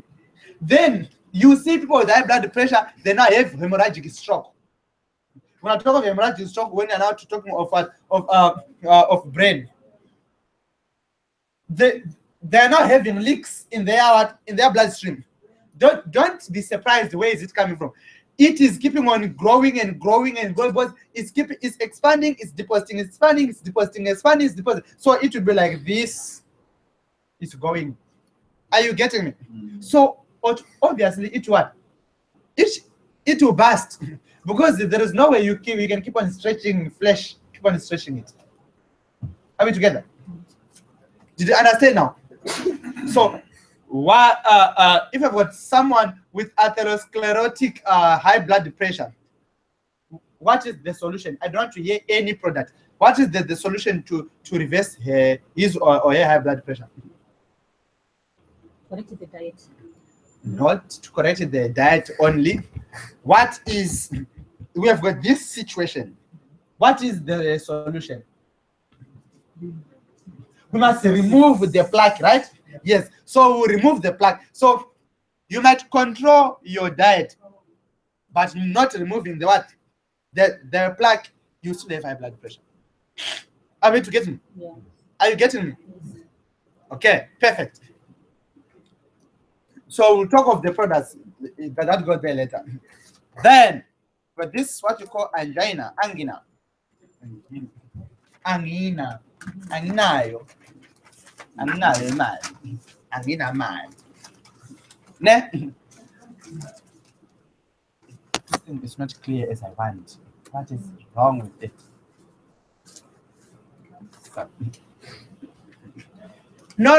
Then you see people with high blood pressure, they now have hemorrhagic stroke. When I talk of hemorrhagic stroke, when you're now talking of brain, they are now having leaks in their bloodstream. Don't be surprised where is it coming from. It is keeping on growing, but it's expanding, it's depositing, expanding, it's depositing, expanding, it's depositing. So it will be like this. It's going. Are you getting me? So obviously it will burst because there is no way you can keep on stretching flesh, keep on stretching it. Are we together? Did you understand now? So if I've got someone with atherosclerotic high blood pressure, what is the solution? I don't want to hear any product. What is the solution to reverse his or her high blood pressure? Correct the diet. Not to correct the diet only. What is, we have got this situation. What is the solution? We must remove the plaque, right? Yes. So we remove the plaque. So you might control your diet, but not removing the what? The plaque, you still have high blood pressure. Are we getting? Yeah. Are you getting me? Yes. Okay, perfect. So we'll talk of the products that got there later. Then, but this is what you call angina, angina. Angina. Anginayo. Anginayo mali. Angina mali. Ne? This thing is not clear as I want. What is wrong with it? No.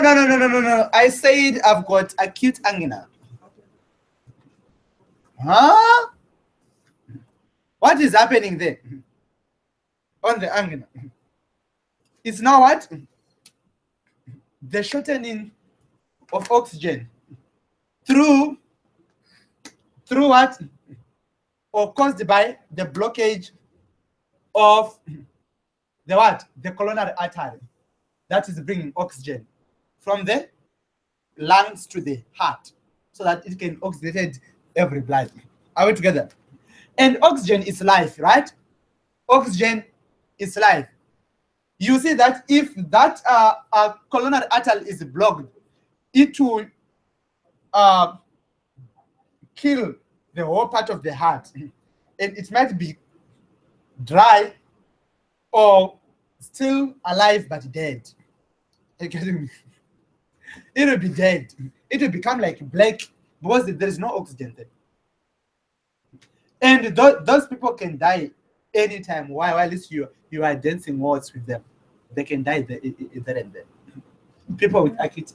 I said I've got acute angina. Huh? What is happening there? On the angina. It's now what? The shortening of oxygen through what? Or caused by the blockage of the what? The coronary artery that is bringing oxygen from the lungs to the heart so that it can oxygenate every blood. Are we together? And oxygen is life, right? Oxygen is life. You see that if that coronary artery is blocked, it will kill the whole part of the heart, and it might be dry or still alive but dead. Are you getting me? It will be dead. It will become like black because there is no oxygen there. And those people can die anytime while at least you are dancing waltz with them. They can die there and there. People with acute,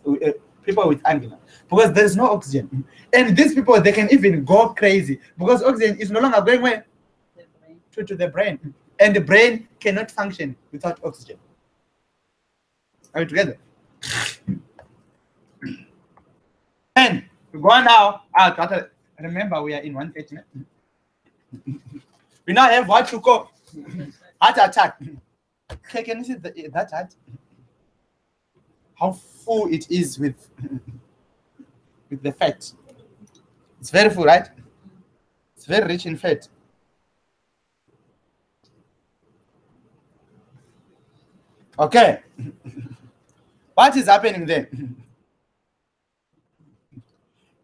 people with angina, because there is no oxygen. And these people, they can even go crazy because oxygen is no longer going where? To the brain. And the brain cannot function without oxygen. Are we together? And we go on now. Remember, we are in 130. We now have what you call heart attack. Okay, can you see that heart? How full it is with the fat. It's very full, right? It's very rich in fat. Okay. What is happening there?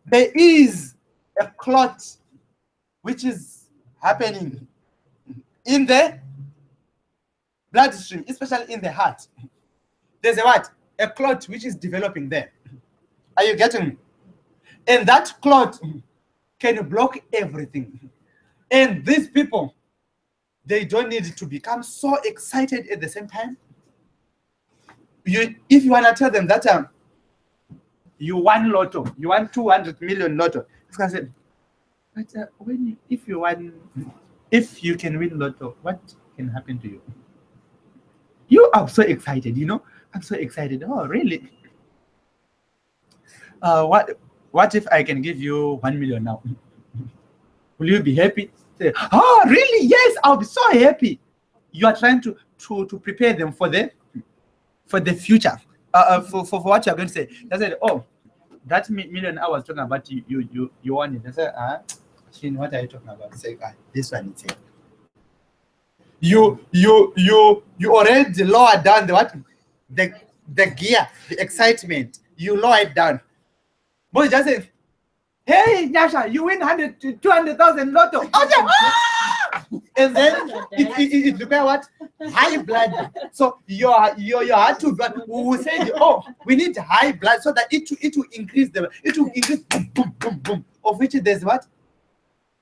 There is a clot which is happening in the bloodstream, especially in the heart. There's a what? A clot which is developing there. Are you getting me? And that clot can block everything. And these people, they don't need to become so excited at the same time. If you want to tell them that you won lotto, you won 200 million lotto, it's gonna say, but if you can win lotto, what can happen to you? You are so excited, you know. I'm so excited. Oh, really? What if I can give you 1 million now? Will you be happy? Say, oh, really? Yes, I'll be so happy. You are trying to prepare them for the future. For what you're going to say. They said, oh, that million I was talking about, you want it. They said, Shin, what are you talking about? Say, this one is it. You already lowered down the what? The gear, the excitement. You lower it down. But you just say, hey, Nyasha, you win 200,000 lotto. And then it requires what? High blood. So your heart to blood. We will say, oh, we need high blood so that it will increase boom, boom, boom, boom. Of which there's what?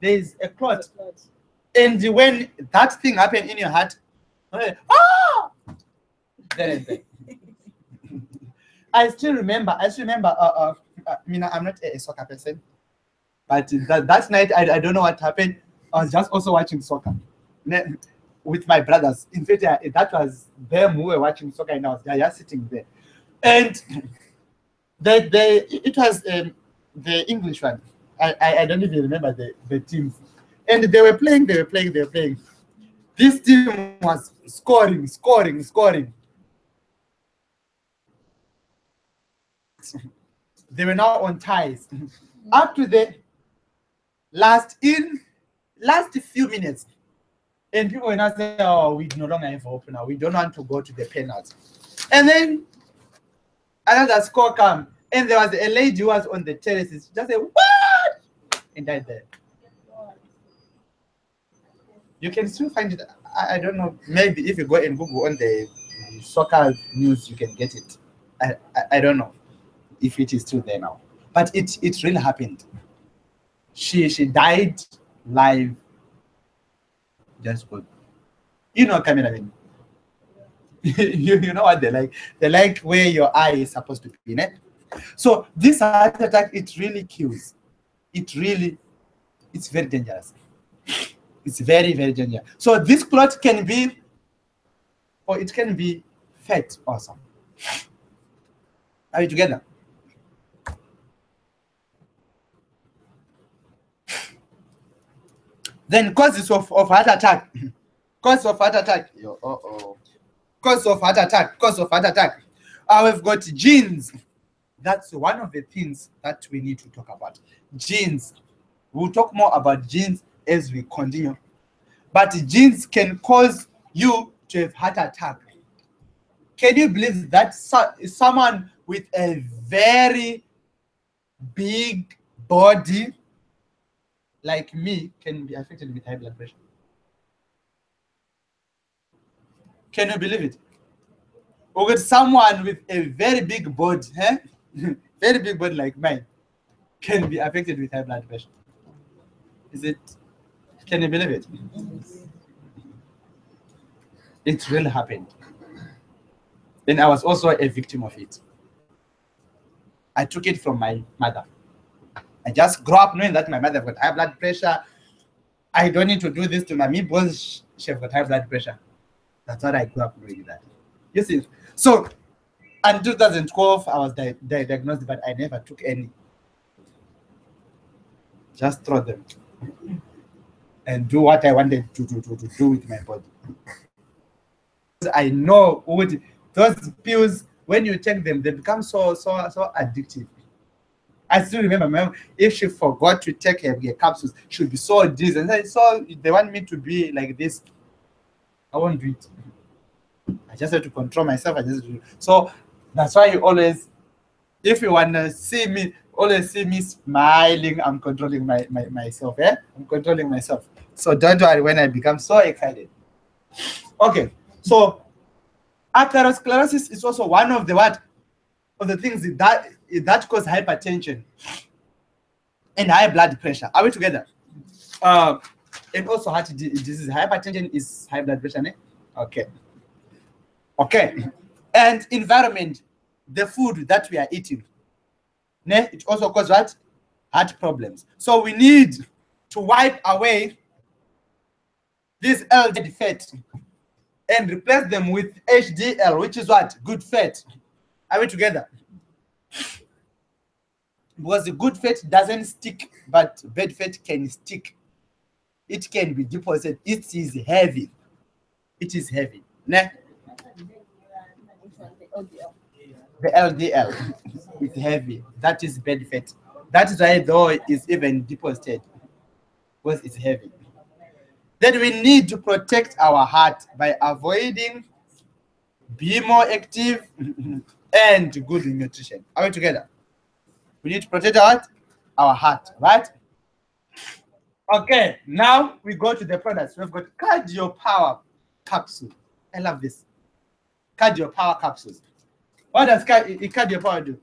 There's a clot. And when that thing happens in your heart, I still remember. I'm not a soccer person, but that night I don't know what happened. I was just also watching soccer. with my brothers. In fact, that was them who were watching soccer, and I was just sitting there. And it was the English one. I don't even remember the teams. And they were playing. This team was scoring. They were now on ties. Up to the last few minutes. And people were not saying, oh, we no longer have hope now. We don't want to go to the penalty. And then another score came. And there was a lady who was on the terrace. She just said, what? And died there. You can still find it. I don't know. Maybe if you go and Google on the soccer news, you can get it. I don't know if it is still there now. But it really happened. She died live. Just good. You know, cameraman. you know what they like. They like where your eye is supposed to be. Né? So this heart attack, it really kills. It's very dangerous. It's very, very dangerous. So this clot can be, or it can be fat also. Are we together? Then causes of heart attack. Cause of heart attack. Cause of heart attack. We've got genes. That's one of the things that we need to talk about. Genes. We'll talk more about genes as we continue. But genes can cause you to have heart attack. Can you believe that someone with a very big body like me can be affected with high blood pressure? Can you believe it? Or with someone with a very big body, very big body like mine, can be affected with high blood pressure. Is it? Can you believe it? It really happened. Then I was also a victim of it. I took it from my mother. I just grew up knowing that my mother got high blood pressure. I don't need to do this to my me because she has got high blood pressure. That's what I grew up knowing that. You see? So, in 2012, I was diagnosed, but I never took any. Just throw them and do what I wanted to do with my body. I know those pills, when you take them, they become so addictive. I still remember my mom, if she forgot to take her capsules, she would be so dizzy. And so they want me to be like this. I won't do it. I just have to control myself. So that's why you always, if you want to see me, always see me smiling. I'm controlling myself. I'm controlling myself. So don't worry when I become so excited. Okay. So atherosclerosis is also one of the things that cause hypertension and high blood pressure. Are we together? And also heart disease. Hypertension is high blood pressure. Ne? Okay. And environment, the food that we are eating, ne? It also causes what? Heart problems. So we need to wipe away this LDL fat and replace them with HDL, which is what? Good fat. Are we together? Because the good fat doesn't stick, but bad fat can stick. It can be deposited. It is heavy. It is heavy. Ne? The LDL is heavy. That is bad fat. That is why though it's even deposited, because it's heavy. Then we need to protect our heart by avoiding, be more active, and good nutrition. Are we together? We need to protect our heart, right? Okay, now we go to the products. We've got Cardio Power capsule. I love this. Cardio Power capsules. What does Cardio Power do?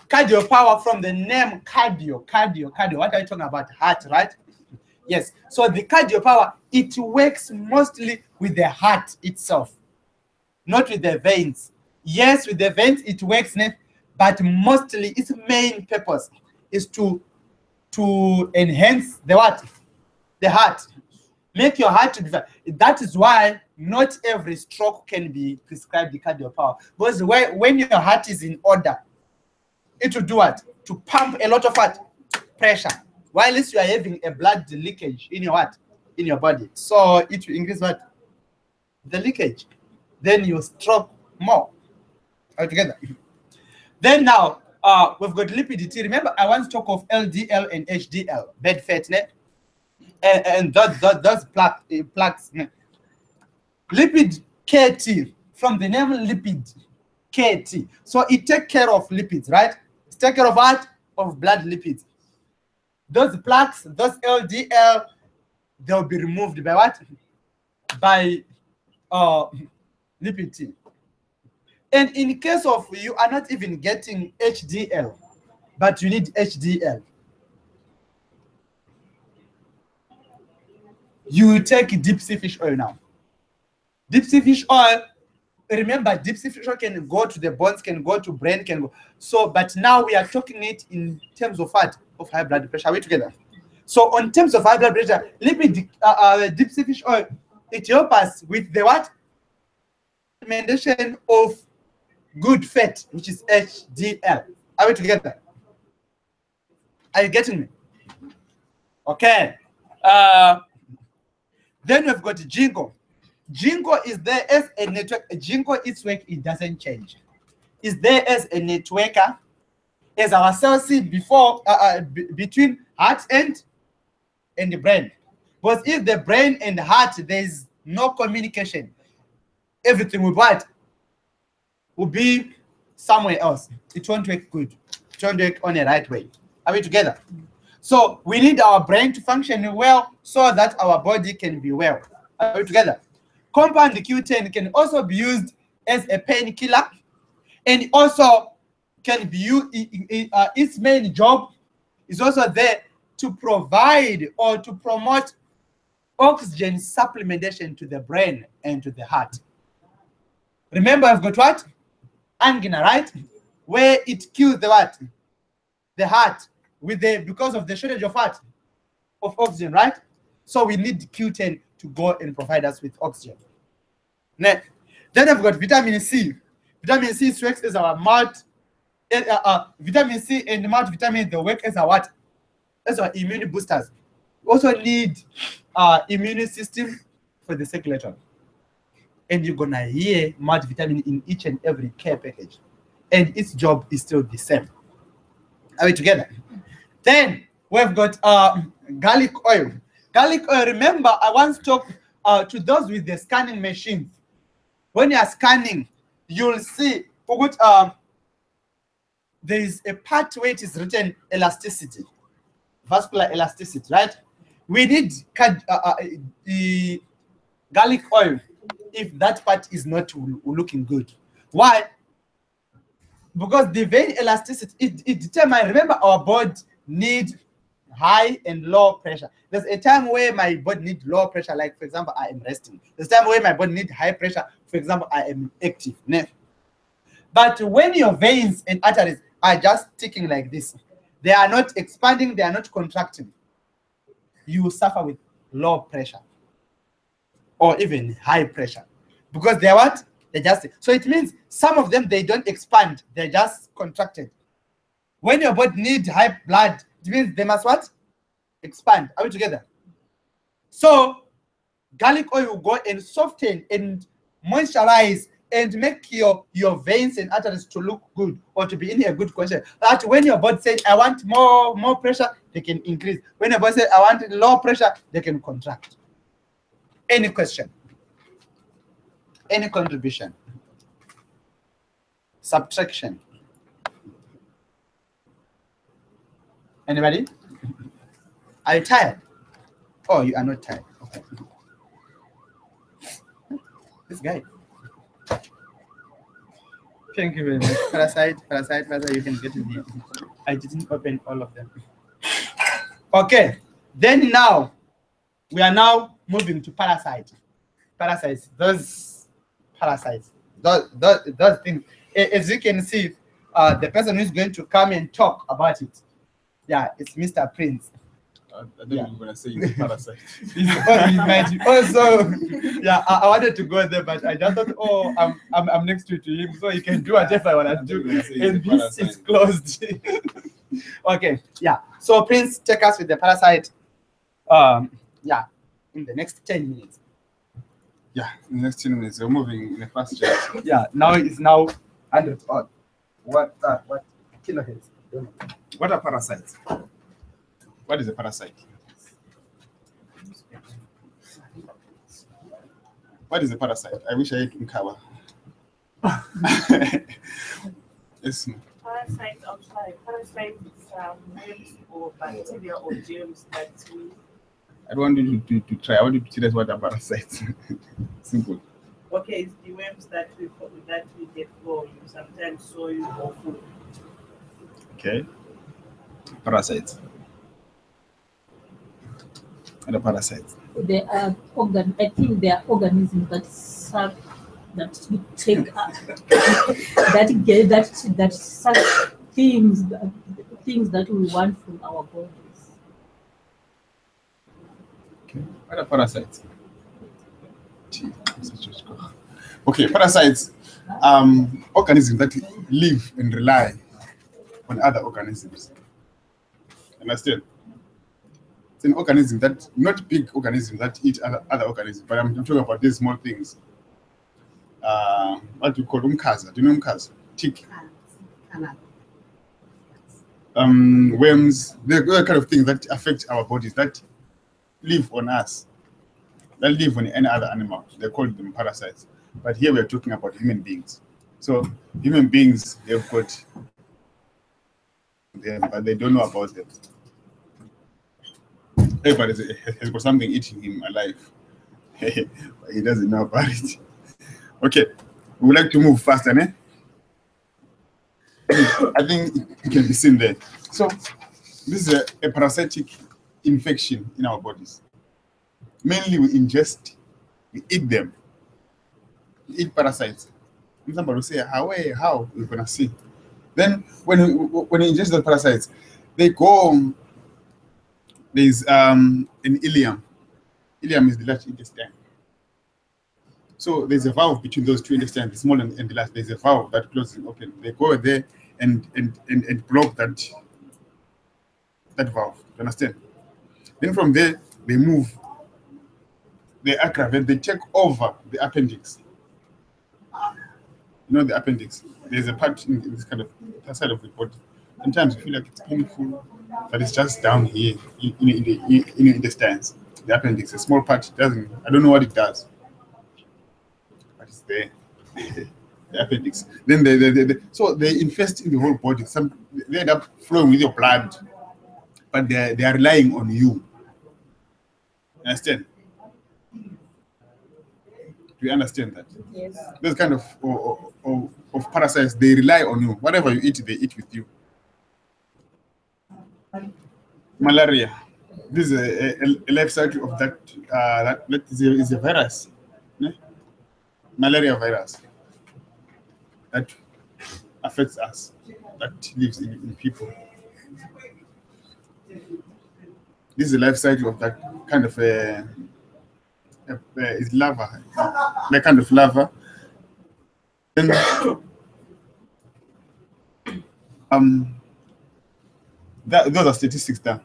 Cardio Power, from the name cardio. What are you talking about? Heart, right? Yes. So the Cardio Power, it works mostly with the heart itself, not with the veins. Yes, with the veins it works, but mostly its main purpose is to enhance the what? the heart. Make your heart to be. That is why not every stroke can be prescribed the cardio power. Because when your heart is in order, it will do what? To pump a lot of what? Pressure. While you are having a blood leakage in your what? In your body. So it will increase what? The leakage. Then you stroke more. Altogether. Then now, we've got lipidity. Remember, I once talked of LDL and HDL, bad fat, and those plaques. Lipid KT, from the name lipid KT. So it takes care of lipids, right? It takes care of what? Of blood lipids. Those plaques, those LDL, they'll be removed by what? By lipid T. And in case of you are not even getting HDL, but you need HDL, you take deep sea fish oil now. Deep sea fish oil, remember, deep sea fish oil can go to the bones, can go to brain, can go. So, but now we are talking it in terms of what? Of high blood pressure. Are we together? So, on terms of high blood pressure, lipid deep sea fish oil, it helps us with the what? Recommendation of good fat, which is HDL. Are we together? Are you getting me? Okay. Then we've got Jingo. Jingo is there as a network. Jingo, its work, it doesn't change. Is there as a networker, as our cells see before between heart and the brain. But if the brain and the heart, there is no communication, everything will what? Will be somewhere else. It won't work good. It won't work on the right way. Are we together? So we need our brain to function well so that our body can be well. Are we together? Compound Q10 can also be used as a painkiller, and also can be used. Its main job is also there to provide or to promote oxygen supplementation to the brain and to the heart. Remember, I've got what? Angina, right? Where it kills the what? The heart with the because of the shortage of what? Of oxygen, right? So we need Q10 to go and provide us with oxygen. Next, then I've got vitamin C. Vitamin C works as our vitamin C and multivitamin, they work as our what? As our immune boosters. We also need immune system for the circulation. And you're gonna hear multivitamin in each and every care package. And its job is still the same. Are we together? Then we've got garlic oil. Garlic oil, remember, I once talked to those with the scanning machines. When you are scanning, you'll see there is a part where it is written elasticity, vascular elasticity, right? We need the garlic oil if that part is not looking good. Why? Because the vein elasticity, it determines, remember, our body needs high and low pressure. There's a time where my body needs low pressure, like for example, I am resting. There's a time where my body needs high pressure, for example, I am active. But when your veins and arteries are just ticking like this, they are not expanding, they are not contracting, you will suffer with low pressure or even high pressure because they're what? They're just, so it means some of them, they don't expand, they're just contracted. When your body needs high blood, it means they must what? Expand. Are we together? So garlic oil will go and soften and moisturize and make your veins and arteries to look good or to be in a good condition. That when your body says, I want more pressure, they can increase. When your body says, I want low pressure, they can contract. Any question? Any contribution? Subtraction? Anybody? Are you tired? Oh, you are not tired. Okay. This guy. Thank you very much. Parasite, you can get in here. I didn't open all of them. Okay. Then now, we are now moving to parasite. Parasites, those parasites, those things. As you can see, the person who is going to come and talk about it, yeah, it's Mr. Prince. I don't know what you're gonna say it's a parasite. Also, yeah, I wanted to go there, but I just thought, oh, I'm next to him, so he can do whatever I want to do, and this is closed. Okay, yeah. So Prince, take us with the parasite. Yeah, in the next 10 minutes. Yeah, in the next 10 minutes, we're moving in a fast chat. Yeah, now it's now 100 odd. What kilohertz? What are parasites? What is a parasite? What is a parasite? I wish I could cover. Yes, ma'am. Parasites outside. Parasites are worms or bacteria or germs that we. I don't want you to try. I want you to tell us what are parasites. Simple. Okay, it's the worms that we get from sometimes soil or food. Okay. Parasites. What are parasites? They are I think they are organisms that suck, that we take that suck things that we want from our bodies. Okay. What are parasites? Okay, parasites, organisms that live and rely on other organisms. Understand? It's an organism that, not big organisms that eat other organisms, but I'm talking about these small things. What do you call umkhaza? Do you know umkhaza? Tick. Worms, the kind of things that affect our bodies, that live on us, that live on any other animal. They call them parasites. But here we're talking about human beings. So human beings, they've got them, but they don't know about them. Everybody has got something eating him alive. But he doesn't know about it. Okay, we would like to move faster, eh? I think it can be seen there. So this is a parasitic infection in our bodies. Mainly we ingest, we eat them. We eat parasites. And somebody will say, how? We're gonna see. Then when we ingest the parasites, they go. There's an ileum. Ileum is the large intestine. So there's a valve between those two intestines, the small and the large. There's a valve that closes and opens. They go there and block that valve. You understand? Then from there they move. They aggravate. They take over the appendix. You know the appendix. There's a part in this kind of side of the body. Sometimes you feel like it's painful, but it's just down here in the intestines. The appendix, a small part. Doesn't. I don't know what it does, but it's there. The appendix. Then so they infest in the whole body. They end up flowing with your blood, but they are relying on you. Understand? Do you understand that? Yes. Those kind of parasites, they rely on you. Whatever you eat, they eat with you. Malaria. This is a life cycle of that is a virus. Yeah? Malaria virus that affects us, that lives in people. This is a life cycle of that kind of is lava, that kind of lava. Then those are statistics there.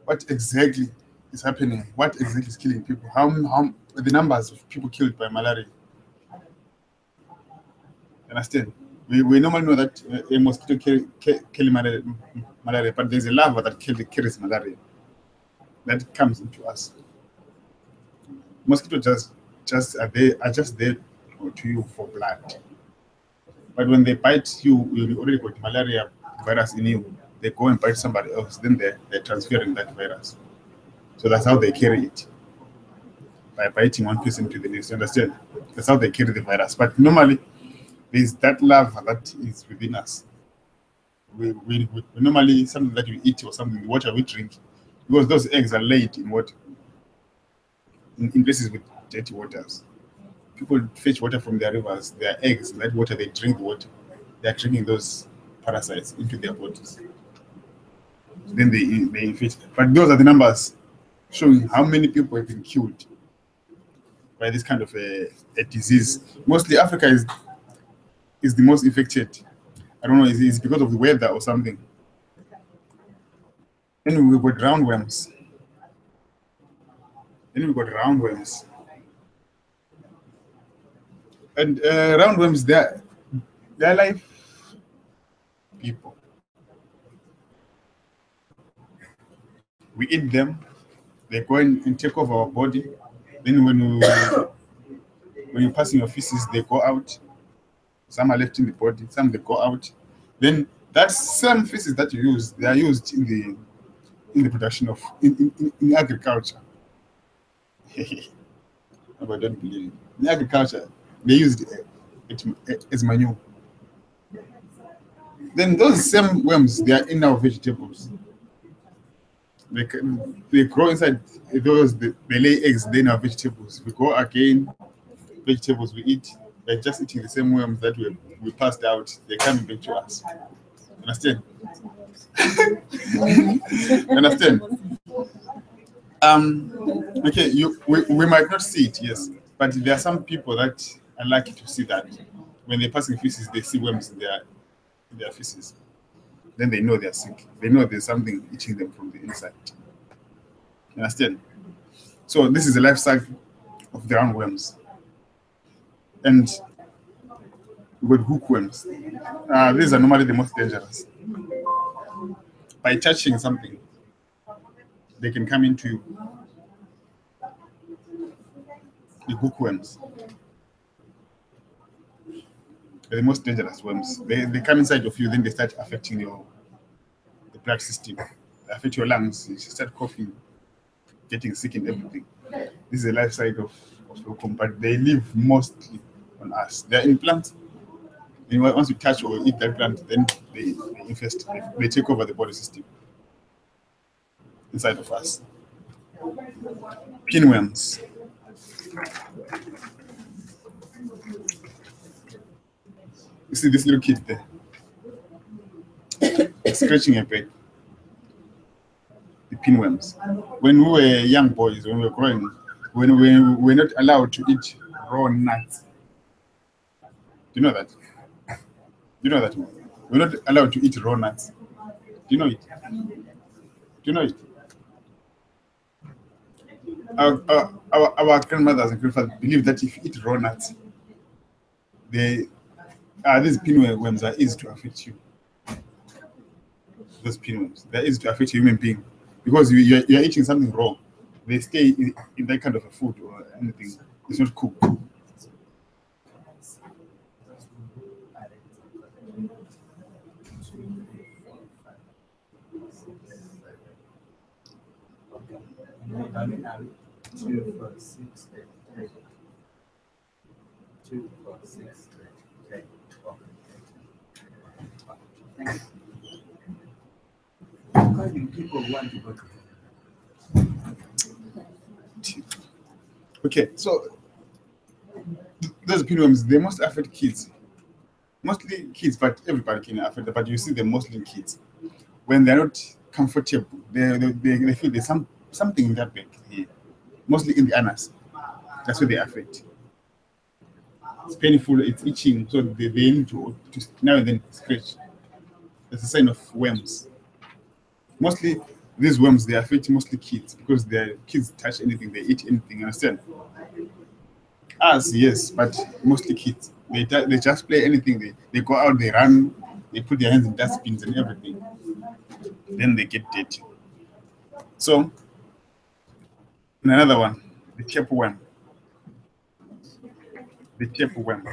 What exactly is happening? What exactly is killing people? How the numbers of people killed by malaria? Understand? We normally know that a mosquito kills malaria, but there's a larva that carries malaria that comes into us. Mosquitoes are just there to you for blood. But when they bite you, you already got malaria virus in you. They go and bite somebody else, then they're transferring that virus. So that's how they carry it. By biting one person to the next, you understand? That's how they carry the virus. But normally, there's that larva that is within us. We normally, something that we eat or something, the water we drink, because those eggs are laid in water, in places with dirty waters. People fetch water from their rivers, their eggs, that water, they drink the water. They're drinking those parasites into their bodies. then they infect. But those are the numbers showing how many people have been killed by this kind of a disease. Mostly Africa is the most infected. I don't know, is it because of the weather or something? Then we've got roundworms. And roundworms, they're live people. We eat them, they go and take over our body. Then when you're passing your feces, they go out. Some are left in the body, some they go out. Then that same feces that you use, they are used in the production of in agriculture. But I don't believe it. In agriculture, they used it as manure. Then those same worms, they are in our vegetables. They grow inside those, they lay eggs, then our vegetables. We go again, vegetables we eat, they're just eating the same worms that we passed out, they're coming back to us. Understand? Understand? Okay, we might not see it, yes, but there are some people that are lucky to see that. When they're passing feces, they see worms in their feces. Then they know they're sick. They know there's something eating them from the inside. You understand? So this is the life cycle of the roundworms. And with hookworms, these are normally the most dangerous. By touching something, they can come into you. The hookworms are the most dangerous worms. They come inside of you, then they start affecting the blood system. They affect your lungs, you start coughing, getting sick and everything. This is a life cycle of hookworm, but they live mostly on us. They're in plants. And once you touch or eat that plant, then they infest, they take over the body system inside of us. Pinworms. You see this little kid there? Scratching a back. The pinworms. When we were young boys, when we were growing, when we were not allowed to eat raw nuts. Do you know that? Do you know that? We're not allowed to eat raw nuts. Do you know it? Do you know it? Our grandmothers and grandfathers believe that if you eat raw nuts, these pinworms are easy to affect you. Those pinworms, they're easy to affect a human being because you're eating something raw. They stay in that kind of a food or anything. It's not cooked. Okay, so those pinworms, they must affect kids. Mostly kids, but everybody can affect them. But you see them mostly kids. When they're not comfortable, they feel there's something in their back here, mostly in the anus. That's what they affect. It's painful, it's itching, so they need to now and then scratch. That's a sign of worms. Mostly these worms, they affect mostly kids because their kids touch anything, they eat anything, understand? Us, yes, but mostly kids. They just play anything, they go out, they run, they put their hands in dustbins and everything. Then they get dirty. So, another one, the tapeworm. The tapeworm.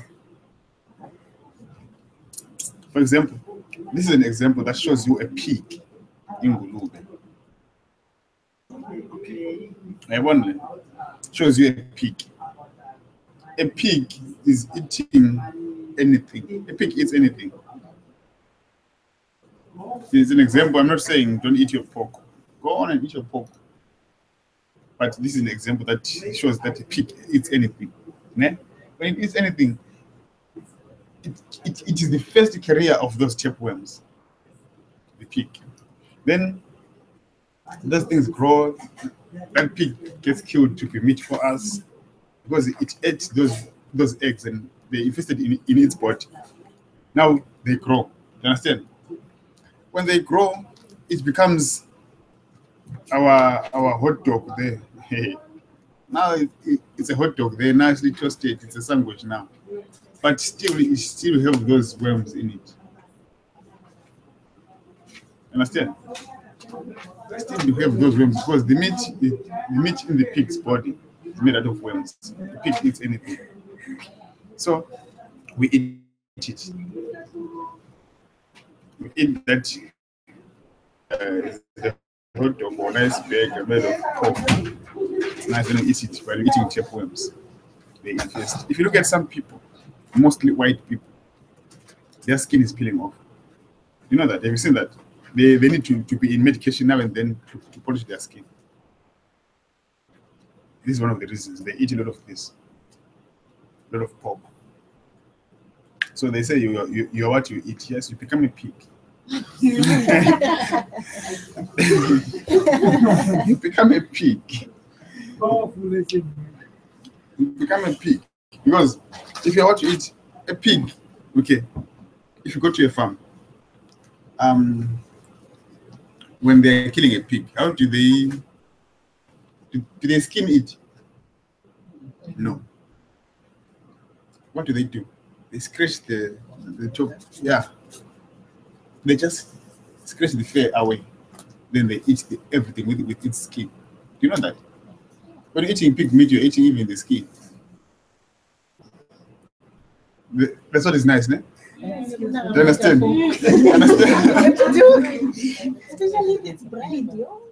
For example, this is an example that shows you a pig in Ngulube. I wonder, shows you a pig. A pig is eating anything. A pig eats anything. It's an example. I'm not saying don't eat your pork. Go on and eat your pork. But this is an example that shows that a pig eats anything. When it eats anything, it is the first carrier of those tapeworms, the pig. Then those things grow. That pig gets killed to be meat for us because it ate those eggs and they infested in its body. Now they grow. You understand? When they grow, it becomes our hot dog there. Now it's a hot dog. They're nicely toasted. It's a sandwich now, but still it still have those worms in it. Understand? Still you have those worms because the meat in the pig's body is made out of worms. The pig eats anything, so we eat it. We eat that the hot dog or nice burger made of pork. It's nice when you eat it, but you're eating tapeworms. They infest. If you look at some people, mostly white people, their skin is peeling off. You know that? Have you seen that? They need to be in medication now and then to polish their skin. This is one of the reasons. They eat a lot of this, a lot of pork. So they say you're what you eat. Yes, you become a pig. You become a pig. You become a pig. Because if you're what you eat, a pig, okay, if you go to a farm, when they're killing a pig, how do they skin it? No. What do? They scratch the top. Yeah. They just scratch the fur away. Then they eat everything with its skin. Do you know that? When you're eating pig meat, you're eating even the skin. That's what is nice, ne? Do you understand? Do you understand? Especially if it's bright, yo.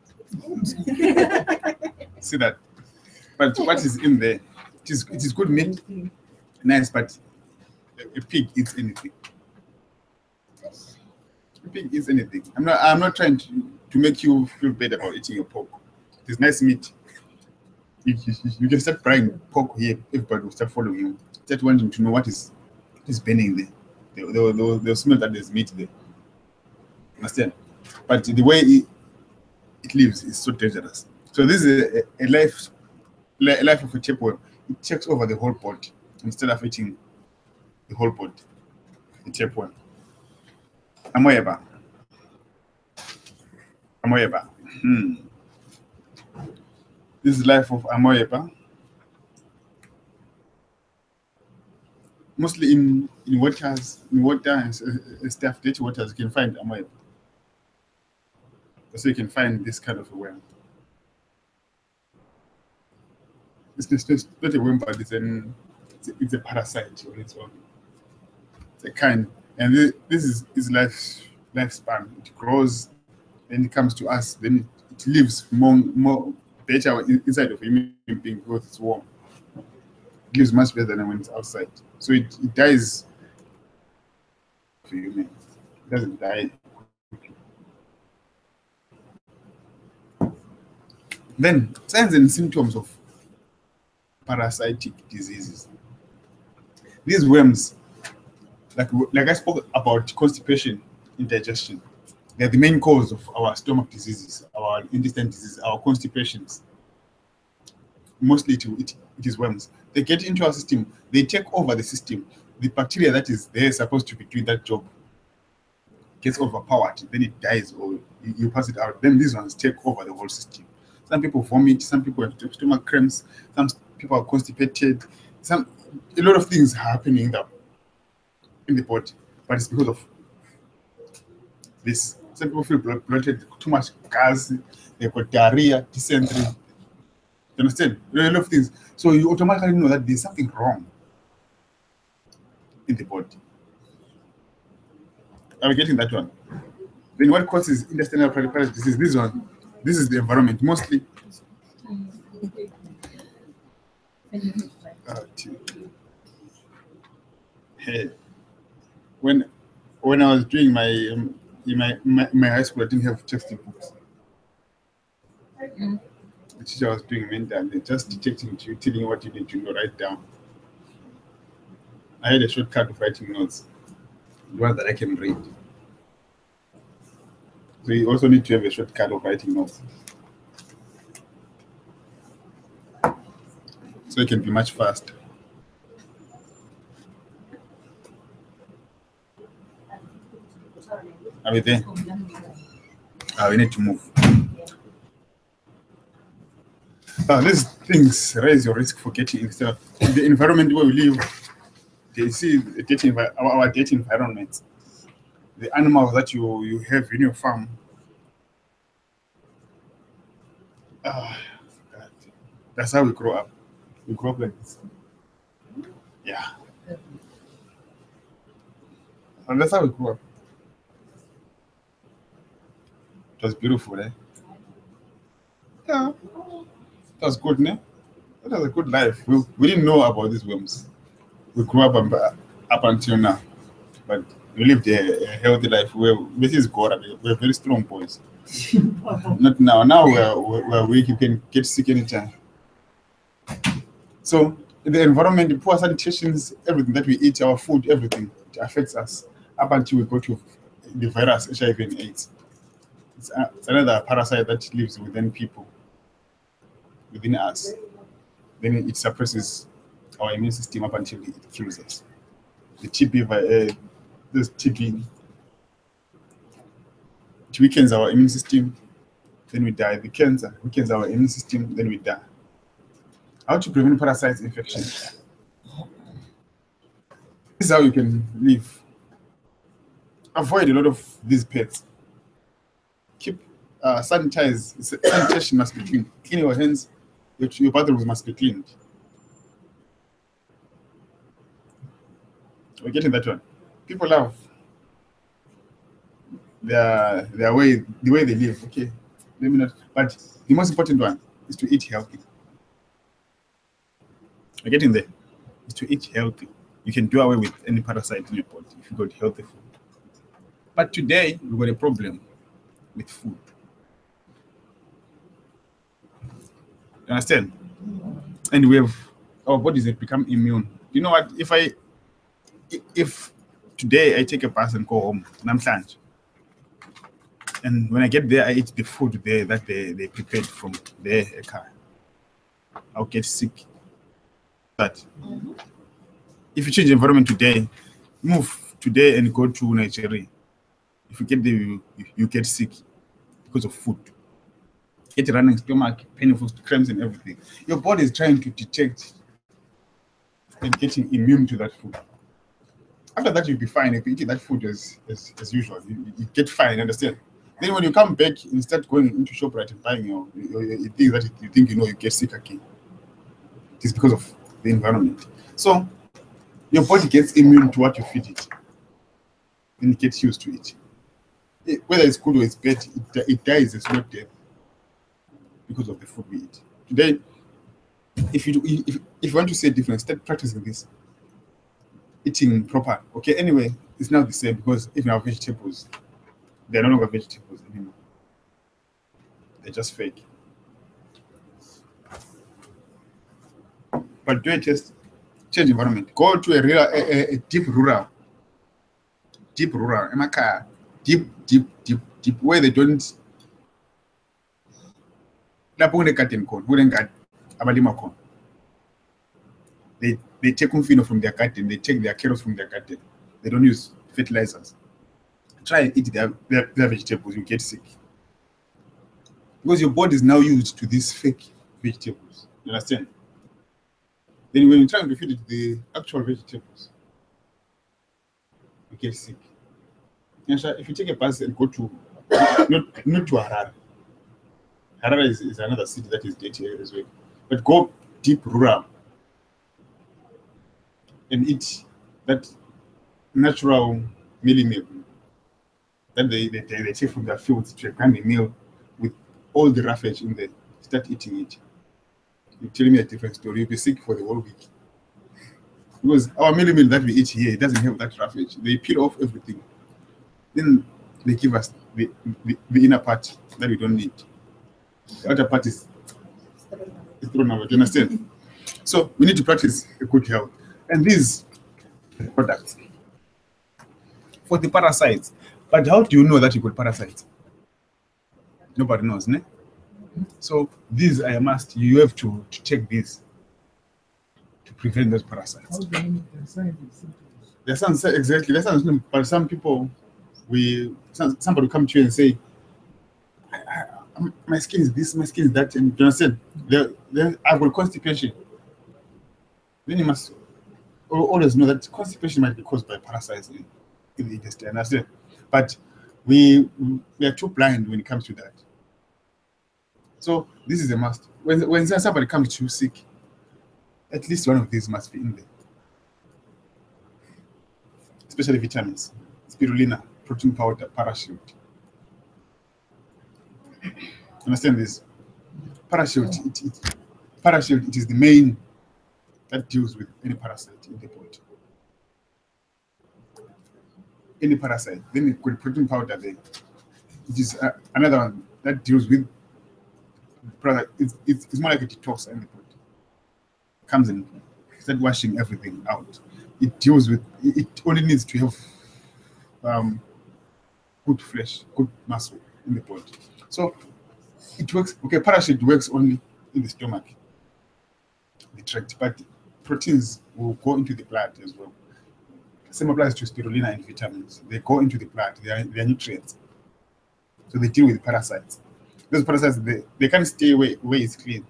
See that? But what is in there? It is good meat, nice, but a pig eats anything. A pig eats anything. I'm not trying to make you feel bad about eating your pork. It is nice meat. You can start frying pork here. Everybody will start following you. Start wanting to know what is burning there. They'll smell that there's meat there. Understand? But the way it lives is so dangerous. So this is a life of a tapeworm. It takes over the whole body instead of eating the whole body. The tapeworm. Amoeba. This is life of amoeba. Mostly in water and stuff, dirty waters, you can find amoeba. So you can find this kind of a worm. It's not a worm, but it's a parasite on its own. It's a kind, and this is its lifespan. It grows, then it comes to us, then it lives more better inside of a human being because it's warm. It lives much better than when it's outside. So it dies for human. It doesn't die. Then signs and symptoms of parasitic diseases. These worms, like I spoke about constipation, indigestion, they're the main cause of our stomach diseases, our intestine diseases, our constipations. Mostly it is worms. They get into our system, they take over the system. The bacteria that is there supposed to be doing that job gets overpowered, then it dies or you pass it out. Then these ones take over the whole system. Some people vomit, some people have stomach cramps, some people are constipated, a lot of things are happening in the body, but it's because of this. Some people feel bloated, too much gas, they've got diarrhea, dysentery. You understand? There are a lot of things. So you automatically know that there's something wrong in the body. Are we getting that one? Then what causes intestinal parasitic disease? This is the environment mostly. Hey, when I was doing in my high school, I didn't have textbooks. The teacher was doing mental, they're just detecting you, telling you what you need to write down. I had a shortcut of writing notes, the one that I can read. So So you also need to have a shortcut of writing notes. So it can be much faster. Are we there? We need to move. These things raise your risk for getting instead of the environment where we live. They see the our dirty environment, the animals that you have in your farm. God. That's how we grow up. We grow up like this. Yeah. And that's how we grew up. It was beautiful, eh? Yeah. It was good, ne? It was a good life. We didn't know about these worms. We grew up until now. But we lived a healthy life. This is God. We're very strong boys. Not now. Now we're weak. You can get sick anytime. So the environment, the poor sanitation, everything that we eat, our food, everything, it affects us up until we go to the virus, HIV and AIDS. It's another parasite that lives within people, within us. Then it suppresses our immune system up until it kills us. The TB, this TB, it weakens our immune system, then we die. The cancer weakens our immune system, then we die. How to prevent parasite infection? This is how you can live. Avoid a lot of these pets. Keep sanitation must be clean. Clean your hands. Your bathrooms must be cleaned. We're getting that one. People love their way, the way they live. Okay, let me not. But the most important one is to eat healthy. We're getting there. Is to eat healthy. You can do away with any parasite in your body if you got healthy food. But today we've got a problem with food. You understand? And we have our bodies have become immune. You know what? If today I take a bus and go home, and when I get there, I eat the food there that they prepared from their car, I'll get sick. But if you change the environment today, move today and go to Nigeria, if you get there, you get sick because of food. Get a running stomach, painful cramps and everything. Your body is trying to detect and getting immune to that food. After that, you'll be fine. If you eat that food as usual, you get fine, understand? Then when you come back and start going into ShopRite and buying your things that you think you get sick again. It is because of the environment. So your body gets immune to what you feed it. And it gets used to it. Whether it's good or it's bad, it dies a slow death because of the food we eat. Today, if you want to say different, start practicing this. Eating proper. Okay, anyway, it's now the same because even our vegetables, they're no longer vegetables anymore. They're just fake. But do it, just change environment. Go to a deep rural, Emaka, deep where they don't. They take umfino from their garden, they take their carrots from their garden. They don't use fertilizers. Try and eat their vegetables, you get sick. Because your body is now used to these fake vegetables. You understand? Then when you try to feed it the actual vegetables, you get sick. If you take a bus and go to, not to Harare. Harare is another city that is dirty as well. But go deep rural and eat that natural mealie meal that they take from their fields to a candy meal with all the roughage in there. Start eating it. You're telling me a different story. You'll be sick for the whole week. Because our mealie meal that we eat here, it doesn't have that roughage. They peel off everything. Then they give us the inner part that we don't need. The outer part is thrown out. You understand? So we need to practice a good health. And these products for the parasites. But how do you know that you got parasites? Nobody knows, ne? So these are a must. You have to check these to prevent those parasites. How do you make the signs and symptoms? There sounds exactly. That sounds, but some people, somebody will come to you and say, my skin is this, my skin is that, and you understand? Then I've got constipation. Then you must always know that constipation might be caused by parasites in the intestine. Understand? But we are too blind when it comes to that. So this is a must. When somebody comes to you sick, at least one of these must be in there. Especially vitamins, spirulina, protein powder, parachute. Understand this? Parachute, it is the main that deals with any parasite in the body. Any parasite, then you put protein powder there. It is another one that deals with product. It's more like a detox in the body. Comes in, start washing everything out. It deals with. It only needs to have good flesh, good muscle in the body. So it works. Okay, parachute works only in the stomach, the tract, but proteins will go into the blood as well. Same applies to spirulina and vitamins. They go into the blood. They are nutrients. So they deal with parasites. Those parasites, they can't stay where it's clean.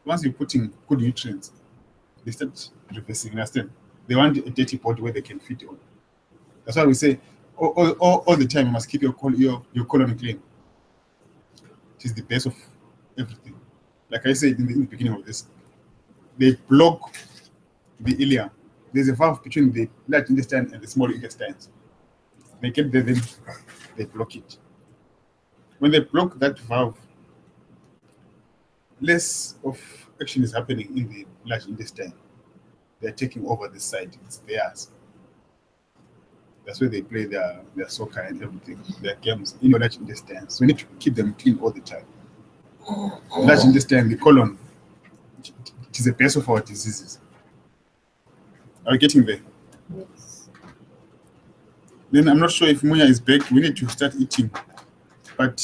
Once you put in good nutrients, they start reversing. Understand? They want a dirty body where they can fit on. That's why we say all the time you must keep your colon clean. It is the base of everything. Like I said in the beginning of this, they block the ileum. There's a valve between the large intestine and the small intestines. They get there, then they block it. When they block that valve, less of action is happening in the large intestine. They're taking over this side. It's theirs. That's where they play their soccer and everything, their games in the large intestine. So we need to keep them clean all the time. The large intestine, the colon, it is a base of our diseases. Are we getting there? Yes. Then I'm not sure if Munya is back. We need to start eating. But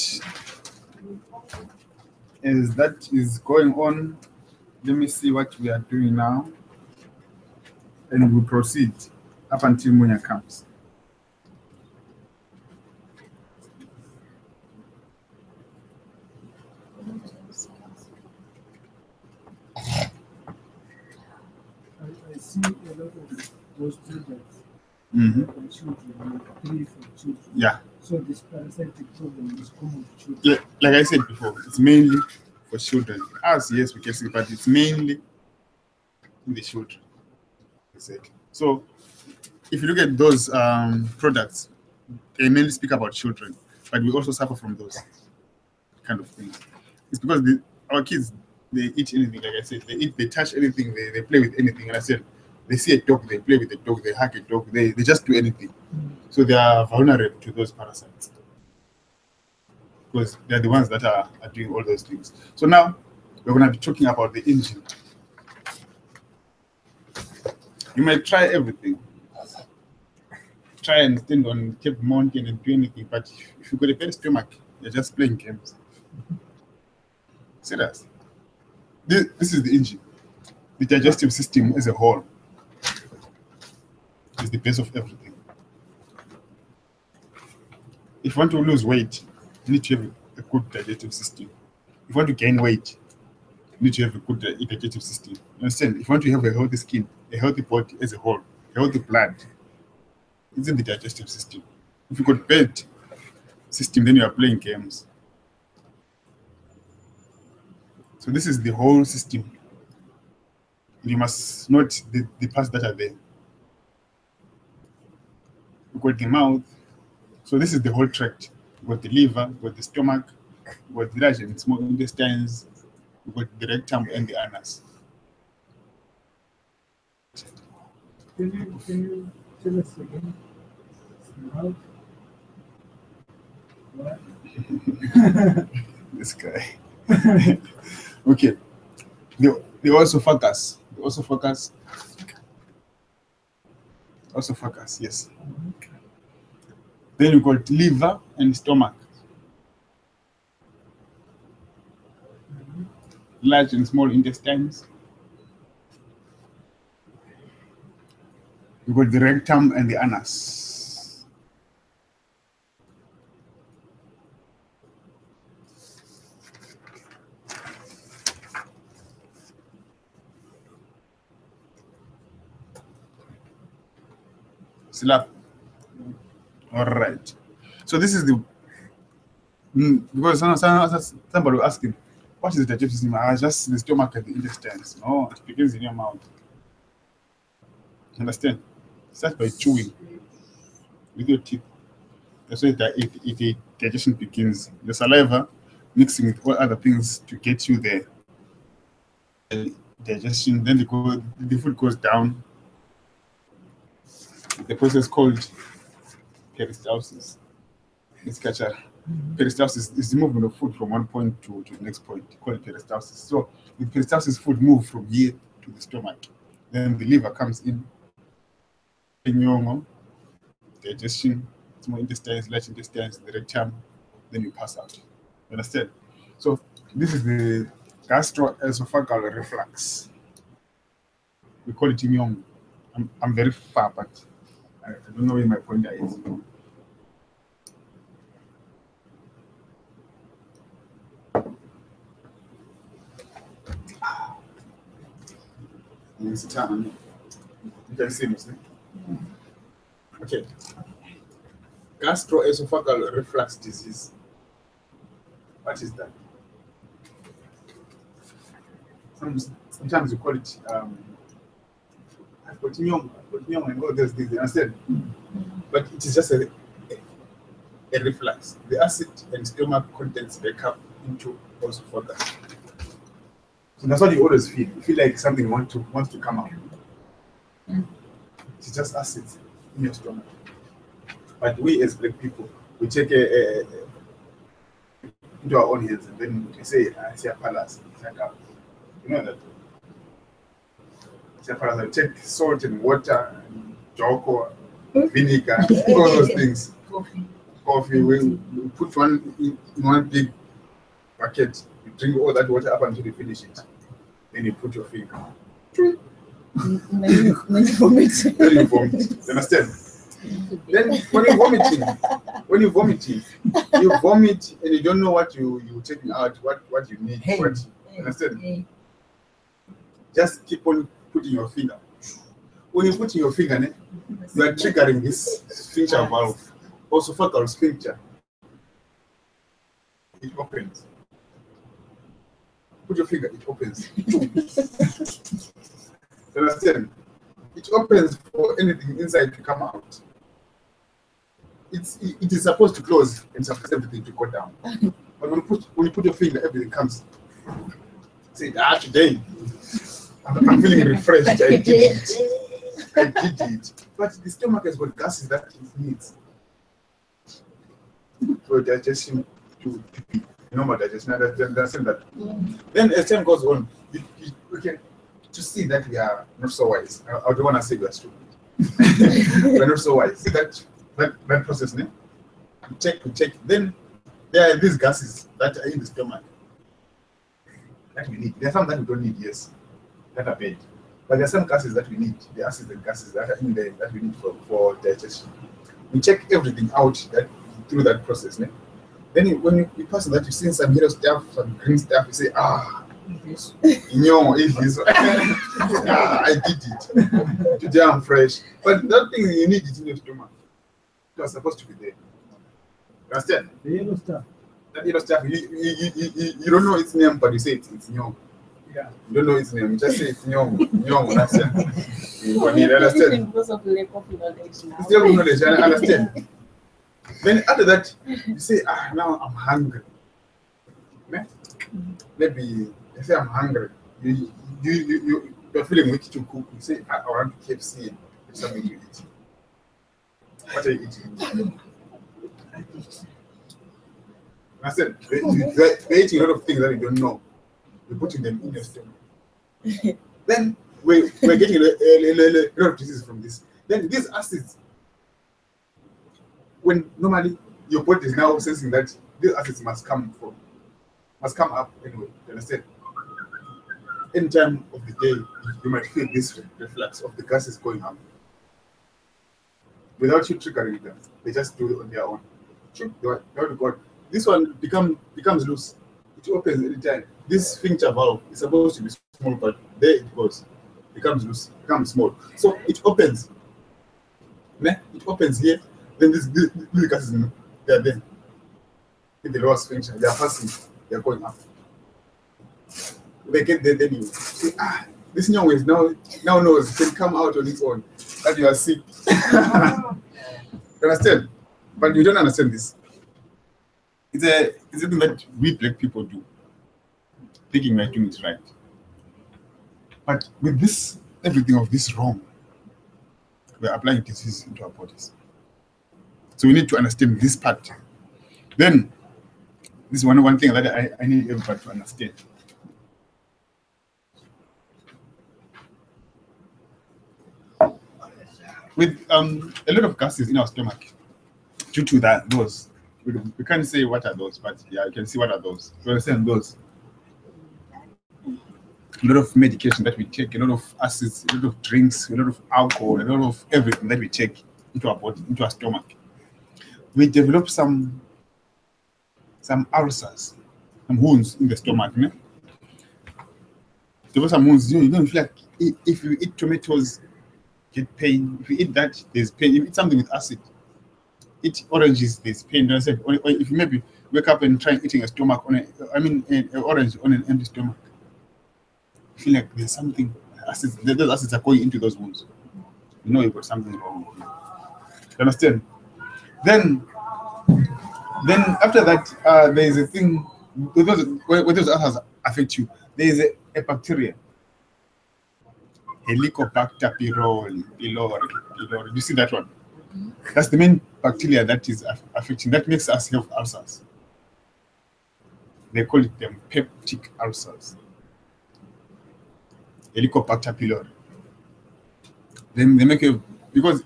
as that is going on, let me see what we are doing now. And we'll proceed up until Munya comes. I see a lot of those products Mm-hmm. for children, three for children. Yeah. So this parasitic problem is common to children. Yeah, like I said before, it's mainly for children. Us, yes, we can see, but it's mainly in the children. Exactly. So if you look at those products, they mainly speak about children, but we also suffer from those kind of things. It's because our kids, they eat anything, like I said, they touch anything, they play with anything. And I said, they see a dog, they play with the dog, they hug a dog, they just do anything. So they are vulnerable to those parasites because they're the ones that are doing all those things. So now we're going to be talking about the engine. You might try everything. Try and stand on Cape Mountain and do anything, but if you've got a bad stomach, you're just playing games. Serious. This is the engine. The digestive system as a whole is the base of everything. If you want to lose weight, you need to have a good digestive system. If you want to gain weight, you need to have a good digestive system. You understand? If you want to have a healthy skin, a healthy body as a whole, healthy blood, it's in the digestive system. If you've got bad system, then you are playing games. So this is the whole system. You must note the parts that are there. You've got the mouth. So this is the whole tract. You've got the liver, you've got the stomach, you've got the large and small intestines, you've got the rectum and the anus. Can you tell us again? Mouth? What? This guy. Okay. The esophagus. The esophagus, yes. Then you got liver and stomach. large and small intestines. We've got the rectum and the anus. Slap. All right. So this is the because somebody will ask him, what is the digestive system? Just the stomach and the intestines. No, it begins in your mouth. Understand? Start by chewing with your teeth. That's why the digestion begins. The saliva mixing with all other things to get you there. Digestion, then the food goes down. The process called peristalsis. It's peristalsis is the movement of food from one point to the next point. Called peristalsis. So with peristalsis, food moves from here to the stomach. Then the liver comes in. Digestion, small intestines, large intestines, the rectum, then you pass out. You understand? So this is the gastroesophageal reflux. We call it immune. I'm very far, but I don't know where my pointer is. You can see me. Okay. Gastroesophageal reflux disease. What is that? Sometimes you call it and all those things, understand? But it is just a reflux. The acid and stomach contents break up into esophagus. So that's what you always feel. You feel like something wants to come out. It's just acid in your stomach. But we as black people, we take into our own hands and then we say, I see a palace. You know that? I take salt and water, and joko, vinegar, all those things. Coffee. We put one in one big bucket. You drink all that water up until you finish it. Then you put your finger. When you vomit. Then you vomit. You understand? Then when you're vomiting, you vomit and you don't know what you're taking out, what you need. You understand? Just keep on putting your finger. When you put your finger, you are triggering this sphincter valve, esophageal sphincter. It opens. Put your finger, it opens. You understand? It opens for anything inside to come out. It is supposed to close and supposed everything to go down. But when you put your finger, everything comes. Say, today I'm feeling refreshed. I did it. But the stomach has got gases that it needs for digestion to be normal digestion. Understand that? Then as time goes on, we can to see that we are not so wise. I don't want to say we are stupid. We're not so wise. See that process, ne? We check. Then there are these gases that are in the stomach that we need. There are some that we don't need, yes, that are bad. But there are some gases that we need, the acids and gases that are in there that we need for digestion. We check everything out through that process. Ne? Then when you pass that, you see some yellow stuff, some green stuff, you say, no, it is. I did it. Today I'm fresh. But that thing, you need it in your stomach. It was supposed to be there. You understand? The yellow stuff. That yellow stuff, you don't know its name, but you say it's nyong. Yeah. You don't know its name, you just say it's nyong. Nyong, that's it. You understand? Because of lack of knowledge now. It's still knowledge, I understand. Then after that, you say, now I'm hungry. Maybe you say I'm hungry. You're feeling wicked to cook. You say, I want KFC and something to eat. What are you eating? I said, they're eating a lot of things that you don't know. You're putting them in your stomach. Then we're getting a lot of diseases from this. Then these acids, when normally your body is now sensing that these acids must come up anyway. You understand? any time of the day, you might feel this reflex of the gases going up. Without you triggering them, they just do it on their own. This one becomes loose. It opens any time. This sphincter valve is supposed to be small, but there it goes. Becomes loose, becomes small. So it opens. It opens here. Then these gases, they are there. In the lower sphincter, they are passing. They are going up. They get there, then you say, this young is now knows it can come out on its own. That you are sick. You understand? But you don't understand this. It's a thing that we black people do, thinking we're doing it right. But with this, everything of this wrong, we're applying disease into our bodies. So we need to understand this part. Then, this is one thing that I need everybody to understand. With a lot of gases in our stomach, due to those, we can't say what are those, but yeah, you can see what are those. You understand those? A lot of medication that we take, a lot of acids, a lot of drinks, a lot of alcohol, a lot of everything that we take into our body, into our stomach. We develop some ulcers, some wounds in the stomach. Develop some wounds. You don't feel like if you eat tomatoes, get pain. If you eat that, there's pain. If you eat something with acid, eat oranges, there's pain. Or if you maybe wake up and try eating a stomach an orange on an empty stomach, you feel like there's something. Those acids are going into those wounds. You know you've got something wrong with you. You understand? Then after that, there is a thing. When those ulcers affect you, there is a bacteria. Helicobacter pylori. You see that one? That's the main bacteria that is affecting, that makes us have ulcers. They call it them peptic ulcers. Helicobacter pylori. Then they make it because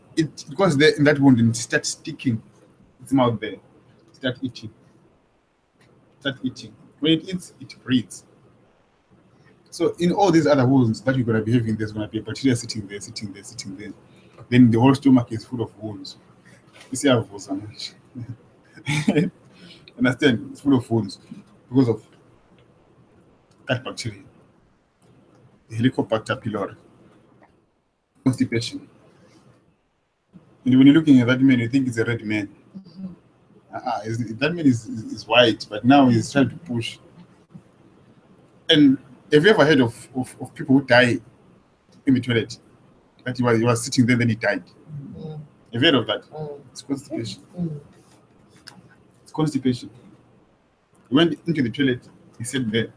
they're in that wound and it starts sticking its mouth there. Start eating. When it eats, it breathes. So in all these other wounds that you're going to be having, there's going to be a bacteria sitting there. Then the whole stomach is full of wounds. You see how so much. Understand? It's full of wounds because of that bacteria. The Helicobacter pylori. Constipation. And when you're looking at that man, you think it's a red man. That man is white, but now he's trying to push. And have you ever heard of people who die in the toilet? That he was sitting there, then he died. Have you heard of that? It's constipation. It's constipation. He went into the toilet, he said there.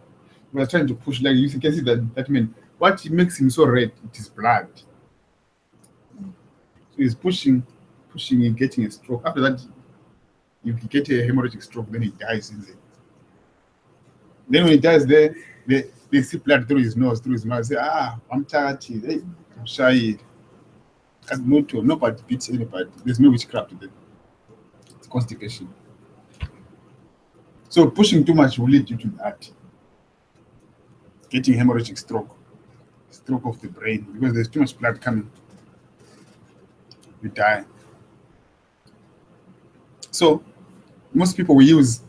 He was trying to push, like you can see that man. What makes him so red, it is blood. So he's pushing, and getting a stroke. After that, if he gets a hemorrhagic stroke, then he dies in there. Then when he dies there, they see blood through his nose, say, I'm tired, hey, I'm shy. Nobody beats anybody. There's no witchcraft there. It's constipation. So pushing too much will lead you to that. Getting hemorrhagic stroke of the brain, because there's too much blood coming. You die. So most people will use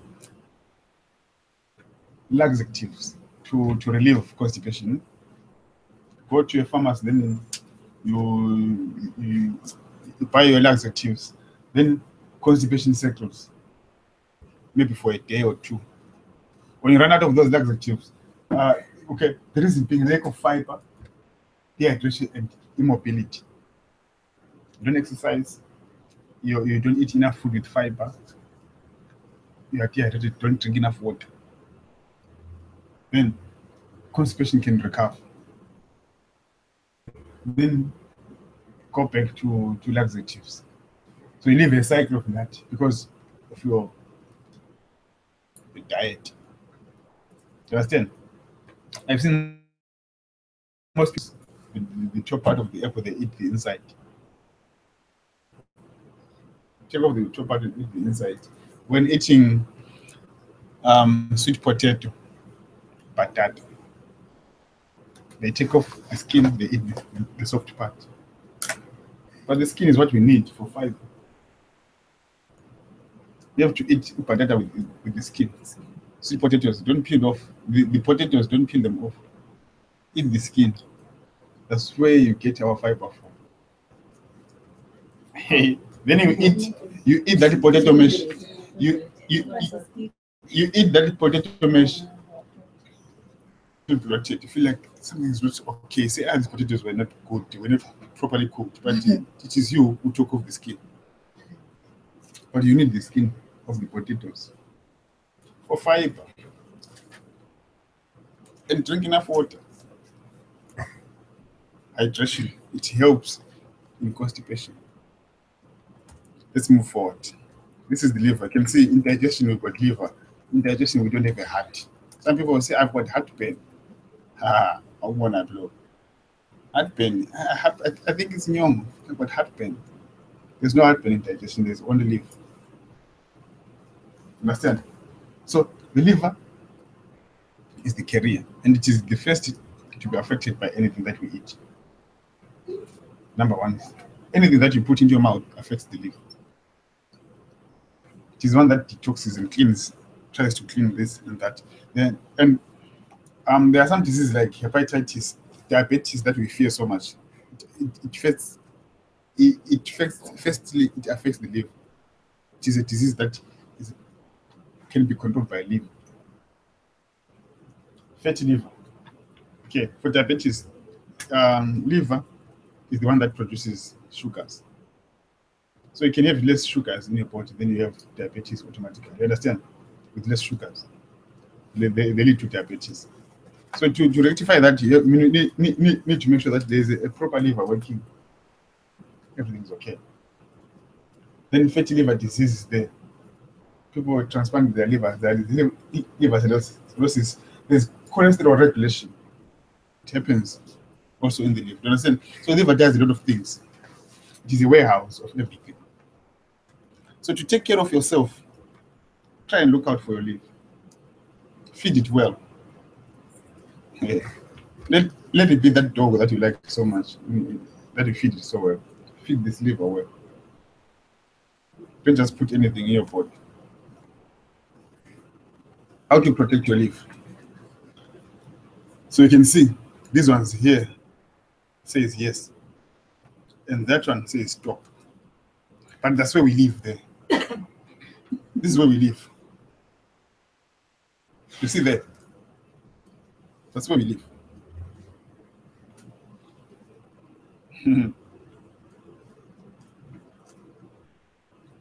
laxatives to relieve constipation. Go to a pharmacy, then you buy your laxatives, then constipation settles, maybe for a day or two. When you run out of those laxatives, the reason being lack of fiber, dehydration, and immobility. You don't exercise, you don't eat enough food with fiber, you are dehydrated, don't drink enough water. Then constipation can recover. Then go back to laxatives. So you live a cycle of that because of your diet. Do you understand? I've seen most people, the top part of the apple, they eat the inside. Take off the top part and eat the inside. When eating sweet potato, batata, They take off the skin, they eat the soft part. But the skin is what we need for fiber. You have to eat patata with the skin. Sweet potatoes, don't peel off. The potatoes, don't peel them off. Eat the skin. That's where you get our fiber from. Hey, then you eat that potato mash. You eat that potato mash. You feel like something is not okay. Say, these potatoes were not good, they were not properly cooked, but it is you who took off the skin. But you need the skin of the potatoes for fiber. And drink enough water. Hydration, it helps in constipation. Let's move forward. This is the liver. You can see in digestion we've got liver. In digestion we don't have a heart. Some people will say, I've got heartburn. I want to blow. Heartburn. I think it's nyom. I've got heartburn. There's no heartburn in digestion. There's only liver. Understand? So the liver is the carrier, and it is the first to be affected by anything that we eat. Number one, anything that you put into your mouth affects the liver. It is one that detoxes and cleans, tries to clean this and that. Then there are some diseases like hepatitis, diabetes that we fear so much. Firstly, it affects the liver. It is a disease that can be controlled by liver. Fatty liver. Okay, for diabetes, liver is the one that produces sugars. So you can have less sugars in your body, then you have diabetes automatically. You understand? With less sugars, they lead to diabetes. So to rectify that, you need to make sure that there is a proper liver working. Everything's okay. Then fatty liver disease is there. People will transplant their liver. Liver cirrhosis. There's cholesterol regulation. It happens also in the liver. You understand? So the liver does a lot of things. It is a warehouse of everything. So to take care of yourself, try and look out for your liver. Feed it well. Yeah. Let it be that dog that you like so much, that you feed it so well. Feed this liver well. Don't just put anything in your body. How to protect your liver? So you can see these ones here says yes, and that one says stop. But that's where we live there. This is where we live. You see there? That's where we live.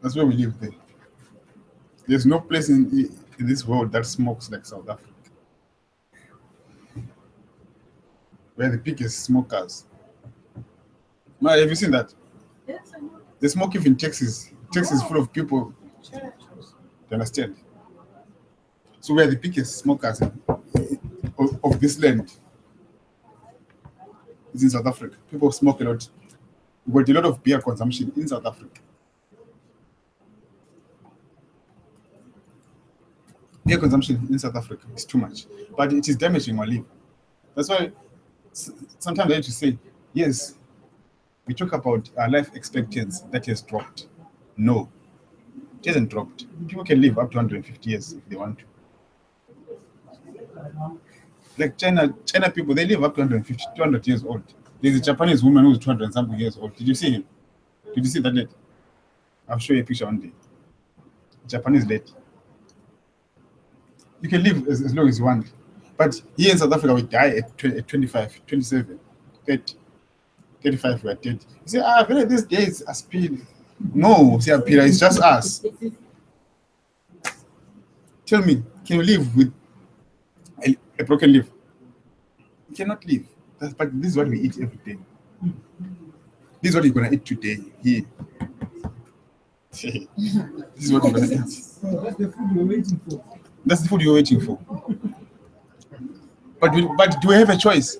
That's where we live there. There's no place in this world that smokes like South Africa. We're the biggest smokers. Now, have you seen that? Yes, I know. They smoke even in Texas. Texas is full of people. Do you understand? So we're the biggest smokers of this land. It's in South Africa. People smoke a lot. We've got a lot of beer consumption in South Africa. Beer consumption in South Africa is too much, but it is damaging our liver. That's why sometimes I have to say, yes, we talk about our life expectancy that has dropped. No, it hasn't dropped. People can live up to 150 years if they want to. Like China people, they live up to 150, 200 years old. There's a Japanese woman who's 200 and something years old. Did you see him? Did you see that lady? I'll show you a picture one day. Japanese lady. You can live as long as you want. But here in South Africa, we die at 25, 27, 30, 35, we are dead. You say, these days are speed. No, see, Peter, it's just us. Tell me, can you live with a broken liver? You cannot live. But this is what we eat every day. This is what you're going to eat today, here. This is what you're going to eat. So that's the food you're waiting for. That's the food you're waiting for. But do we have a choice?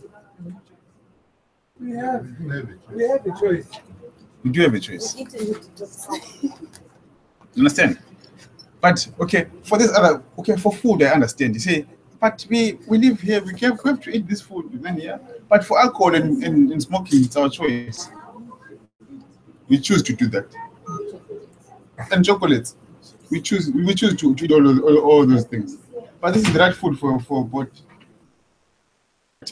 We have a choice. We do have a choice. You understand? But okay, for this other, okay, for food, I understand. You say But we live here, we have to eat this food, then yeah. But for alcohol and smoking, it's our choice. We choose to do that. And chocolates, we choose to eat all those things. But this is the right food for both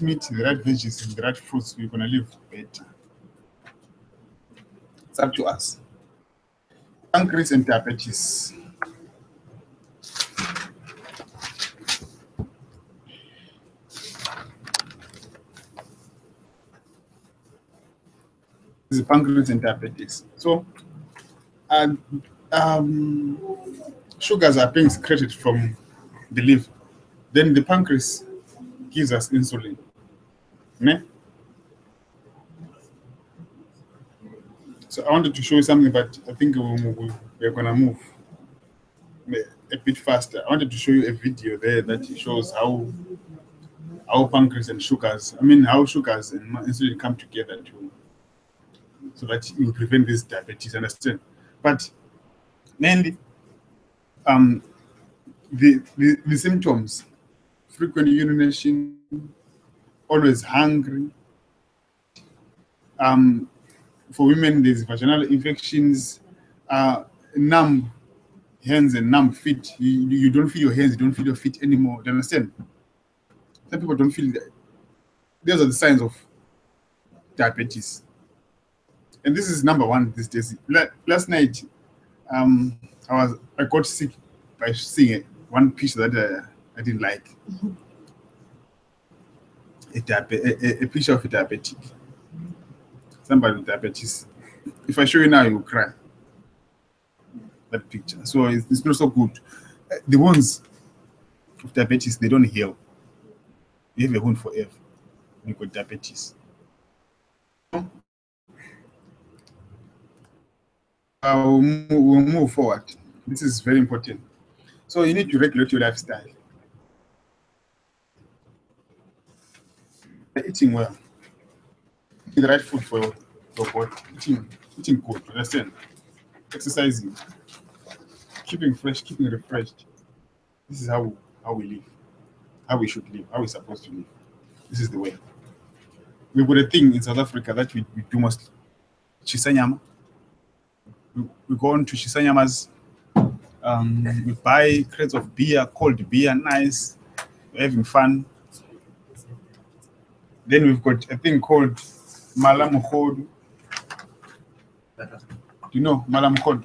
meat, the right veggies, and the right fruits. We're gonna live better. It's up to us. Pancreas and diabetes. This is pancreas and diabetes. So, sugars are being secreted from the liver. Then the pancreas gives us insulin. Ne? So I wanted to show you something, but I think we're going to move a bit faster. I wanted to show you a video there that shows how pancreas and sugars, how sugars and insulin come together so that you prevent this diabetes, understand? But mainly, the symptoms, frequent urination, always hungry. For women, there's vaginal infections, numb hands and numb feet. You don't feel your hands, you don't feel your feet anymore. Do you understand? Some people don't feel that. Those are the signs of diabetes. And this is number one these days. Last night, I got sick by seeing one picture that I didn't like. A picture of a diabetic. Somebody with diabetes. If I show you now, you will cry. That picture. So it's not so good. The wounds of diabetes, they don't heal. You have a wound forever when you got diabetes. We'll move forward. This is very important. So you need to regulate your lifestyle. Eating well. Eating the right food for your body. Eating good, understand? Exercising. Keeping fresh, keeping refreshed. This is how we live. How we should live. How we're supposed to live. This is the way. We've got a thing in South Africa that we do mostly. Chisanyama. We go on to Chisanyamas. We buy crates of beer, cold beer, nice. We're having fun. Then we've got a thing called Malamukhod. Do you know Malamukhod?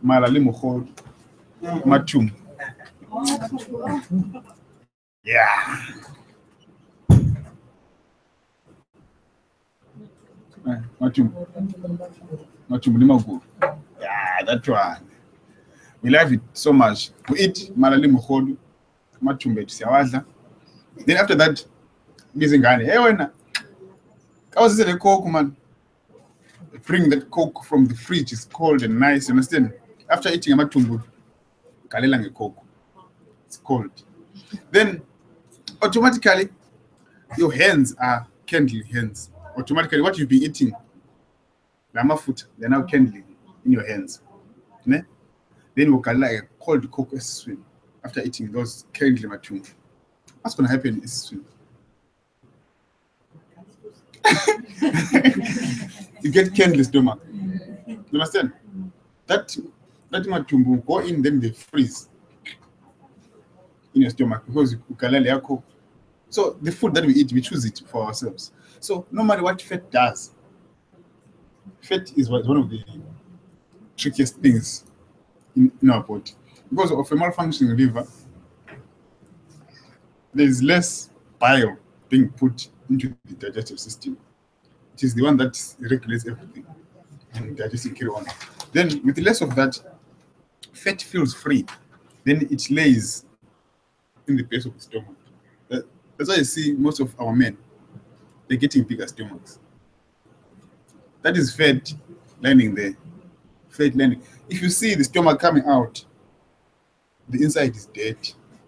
Malalimukhod. Matum. Yeah. Matum. Yeah, that one. We love it so much. We eat Malalimukhod. Matum. Then after that, hey, when I was a Coke, man. Bring that Coke from the fridge. It's cold and nice. You understand? After eating a matumbu, kalelang a Coke. It's cold. Then automatically your hands are kindling hands. Automatically what you've been eating, lama food, they're now kindling in your hands. Ne? Then you can like a cold Coke as swim after eating those kindling matumbu. What's gonna happen is swim. You get kindling stomach. You understand? That matumbu go in, then they freeze in your stomach because you can. So the food that we eat, we choose it for ourselves. So no matter what fat does, fat is one of the trickiest things in our body. Because of a malfunctioning liver, there is less bile being put into the digestive system. It is the one that regulates everything and digesting carry on. Then with less of that, fat feels free. Then it lays in the base of the stomach. That's why you see most of our men, they're getting bigger stomachs. That is fat lining there. Fat lining. If you see the stomach coming out, the inside is dead.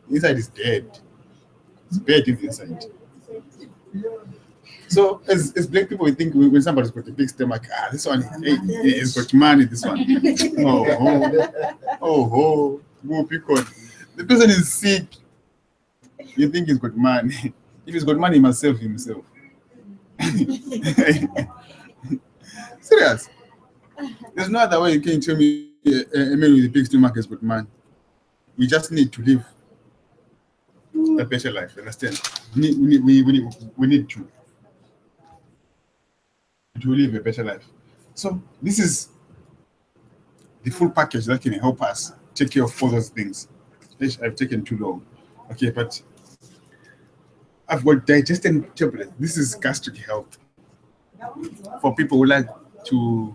The inside is dead. It's bad in the inside. So as black people, we think when somebody's got a big stomach, this one, he's got money, this one. Oh, because the person is sick. You think he's got money. If he's got money, he must save himself. Serious. There's no other way you can tell me a man with a big stomach has got money. We just need to live a better life. Understand? We need to live a better life. So this is the full package that can help us take care of all those things. I've taken too long. Okay, but I've got digestion tablets. This is gastric health for people who like to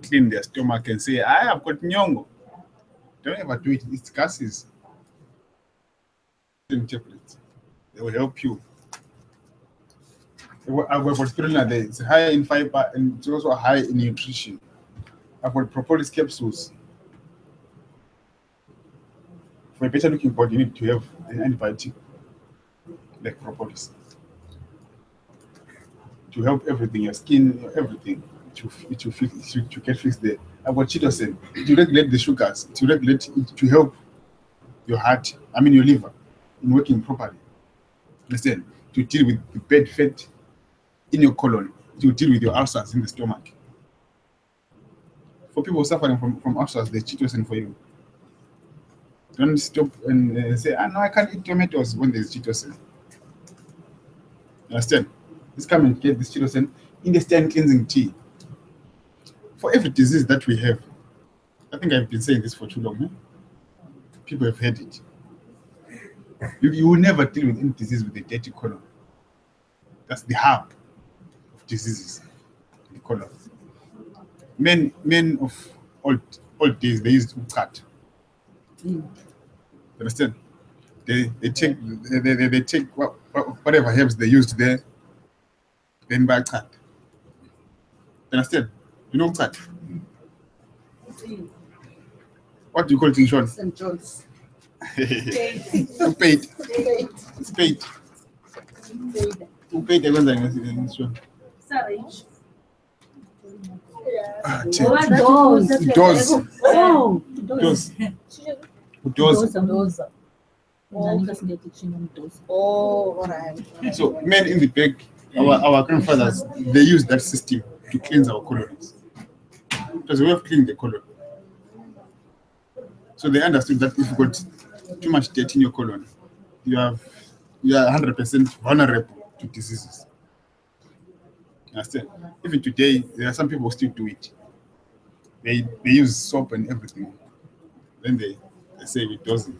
clean their stomach and say, I have got nyongo. Don't ever do it. It's gases. Tablets. They will help you. I've got spirulina there. It's high in fiber and it's also high in nutrition. I've got propolis capsules. For a better looking body, you need to have an antibiotic like propolis to help everything, your skin, everything to get fixed there. I've got chitosan to regulate the sugars, to help your heart, your liver in working properly. Understand? To deal with the bad fat in your colon, to deal with your ulcers in the stomach. For people suffering from ulcers, there's chitosan for you. Don't stop and say, no, I can't eat tomatoes when there's chitosan. Understand? Let's come and get this chitosan in the skin cleansing tea. For every disease that we have, I think I've been saying this for too long. People have heard it. You will never deal with any disease with a dirty colon. That's the hub of diseases, the colon. Men of old days, they used to cut. Understand? They take whatever herbs they used there, then buy cut. Understand? You know cut? What do you call it in short? St. John's. Paid. It's paid. Who paid the ones in this one? Doors. Oh, Doors. Oh, all right. So men in the back, our grandfathers, they used that system to cleanse our colons. It was a way of cleaning the colon. So they understood that if you've got too much dirt in your colon, you are 100% vulnerable to diseases. Understand? Even today, there are some people who still do it. They use soap and everything. Then they say it doesn't.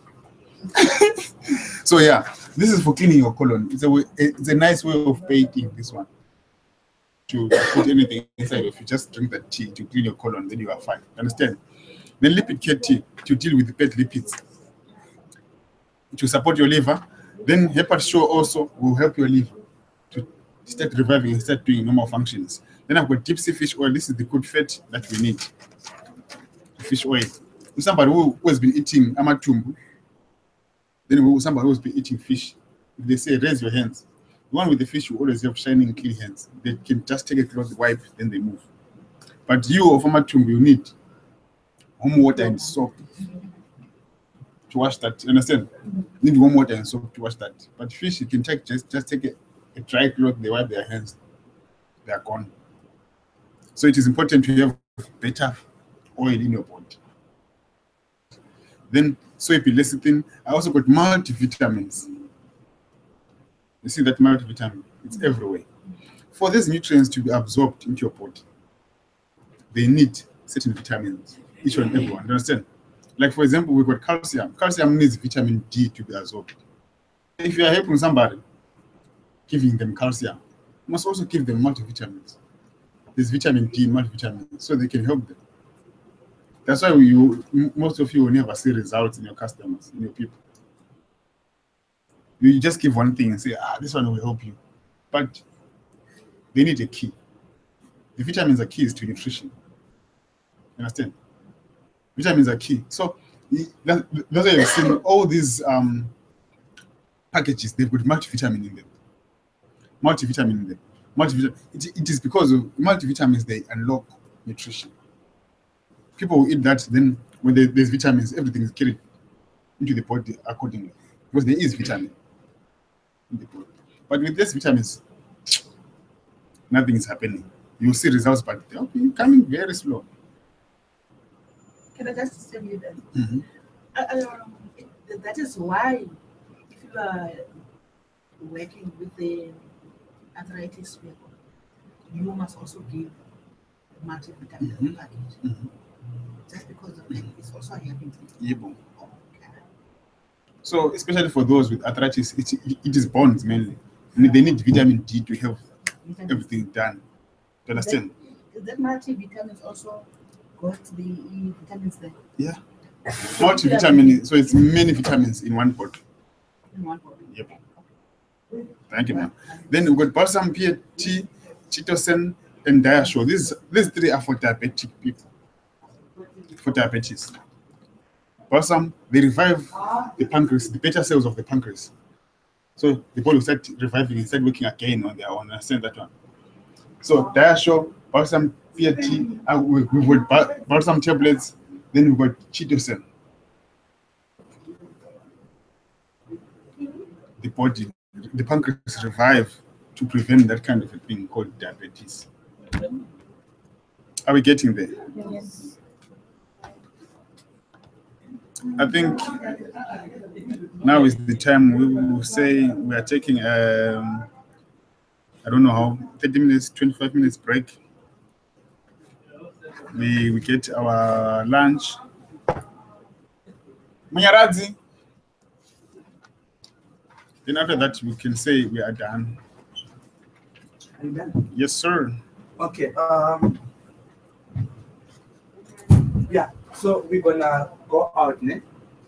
So yeah, this is for cleaning your colon. It's a nice way of painting this one. To put anything inside of you, just drink that tea to clean your colon, then you are fine. Understand? Then lipid care tea to deal with the bad lipids, to support your liver. Then hepatic show also will help your liver to start reviving and start doing normal functions. Then I've got deep sea fish oil. This is the good fat that we need. Fish oil. If somebody who has been eating amatumbu, then somebody who has been eating fish, if they say raise your hands, the one with the fish will always have shining, clean hands. They can just take a cloth, wipe, then they move. But you of amatumbu, you need warm water and soap to wash that. You understand? You need warm water and soap to wash that. But fish, you can take just take a dry cloth, they wipe their hands, they are gone. So it is important to have better oil in your body. Then soy lecithin. I also got multivitamins. You see that multivitamin? It's everywhere. For these nutrients to be absorbed into your body, they need certain vitamins, each one and everyone. You understand? Like for example, we've got calcium. Calcium needs vitamin D to be absorbed. If you are helping somebody, giving them calcium, you must also give them multivitamins. There's vitamin D, multivitamins, so they can help them. That's why most of you will never see results in your customers, in your people. You just give one thing and say, this one will help you. But they need a key. The vitamins are keys to nutrition. You understand? Vitamins are key. So that's why you've seen all these packages, they've got multivitamin in them. Multivitamin in them. It is because of multivitamins, they unlock nutrition. People who eat that, then when there's vitamins, everything is carried into the body accordingly. because there is vitamin in the body. But with these vitamins, nothing is happening. You see results, but they'll be coming very slow. Can I just tell you that? Mhm. That is why if you are working with the arthritis people, you must also give multivitamin Mhm. package. Mhm. Just because of that, it's also helping. Yebo. Okay. So especially for those with arthritis, it is bones mainly. And they need vitamin D to have everything done. You understand? That multivitamins also got the vitamins there Yeah. Multivitamin, so it's many vitamins in one bottle. in one bottle. Yep. Thank you, ma'am. Then we've got balsam, PAT, chitosan, and diasure. These three are for diabetic people, for diabetes. Balsam, they revive the pancreas, the beta cells of the pancreas. So the body will start reviving and start working again on their own. Understand that one? So diasure, balsam, PAT, we've got balsam tablets, then we've got chitosan. The body, the pancreas revive to prevent that kind of a thing called diabetes. Are we getting there? Yes. I think now is the time we will say we are taking I don't know how 30 minutes, 25 minutes break. We get our lunch. Munyaradzi. Then after that we can say we are done. Are you done? Yes, sir. Okay. Yeah. So we're gonna go out now.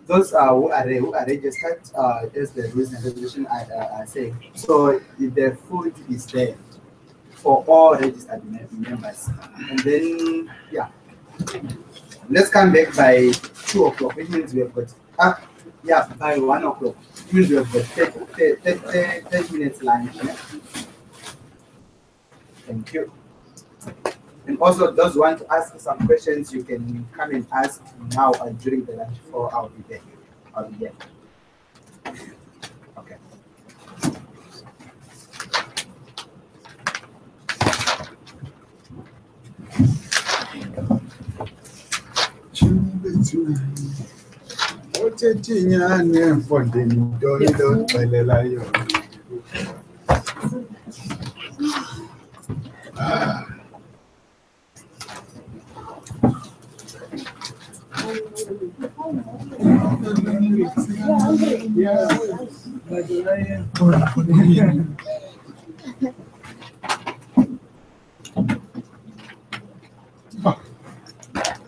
Those who are registered, as the rules and regulation are saying. So the food is there for all registered members. And then let's come back by 2 o'clock, which means we have got by 1 o'clock. Which means we have got 30 minutes lunch. Yeah? Thank you. And also, those who want to ask some questions, you can come and ask now or during the lunch, or I'll be there. Okay.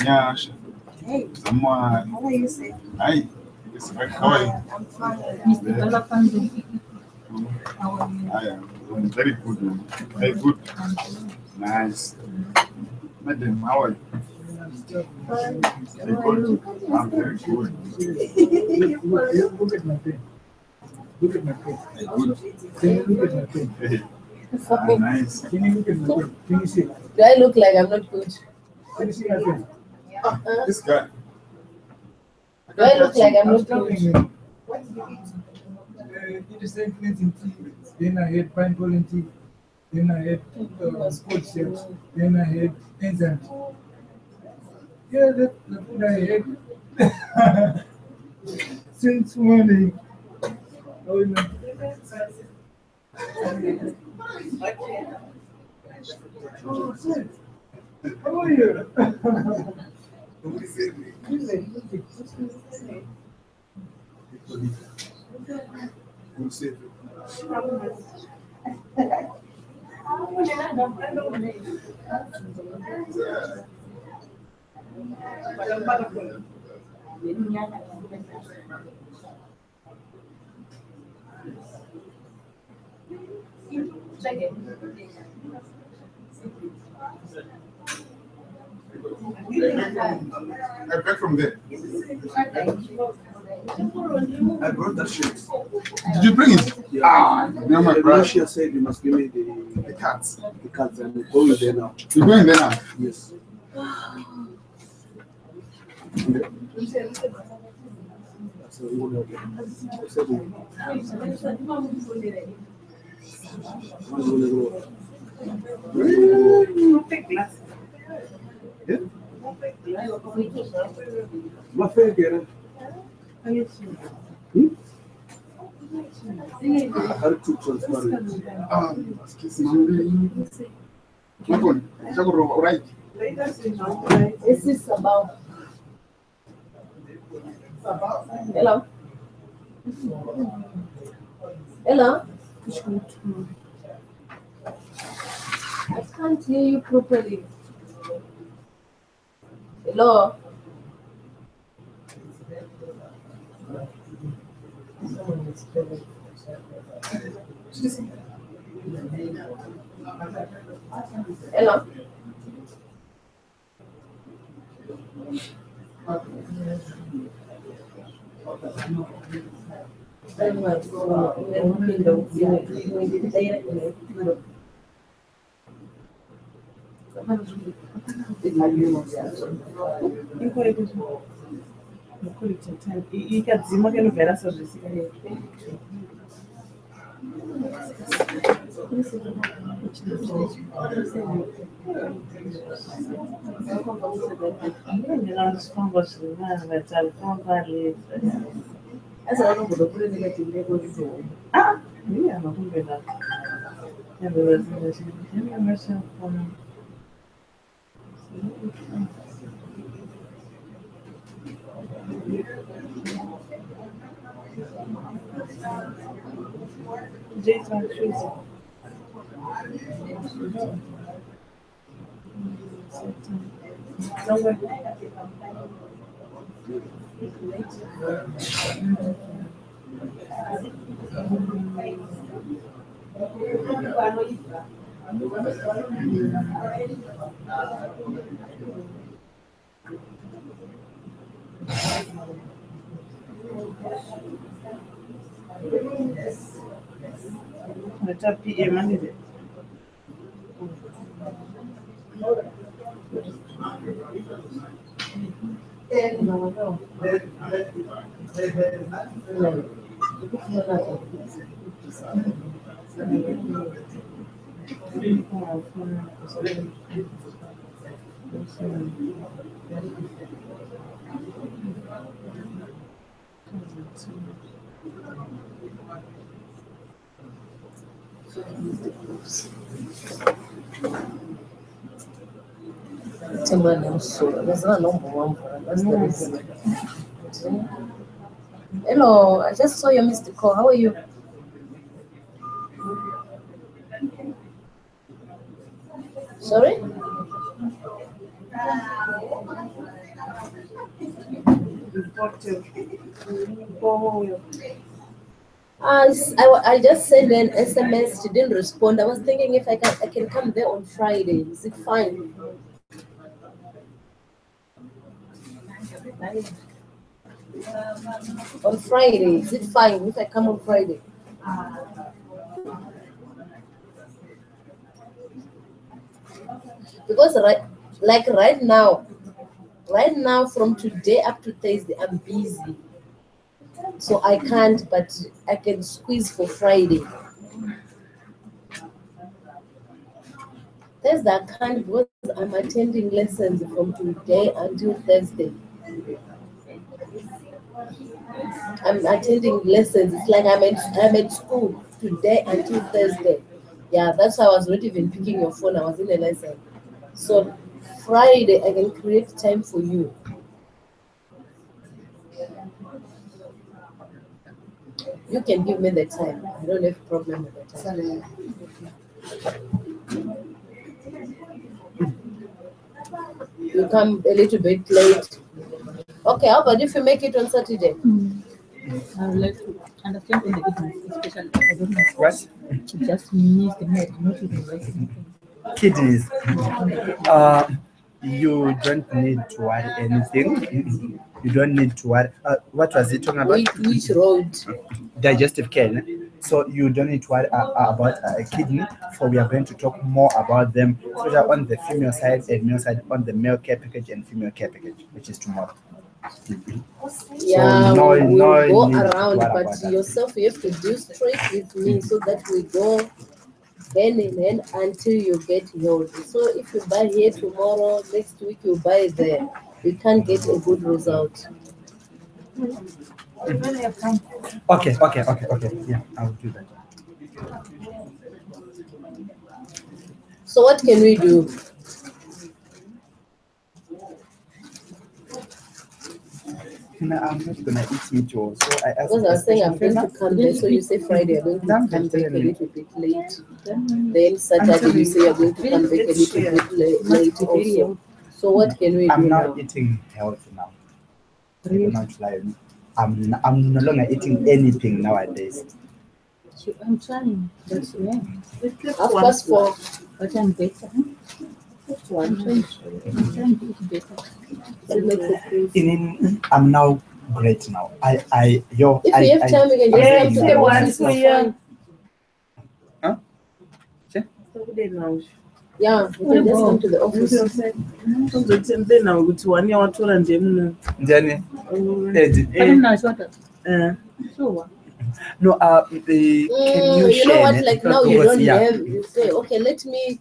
Yeah. Hey, Someone. how are you, sir? Hi. It's very fine. I'm fine. Mr. Balapandu. How are you? I am very good. Man. Very good. Nice. Madam, how are you? Very good. I'm very good. Look at my pen. Look at my pen. Very good. Can you look at my pen? Hey. Nice. Can you look at my pen? Can you see? Do I look like I'm not good? Can you see my pen? This guy. Do I look like I'm I'm not telling good? you. It is saying cleansing tea. Then I had pineapple and tea. Then I had scotch shells. Then I had enzymes. Yeah, that's the food I had since morning. Oh, no. Oh, shit. How are you? I'm back from there. I brought that shit. Did you bring it? Yeah. No, my The brother. Russia said you must give me the cards. The cards, and we'll go there now. You're going there now? Yes. Right. This is about. Hello. Hello. I can't hear you properly. Hello. Hello. Ikadzima kenovhera sezvisi. Ndinofamba zvivanga takambareza. Ndiye anokumbela. Jason shoes. Let PM Monday. Hello, I just saw your missed call. How are you? Sorry? I just sent an SMS. She didn't respond. I was thinking if I can come there on Friday. Is it fine? On Friday, is it fine if I come on Friday? Because right now from today up to Thursday, I'm busy. So I can't, but I can squeeze for Friday. Thursday I can't because I'm attending lessons from today until Thursday. I'm attending lessons. It's like I'm at school today until Thursday. Yeah, that's why I was not even picking your phone. I was in a lesson. So Friday I can create time for you. You can give me the time. I don't have a problem with the time. You come a little bit late. Okay, how about if you make it on Saturday? I would like to understand on the kidneys, especially. I don't know. What? She just missed the head, not even writing. Kidneys. You don't need to worry anything. You don't need to worry. What was it talking about? Which road? Digestive care. So you don't need to worry about a kidney. For we are going to talk more about them, especially on the female side and male side, on the male care package and female care package, which is tomorrow. Yeah, no- we'll no go need to around, worry but about that. yourself, you have to do straight with me so that we go hand in hand until you get healed. So if you buy here tomorrow, next week you buy there, you can't get a good result. Okay. Yeah, I'll do that. So what can we do? No, I'm not gonna eat meat, so I asked. Because I was saying I'm going to come back, so you say Friday you're going to I'm come back a telling you. little bit late. Then Saturday you say you're going to come back a little bit late also. So what can we I'm do not now? eating healthy now. I do not lie. I'm no longer eating anything nowadays. I'm trying, but yeah, 4:30. but I'm better. I'm trying to eat better. It makes it crazy. I'm now great now. If you have time, you can just come to the office. Huh? Yeah, you can just come to the office. uzotembena ukuthi wani watora ndemuno Njani? But I'm not short. Sure. No, can you You share know what? it? Like now you Because, don't yeah, have. You say, okay, let me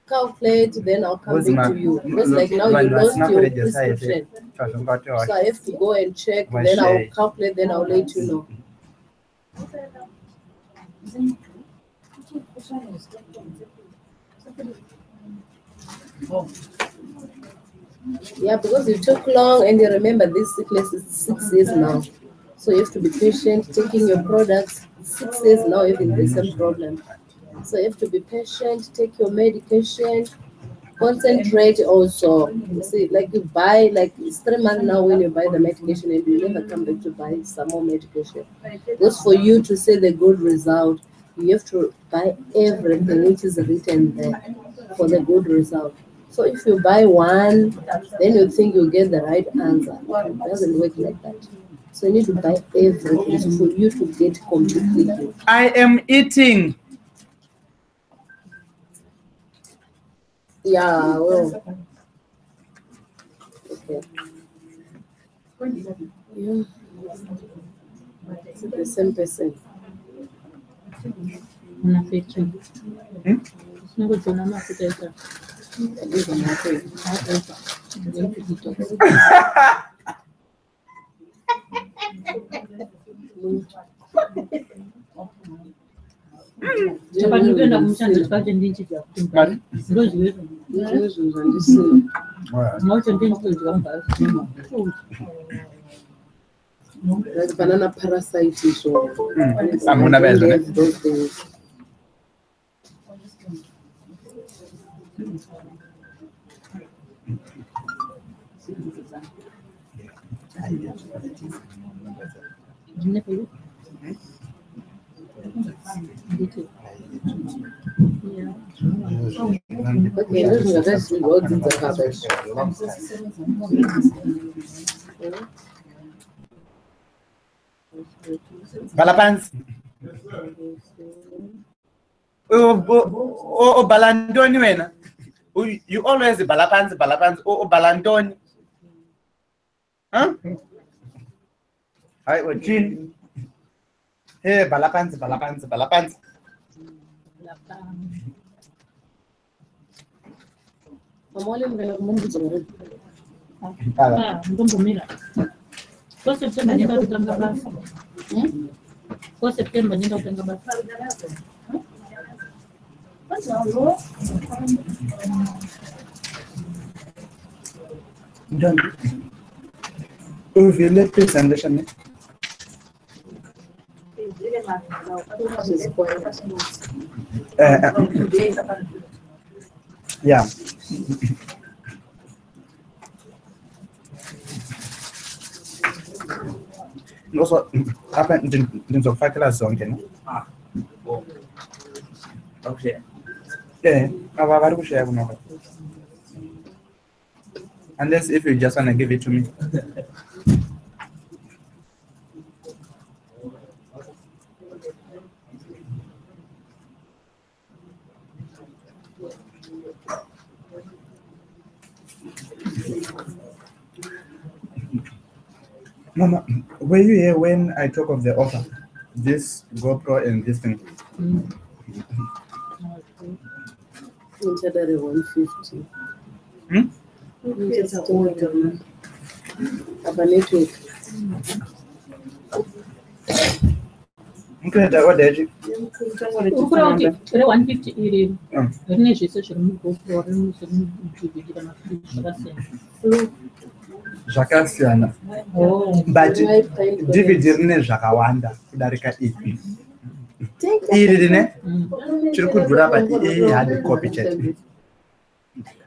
calculate, then I'll come Because back to you. Because like now you lost your prescription, so I have to go and check. Then I'll calculate. Then I'll let you know. Yeah, because it took long, and you remember this sickness is 6 years now. So you have to be patient, taking your products. 6 years now, having the same problem. So you have to be patient, take your medication, concentrate also. You see, like you buy, like it's 3 months now when you buy the medication and you never come back to buy some more medication. Because for you to see the good result, you have to buy everything which is written there for the good result. So if you buy one, then you think you get the right answer. It doesn't work like that. So you need to buy everything for you to get completely healed. I am eating. Yeah, well. Okay. Yeah. It's the same person. Unafiki. Sina kujiona mafuta yaka. Ndio maana Chapa nipenda kumchanga chipate ndinchi cha kutumba. Ndio jiwe. Mwacho ndinchi kwa jamba. Like banana parasite so. Anguna bezwe. Those things. Jine kwa hiyo. Ndito. Yeah. Okay, those are that's what in the cabbage. Balapans. Oh, balandoni wena. You always balapans. Oh, balandoni. Huh? Hi, what Jean? Hey, balapans. Mtombo mila. Kwa Septemba nenda kutanga basi. Kwa Septemba nenda kutanga basi. Done. Oh, if you let this understand it. Yeah. Also, apa ndizofakela zonke no? Okay. Aba bari kushare kunoko. Unless if you just want to give it to me. Mama, were you here when I talk of the offer? This GoPro and this thing. Consider 150. Hmm? Just hold on. Have a network. Okay, that what did you? ukura kuti iri 150 iri Mm. rine zvese zviri mugopro rine zviri mudhivhidhi namafiriji zvakasiyana. Zvakasiyana. But DVD rine zvakawanda kudarika ipi. Iri rine chiri kudhura but hard copy chete.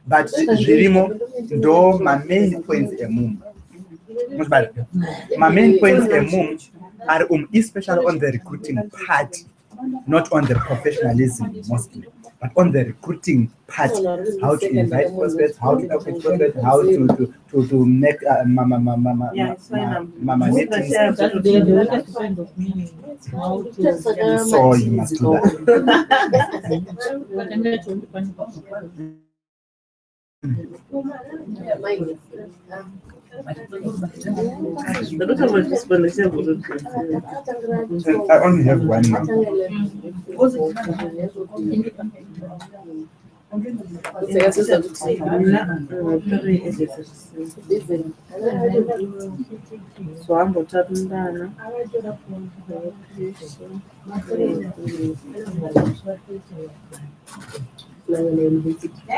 But zvirimo ndo main points emumba. My main points emum are especially on the recruiting part, not on the professionalism mostly, but on the recruiting part, how to invite prospects, how to talk with prospects, how to make mama meetings. That's the latest kind of me. How to So you must do that. But I'm going to I only have one now.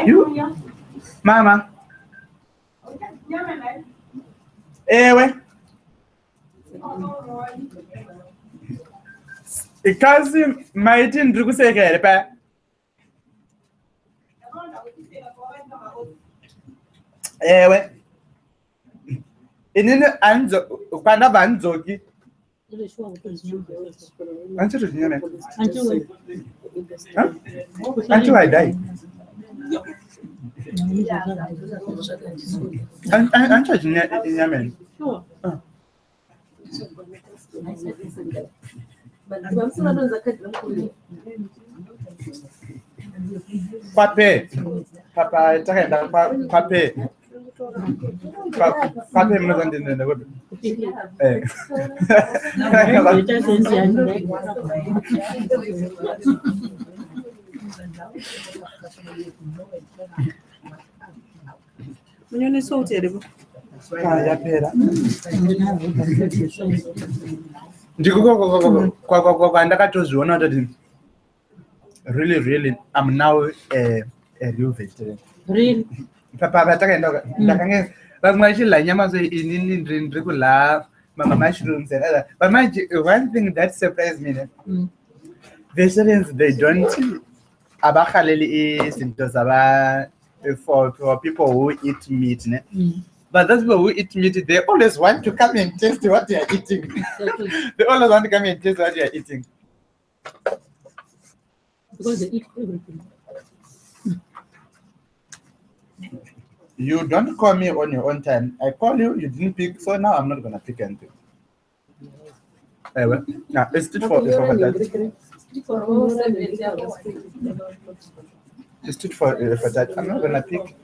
You, Mama. Ewe. Ikazi maiti ndiri kuseka here pa. Ewe. Inini anzo kwanda vanzoki. Ancho zinyame. Ancho haidai. Ancho zinyame. Sure. Pape. Papa takaenda pape. Pape mnozandinenda kuti. Munyone sauti yaribu. Yapera. Ndikuko kwa ndakatozviona kuti really I'm now a real vegetarian. Really? Papa takaenda ndakange vamwe vachidla nyama so inini ndiri kudla mushrooms and other. But one thing that surprised me, vegetarians, they don't abakhaleli izinto zaba for people who eat meat. But those people who eat meat, they always want to come and taste what they are eating. They always want to come and taste what they are eating. Because they eat everything. You don't call me on your own time. I call you, you didn't pick, so now I'm not going to pick anything. Anyway, now it's stood for that. It's stood for that. I'm not going to pick.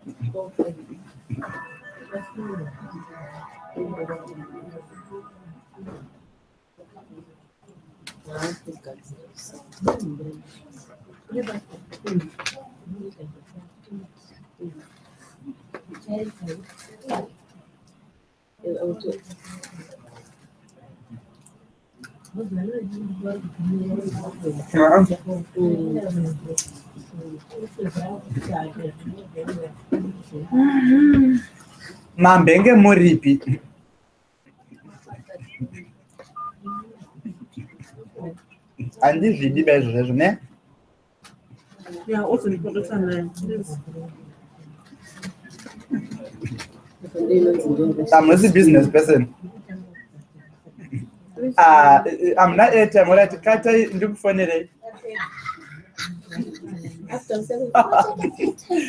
Mambenge muripi. Andi vidi bezvezvo ne? Yeah, also the production I'm not a business person. I'm not a time where I can't look for it.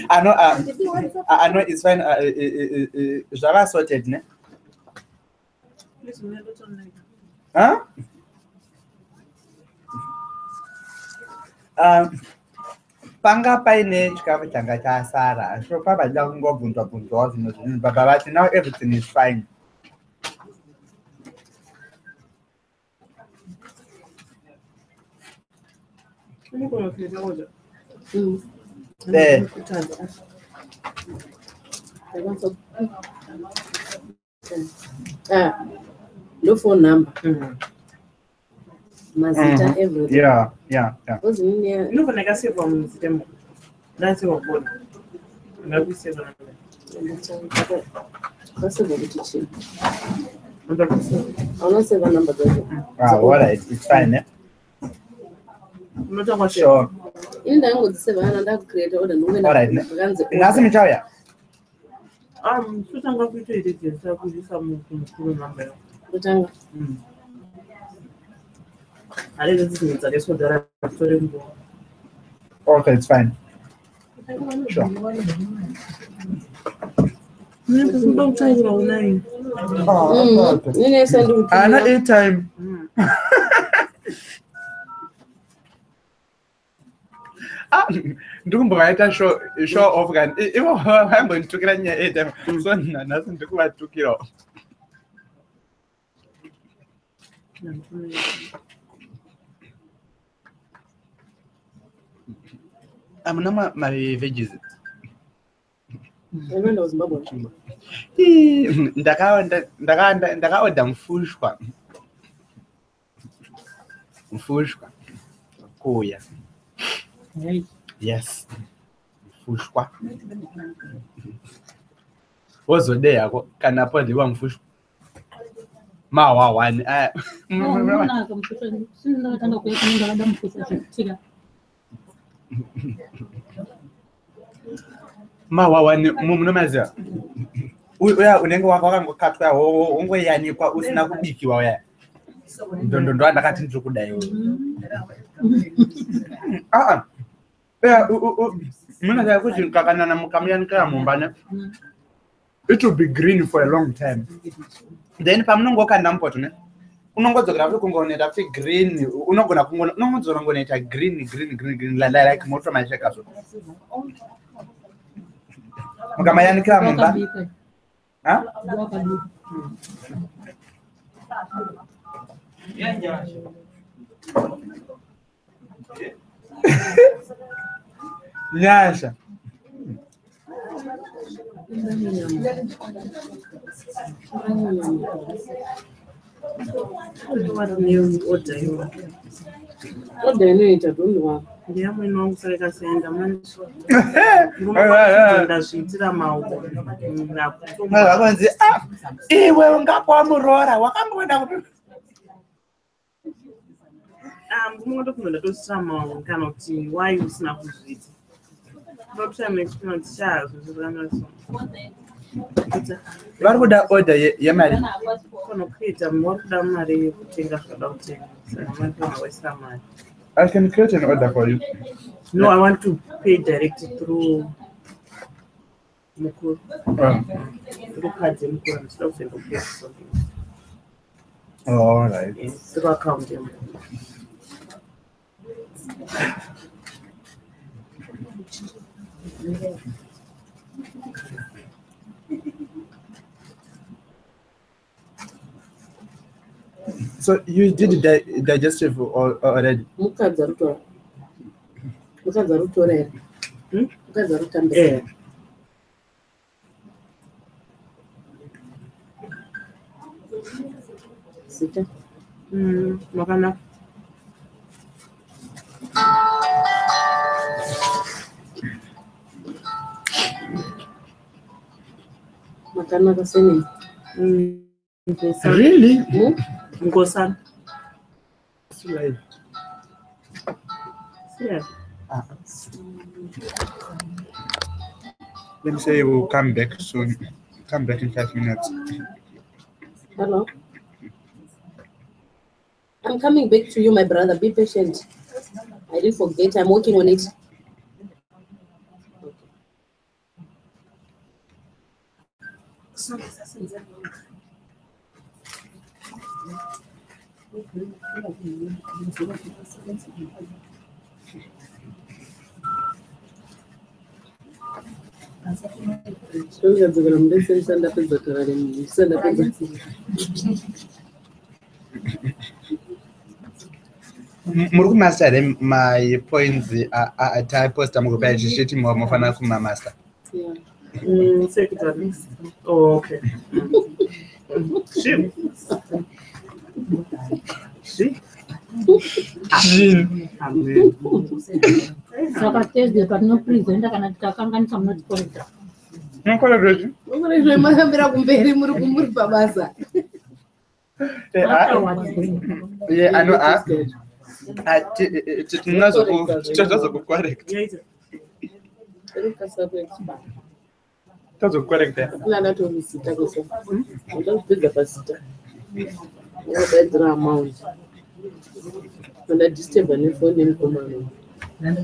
I know it's fine. Java sorted, ne? Huh? Panga paine chikafu changa chasara. So papa jango bunto zvinhu baba vati now everything is fine. There. No phone number. Mazita everything. Yeah. Because in here, You can save on them. That's your phone. Maybe 7. that's a very teaching. I'm not I'll not save a number. All right, it's fine. Eh? talking about Sure. In the end, with 700, I've created all the women. All right. Nasi michaya. so I'm going to edit this. I'll give you some number. Butanga. I didn't think that what they're after. Okay, it's fine. Sure. Don't try your own name. Anna 8 time. Ndumbraita show off gan. Iwo hambo ntukira nya 8 time. So nasi ndikuba tukiro. I'm not my veggies. Ndakaoda mfushwa kuya. Yes, mfushwa wozode yako kana podiwa mfushwa mawa wani mawa wani mumunomaziva uya unenge wakangokatwa wongoyanikwa usina kubikiwa uya ndondo andakati ndiri kudai munaziva kuti kakanana mukamuyanikira mumbane it will be green for a long time, then pamunongokanda mupoto ne unongodzokera kuti kungooneta kuti green unogona unongodzora ngoneta green like moto macheka so mukamayanikira mumba nyasha What new order you want? What do you need to do? Yeah, we know so like I said, I'm not sure. Vakanzi iwe ungapwa murora wakamboenda kupi munoda kunoda tosama kana kuti why usina kuzviita ndokushama experience chazvo zvirangaso vari kuda order yemari kana kuita vari kuda mari yekutenga zvada kutenga saka maikona waisa mari. I can create an order for you. No, I want to pay directly through Mukuru. Through cards and Mukuru and stuff and pay something. All right. Yes, through account. So you did the digestive already? Yeah. Sita. Makana. Makana kasini. Really? Ngosan. Yeah. Let me say we'll come back soon. Come back in 5 minutes. Hello. I'm coming back to you, my brother. Be patient. I didn't forget. I'm working on it. muri kumaster my points ataposta mukupaya chishiti mufana kumamaster. Secretary. Oh, okay. Shit. See? Amen. Saka Thursday but no presenter kana takakanganisa munoti corrector. Correct. Umurezwe mahambira kumberi muri kumuri babasa. Yeah, I know. Tinazo correct. Tazo correct. Lana to visita kosa. Ndakupedza pasita. Ndabedzera amount. Ndadisturba nefoni nemukomano.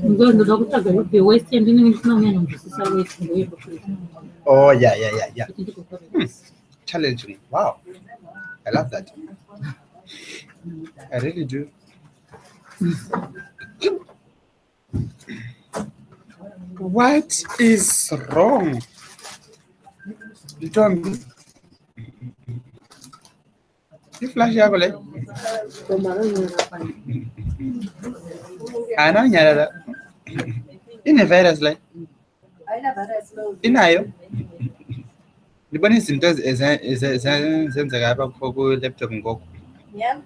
Ndoda kutsvaga the West End inenge isina kunyanya kunzwisisa West End. Oh yeah. Challenging. Wow. I love that. I really do. What is wrong? You don't. You flash yako le. Ana nyara. Ine virus le. Inayo. Libani izinto ezenzeka apha ku laptop ngoko. Yeah.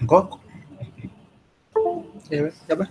Ngoko. Ewe, yaba.